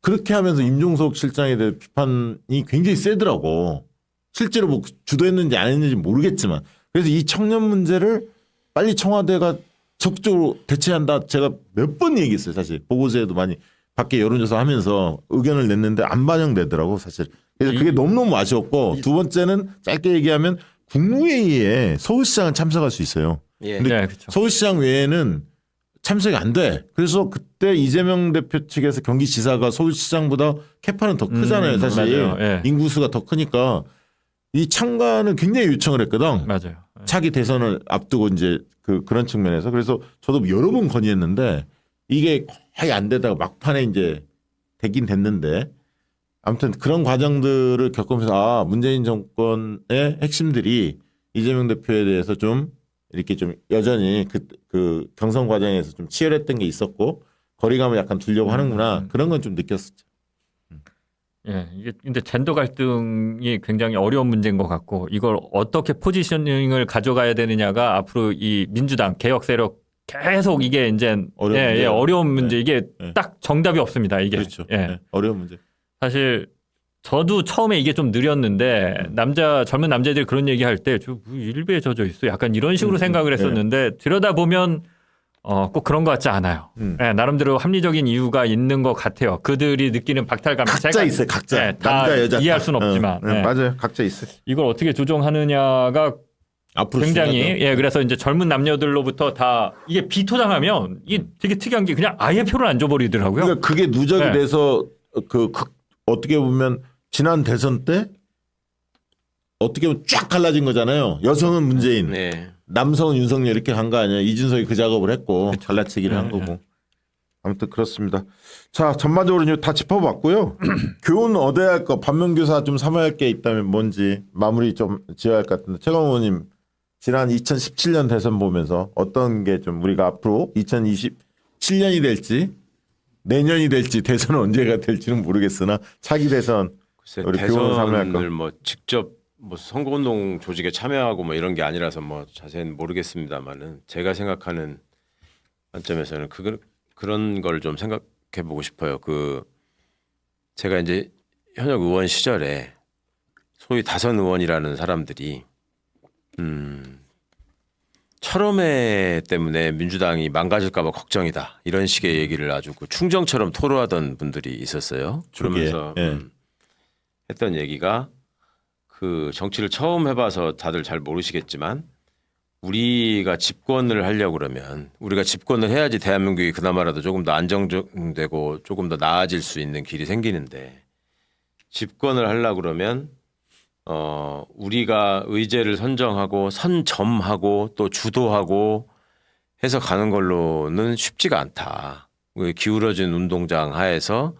그렇게 하면서 임종석 실장에 대해 비판이 굉장히 세더라고. 실제로 뭐 주도했는지 안 했는지 모르겠지만 그래서 이 청년 문제를 빨리 청와대가 적극적으로 대체한다. 제가 몇 번 얘기했어요. 사실 보고서에도 많이 밖에 여론조사 하면서 의견을 냈는데 안 반영되더라고 사실. 그래서 그게 너무너무 아쉬웠고 두 번째는 짧게 얘기하면 국무회의에 서울시장은 참석할 수 있어요. 예. 근데 네, 그렇죠. 서울시장 외에는 참석이 안 돼. 그래서 그때 이재명 대표 측에서 경기지사가 서울시장보다 캐파는 더 크잖아요. 사실 맞아요. 예. 인구수가 더 크니까 이 참관을 굉장히 요청을 했거든. 맞아요. 차기 대선을 앞두고 이제 그런 측면에서 그래서 저도 여러 번 건의했는데 이게 거의 안 되다가 막판에 이제 되긴 됐는데 아무튼 그런 과정들을 겪으면서 아 문재인 정권의 핵심들이 이재명 대표에 대해서 좀 이렇게 좀 여전히 그 경선 과정에서 좀 치열했던 게 있었고 거리감을 약간 두려고 하는구나 그런 건 좀 느꼈었죠. 예, 이게 근데 젠더 갈등이 굉장히 어려운 문제인 것 같고 이걸 어떻게 포지셔닝을 가져가야 되느냐가 앞으로 이 민주당 개혁 세력 계속 이게 이제 어려운 문제예요. 어려운 문제 이게 네. 딱 정답이 없습니다. 이게 그렇죠. 예. 네. 어려운 문제. 사실 저도 처음에 이게 좀 느렸는데 젊은 남자들이 그런 얘기할 때저 일배에 젖어 있어 약간 이런 식으로 생각을 했었는데 들여다 보면 꼭 그런 것 같지 않아요. 예, 나름대로 합리적인 이유가 있는 것 같아요. 그들이 느끼는 박탈감 각자 있어요. 각자. 예, 다 남자 여자 이해할 다. 수는 없지만 예. 맞아요. 각자 있어요. 이걸 어떻게 조정하느냐가 앞으로 굉장히 중요하죠. 그래서 이제 젊은 남녀들로부터 다 이게 비토당하면 이게 되게 특이한 게 그냥 아예 표를 안 줘버리더라고요. 그러니까 그게 누적이 네. 돼서 어떻게 보면 지난 대선 때 어떻게 보면 쫙 갈라진 거잖아요. 여성은 문재인, 네. 남성은 윤석열 이렇게 간 거 아니에요. 이준석이 그 작업을 했고 갈라치기를 한 네, 거고. 아무튼 그렇습니다. 자 전반적으로 다 짚어봤고요. 교훈 얻어야 할 거 반면교사 좀 삼아야 할 게 있다면 뭔지 마무리 좀 지어야 할 것 같은데 최강 의원님 지난 2017년 대선 보면서 어떤 게 좀 우리가 앞으로 2027년이 될지 내년이 될지 대선은 언제가 될지는 모르겠으나 차기 대선 글쎄, 우리 교훈 삼아야 할 거. 대선을 뭐 직접 뭐 선거운동 조직에 참여하고 뭐 이런 게 아니라서 뭐 자세히는 모르겠습니다만은 제가 생각하는 관점에서는 그런 걸 좀 생각해 보고 싶어요. 제가 이제 현역 의원 시절에 소위 다선 의원이라는 사람들이 철험회 때문에 민주당이 망가질까 봐 걱정이다. 이런 식의 얘기를 아주 충정처럼 토로하던 분들이 있었어요. 그러면서 예. 했던 얘기가 정치를 처음 해봐서 다들 잘 모르시겠지만 우리가 집권을 하려고 그러면 우리가 집권을 해야지 대한민국이 그나마라도 조금 더 안정되고 조금 더 나아질 수 있는 길이 생기는데 집권을 하려고 그러면 우리가 의제를 선정하고 선점하고 또 주도하고 해서 가는 걸로는 쉽지가 않다. 기울어진 운동장 하에서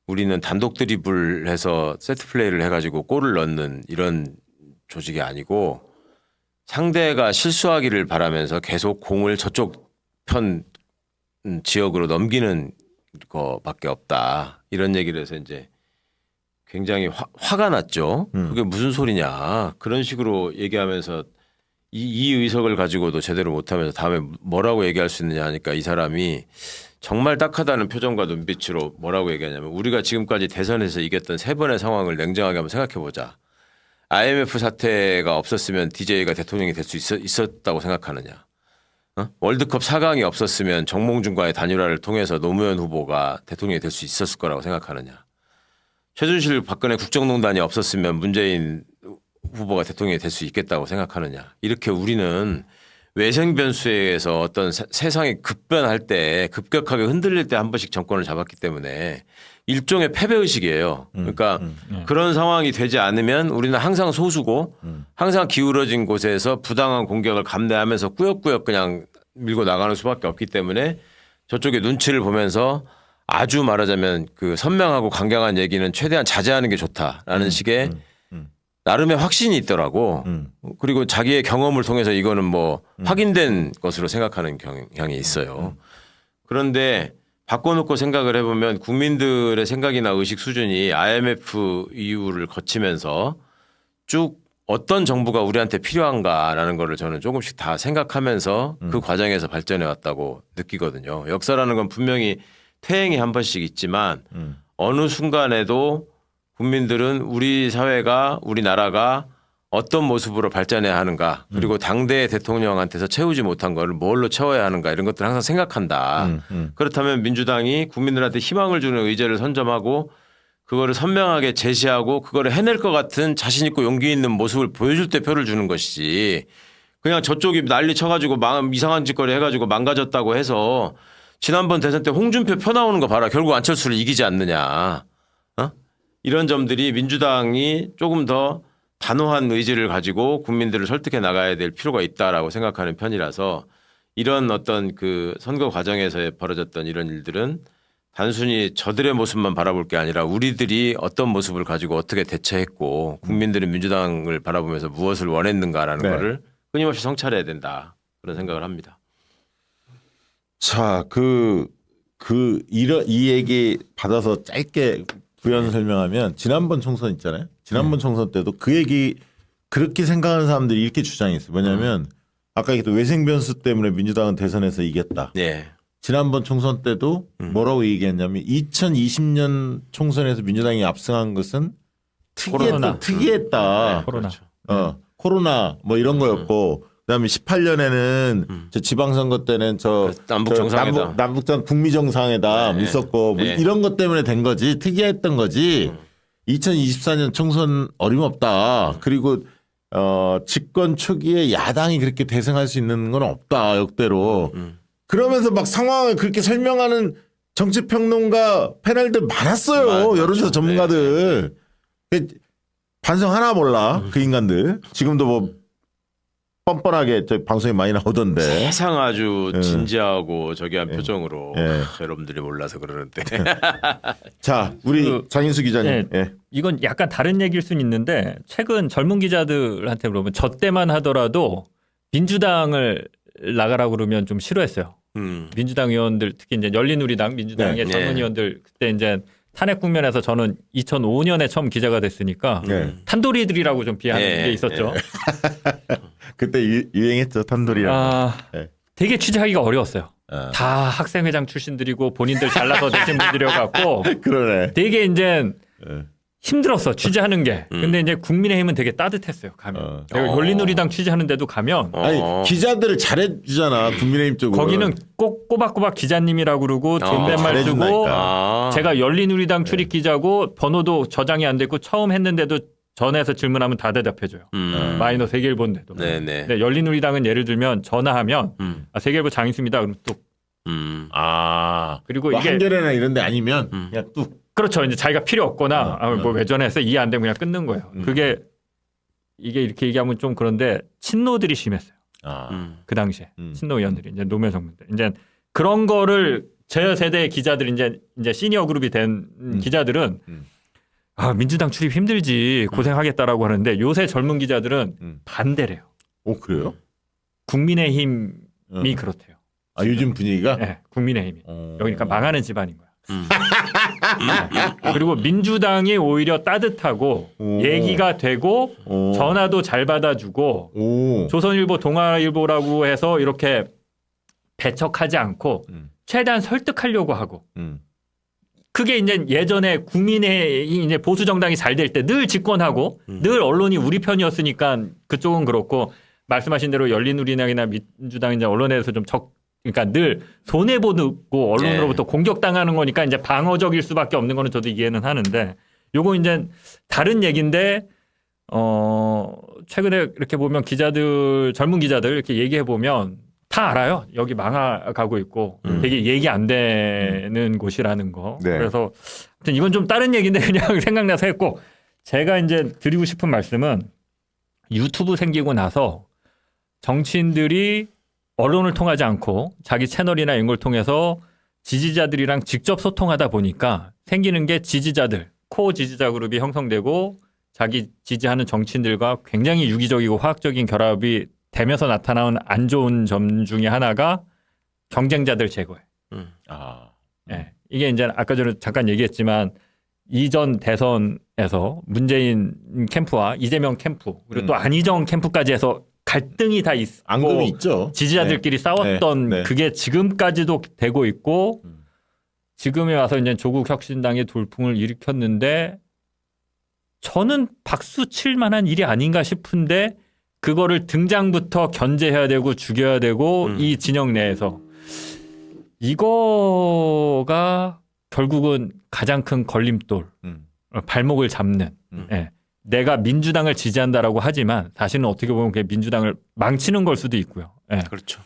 우리는 단독 드리블해서 세트 플레이를 해가지고 골을 넣는 이런 조직이 아니고 상대가 실수하기를 바라면서 계속 공을 저쪽 편 지역으로 넘기는 거밖에 없다. 이런 얘기를 해서 이제 굉장히 화가 났죠. 그게 무슨 소리냐. 그런 식으로 얘기하면서 이 의석을 가지고도 제대로 못하면서 다음에 뭐라고 얘기할 수 있느냐 하니까 이 사람이 정말 딱하다는 표정과 눈빛으로 뭐라고 얘기하냐면 우리가 지금까지 대선에서 이겼던 3번의 상황을 냉정하게 한번 생각해 보자. IMF 사태가 없었으면 DJ가 대통령이 될 수 있었다고 생각하느냐. 월드컵 4강이 없었으면 정몽준과의 단일화를 통해서 노무현 후보가 대통령이 될 수 있었을 거라고 생각하느냐. 최순실 박근혜 국정농단이 없었으면 문재인 후보가 대통령이 될 수 있겠다고 생각하느냐. 이렇게 우리는 외생 변수에 의해서 어떤 세상이 급변할 때 급격하게 흔들릴 때 한 번씩 정권을 잡았기 때문에 일종의 패배의식이에요. 그러니까 그런 상황이 되지 않으면 우리는 항상 소수고 항상 기울어진 곳에서 부당한 공격을 감내하면서 꾸역꾸역 그냥 밀고 나가는 수밖에 없기 때문에 저쪽에 눈치를 보면서 아주 말하자면 선명하고 강경한 얘기는 최대한 자제하는 게 좋다라는 식의 나름의 확신이 있더라고. 그리고 자기의 경험을 통해서 이거는 뭐 확인된 것으로 생각하는 경향이 있어요. 그런데 바꿔놓고 생각을 해보면 국민들의 생각이나 의식 수준이 IMF 이후를 거치면서 쭉 어떤 정부가 우리한테 필요한가라는 거를 저는 조금씩 다 생각하면서 그 과정에서 발전해 왔다고 느끼거든요. 역사라는 건 분명히 퇴행이 한 번씩 있지만 어느 순간에도 국민들은 우리 사회가 우리나라가 어떤 모습으로 발전해야 하는가 그리고 당대 대통령한테서 채우지 못한 거를 뭘로 채워야 하는가 이런 것들을 항상 생각한다. 그렇다면 민주당이 국민들한테 희망을 주는 의제를 선점하고 그거를 선명하게 제시하고 그거를 해낼 것 같은 자신 있고 용기 있는 모습을 보여줄 때 표를 주는 것이지 그냥 저쪽이 난리 쳐가지고 이상한 짓거리 해가지고 망가졌다고 해서 지난번 대선 때 홍준표 표 나오는 거 봐라. 결국 안철수를 이기지 않느냐. 이런 점들이 민주당이 조금 더 단호한 의지를 가지고 국민들을 설득해 나가야 될 필요가 있다라고 생각하는 편이라서 이런 어떤 그 선거 과정에서 벌어졌던 이런 일들은 단순히 저들의 모습만 바라볼 게 아니라 우리들이 어떤 모습을 가지고 어떻게 대처했고 국민들은 민주당을 바라보면서 무엇을 원했는가라는 네. 거를 끊임없이 성찰해야 된다. 그런 생각을 합니다. 자, 이 얘기 받아서 짧게 부연 설명하면 지난번 총선 있잖아요. 지난번 총선 때도 그 얘기 그렇게 생각하는 사람들이 이렇게 주장했어요. 뭐냐면 아까 얘기했던 외생 변수 때문에 민주당은 대선에서 이겼다. 네. 지난번 총선 때도 뭐라고 얘기했냐면 2020년 총선에서 민주당이 압승한 것은 코로나. 특이했다. 코로나. 코로나 뭐 이런 거였고 그다음에 18년에는 저 지방선거 때는 남북 정상회담. 남북장 북미 정상회담 네. 있었고 뭐 네. 이런 것 때문에 된 거지 특이했던 거지. 2024년 총선 어림없다. 그리고 집권 초기에 야당이 그렇게 대승할 수 있는 건 없다 역대로. 그러면서 막 상황을 그렇게 설명하는 정치평론가 패널들 많았어요. 여론조사 전문가들. 반성 하나 몰라 그 인간들. 지금도 뭐 뻔뻔하게 저 방송에 많이 나오던데. 세상 아주 진지하고 저기 한 표정으로 예. 여러분들이 몰라서 그러는데. 자, 우리 장인수 기자님. 예. 예. 이건 약간 다른 얘기일 수는 있는데 최근 젊은 기자들한테 물어보면 저 때만 하더라도 민주당을 나가라고 그러면 좀 싫어했어요. 민주당 의원들 특히 이제 열린우리당 민주당의 네. 젊은 네. 의원들 그때 이제 탄핵 국면에서 저는 2005년에 처음 기자가 됐으니까 탄도리들이라고 좀 비하하는 네. 게 있었죠. 그때 유행했죠 탄돌이라고. 네. 되게 취재하기가 어려웠어요. 아. 다 학생회장 출신들이고 본인들 잘나서 되신 분들이어갖고 그러네. 되게 이제 예. 힘들었어 취재하는 게. 근데 이제 국민의힘은 되게 따뜻했어요. 가면. 내가 열린우리당 취재하는데도 가면 아니 기자들을 잘해주잖아 국민의힘 쪽으로. 거기는 꼭 꼬박꼬박 기자님이라고 그러고 존댓말 쓰고 잘해준다니까. 제가 열린우리당 출입 기자고 번호도 저장이 안 됐고 처음 했는데도 전화해서 질문하면 다 대답해줘요. 마이너 세계일보인데도. 네네. 근데 열린우리당은 예를 들면 전화하면 세계일보 장인수입니다. 그럼 뚝. 그리고 뭐 이게 한겨레나 이런데 아니면 그냥 뚝. 그렇죠. 이제 자기가 필요 없거나 뭐 왜 전화했어 이해 안 되면 그냥 끊는 거예요. 이게 이렇게 얘기하면 좀 그런데 친노들이 심했어요. 그 당시에 친노 의원들이 이제 노무현 정부 때 이제 그런 거를 제 세대의 기자들 이제 시니어 그룹이 된 기자들은 민주당 출입 힘들지 고생하겠다라고 하는데 요새 젊은 기자들은 반대래요. 오 그래요? 국민의힘이 그렇대요. 아 요즘 분위기가? 네, 국민의힘이 여기니까 망하는 집안인 거야. 그리고 민주당이 오히려 따뜻하고 얘기가 되고 전화도 잘 받아주고 조선일보, 동아일보라고 해서 이렇게 배척하지 않고 최대한 설득하려고 하고 그게 이제 예전에 국민의 이제 보수 정당이 잘 될 때 늘 집권하고 늘 언론이 우리 편이었으니까 그쪽은 그렇고 말씀하신 대로 열린우리당이나 민주당 이제 언론에 대해서 좀 그러니까 늘 손해 보고 언론으로부터 공격당하는 거니까 이제 방어적일 수밖에 없는 거는 저도 이해는 하는데 요거 이제 다른 얘기인데 최근에 이렇게 보면 기자들 젊은 기자들 이렇게 얘기해 보면 다 알아요. 여기 망가가고 있고 되게 얘기 안 되는 곳이라는 거. 네. 그래서 아무튼 이건 좀 다른 얘기인데 그냥 생각나서 했고 제가 이제 드리고 싶은 말씀은 유튜브 생기고 나서 정치인들이 언론을 통하지 않고 자기 채널이나 이런 걸 통해서 지지자들이랑 직접 소통하다 보니까 생기는 게 지지자들, 코어 지지자 그룹이 형성되고 자기 지지하는 정치인들과 굉장히 유기적이고 화학적인 결합이 되면서 나타나는 안 좋은 점 중에 하나가 경쟁자들 제거예요. 네. 이게 이제 아까 전에 잠깐 얘기했지만 이전 대선에서 문재인 캠프와 이재명 캠프 그리고 또 안희정 캠프까지 해서 갈등이 다 있고 앙금이 있죠. 지지자들끼리 싸웠던 네. 그게 지금까지도 되고 있고 지금에 와서 이제 조국 혁신당의 돌풍을 일으켰는데 저는 박수 칠 만한 일이 아닌가 싶은데 그거를 등장부터 견제해야 되고 죽여야 되고 이 진영 내에서 이거가 결국은 가장 큰 걸림돌, 발목을 잡는. 예. 내가 민주당을 지지한다라고 하지만 사실은 어떻게 보면 그게 민주당을 망치는 걸 수도 있고요. 예. 그렇죠.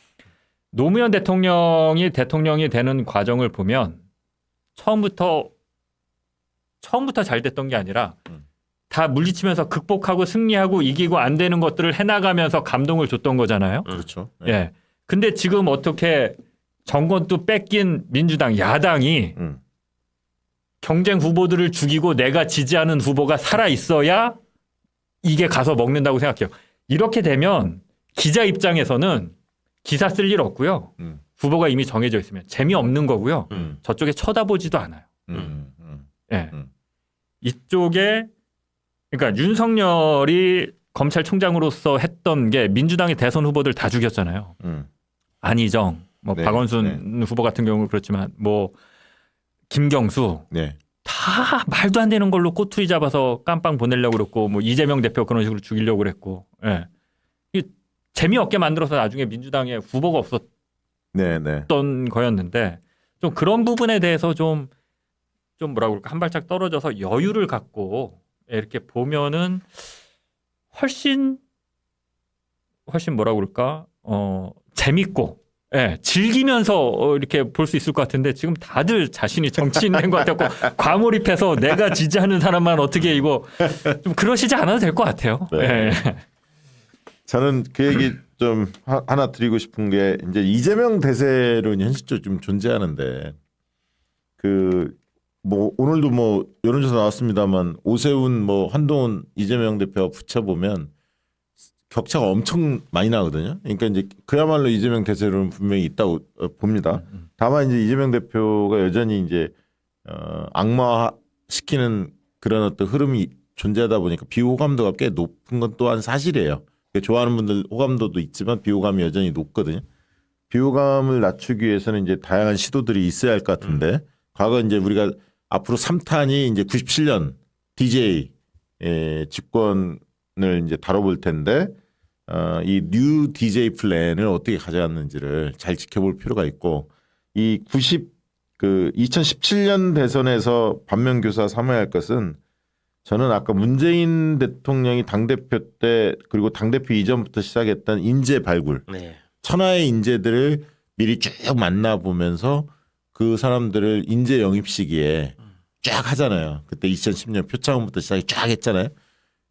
노무현 대통령이 되는 과정을 보면 처음부터 잘 됐던 게 아니라 다 물리치면서 극복하고 승리하고 이기고 안 되는 것들을 해나가면서 감동을 줬던 거잖아요. 그렇죠. 예. 근데 지금 어떻게 정권도 뺏긴 민주당 야당이 경쟁 후보들을 죽이고 내가 지지하는 후보가 살아 있어야 이게 가서 먹는다고 생각해요. 이렇게 되면 기자 입장에서는 기사 쓸 일 없고요. 후보가 이미 정해져 있으면 재미없는 거고요. 저쪽에 쳐다보지도 않아요. 예. 이쪽에 그러니까 윤석열이 검찰총장으로서 했던 게 민주당의 대선 후보들 다 죽였잖아요. 안희정, 뭐 네, 박원순 후보 같은 경우는 그렇지만 뭐 김경수 네. 다 말도 안 되는 걸로 꼬투리 잡아서 깜빵 보내려고 그랬고 뭐 이재명 대표 그런 식으로 죽이려고 그랬고 예. 재미없게 만들어서 나중에 민주당에 후보가 없었던 네, 네. 거였는데 좀 그런 부분에 대해서 좀 뭐라고 그럴까 한 발짝 떨어져서 여유를 갖고 이렇게 보면은 훨씬 뭐라고 그럴까 재밌고 예, 즐기면서 이렇게 볼 수 있을 것 같은데 지금 다들 자신이 정치인 된 것 같고 과몰입해서 내가 지지하는 사람만 어떻게 이거 좀 그러시지 않아도 될 것 같아요. 네. 예. 저는 그 얘기 좀 하나 드리고 싶은 게 이제 이재명 대세론이 현실적으로 좀 존재하는데 그 뭐 오늘도 뭐 여론조사 나왔습니다만 오세훈 뭐 한동훈 이재명 대표와 붙여보면 격차가 엄청 많이 나거든요. 그러니까 이제 그야말로 이재명 대세론은 분명히 있다고 봅니다. 다만 이제 이재명 대표가 여전히 이제 악마시키는 그런 어떤 흐름이 존재하다 보니까 비호감도가 꽤 높은 건 또한 사실이에요. 좋아하는 분들 호감도도 있지만 비호감이 여전히 높거든요. 비호감을 낮추기 위해서는 이제 다양한 시도들이 있어야 할 것 같은데 과거 이제 우리가 앞으로 3탄이 이제 97년 DJ 집권을 이제 다뤄볼 텐데 이 뉴 DJ 플랜을 어떻게 가져갔는지를 잘 지켜볼 필요가 있고 이 2017년 대선에서 반면교사 삼아야 할 것은 저는 아까 문재인 대통령이 당대표 때 그리고 당대표 이전부터 시작했던 인재 발굴 네. 천하의 인재들을 미리 쭉 만나보면서 그 사람들을 인재 영입 시기에 쫙 하잖아요. 그때 2010년 표창원부터 시작이 쫙 했잖아요.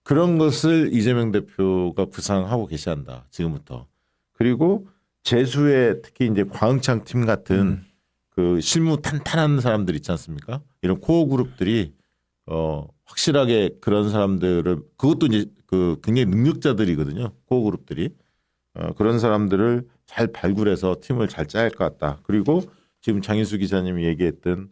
그런 것을 이재명 대표가 구상하고 계시한다. 지금부터. 그리고 재수의 특히 이제 광흥창 팀 같은 그 실무 탄탄한 사람들 있지 않습니까? 이런 코어 그룹들이 확실하게 그런 사람들을 그것도 이제 그 굉장히 능력자들이거든요. 코어 그룹들이 그런 사람들을 잘 발굴해서 팀을 잘 짜야 할 것 같다. 그리고 지금 장인수 기자님이 얘기했던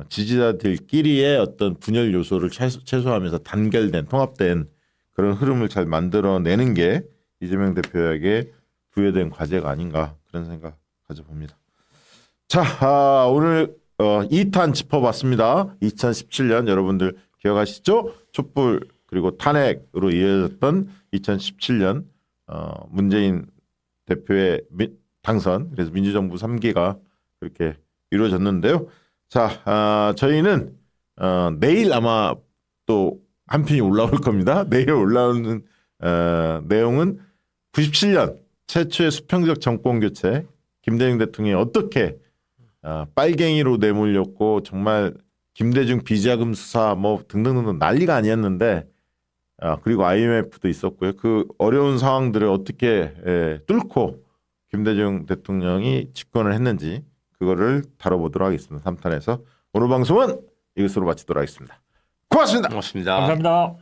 지지자들끼리의 어떤 분열 요소를 최소화하면서 단결된 통합된 그런 흐름을 잘 만들어내는 게 이재명 대표에게 부여된 과제가 아닌가 그런 생각 가져봅니다. 자, 오늘 2탄 짚어봤습니다. 2017년 여러분들 기억하시죠? 촛불 그리고 탄핵으로 이어졌던 2017년 문재인 대표의 당선 그래서 민주정부 3기가 그렇게 이루어졌는데요. 자, 저희는 내일 아마 또 한 편이 올라올 겁니다. 내일 올라오는 내용은 97년 최초의 수평적 정권 교체 김대중 대통령이 어떻게 빨갱이로 내몰렸고 정말 김대중 비자금 수사 뭐 등등등등 난리가 아니었는데 그리고 IMF도 있었고요. 그 어려운 상황들을 어떻게 뚫고 김대중 대통령이 집권을 했는지 그거를 다뤄보도록 하겠습니다. 3탄에서 오늘 방송은 이것으로 마치도록 하겠습니다. 고맙습니다. 고맙습니다. 감사합니다.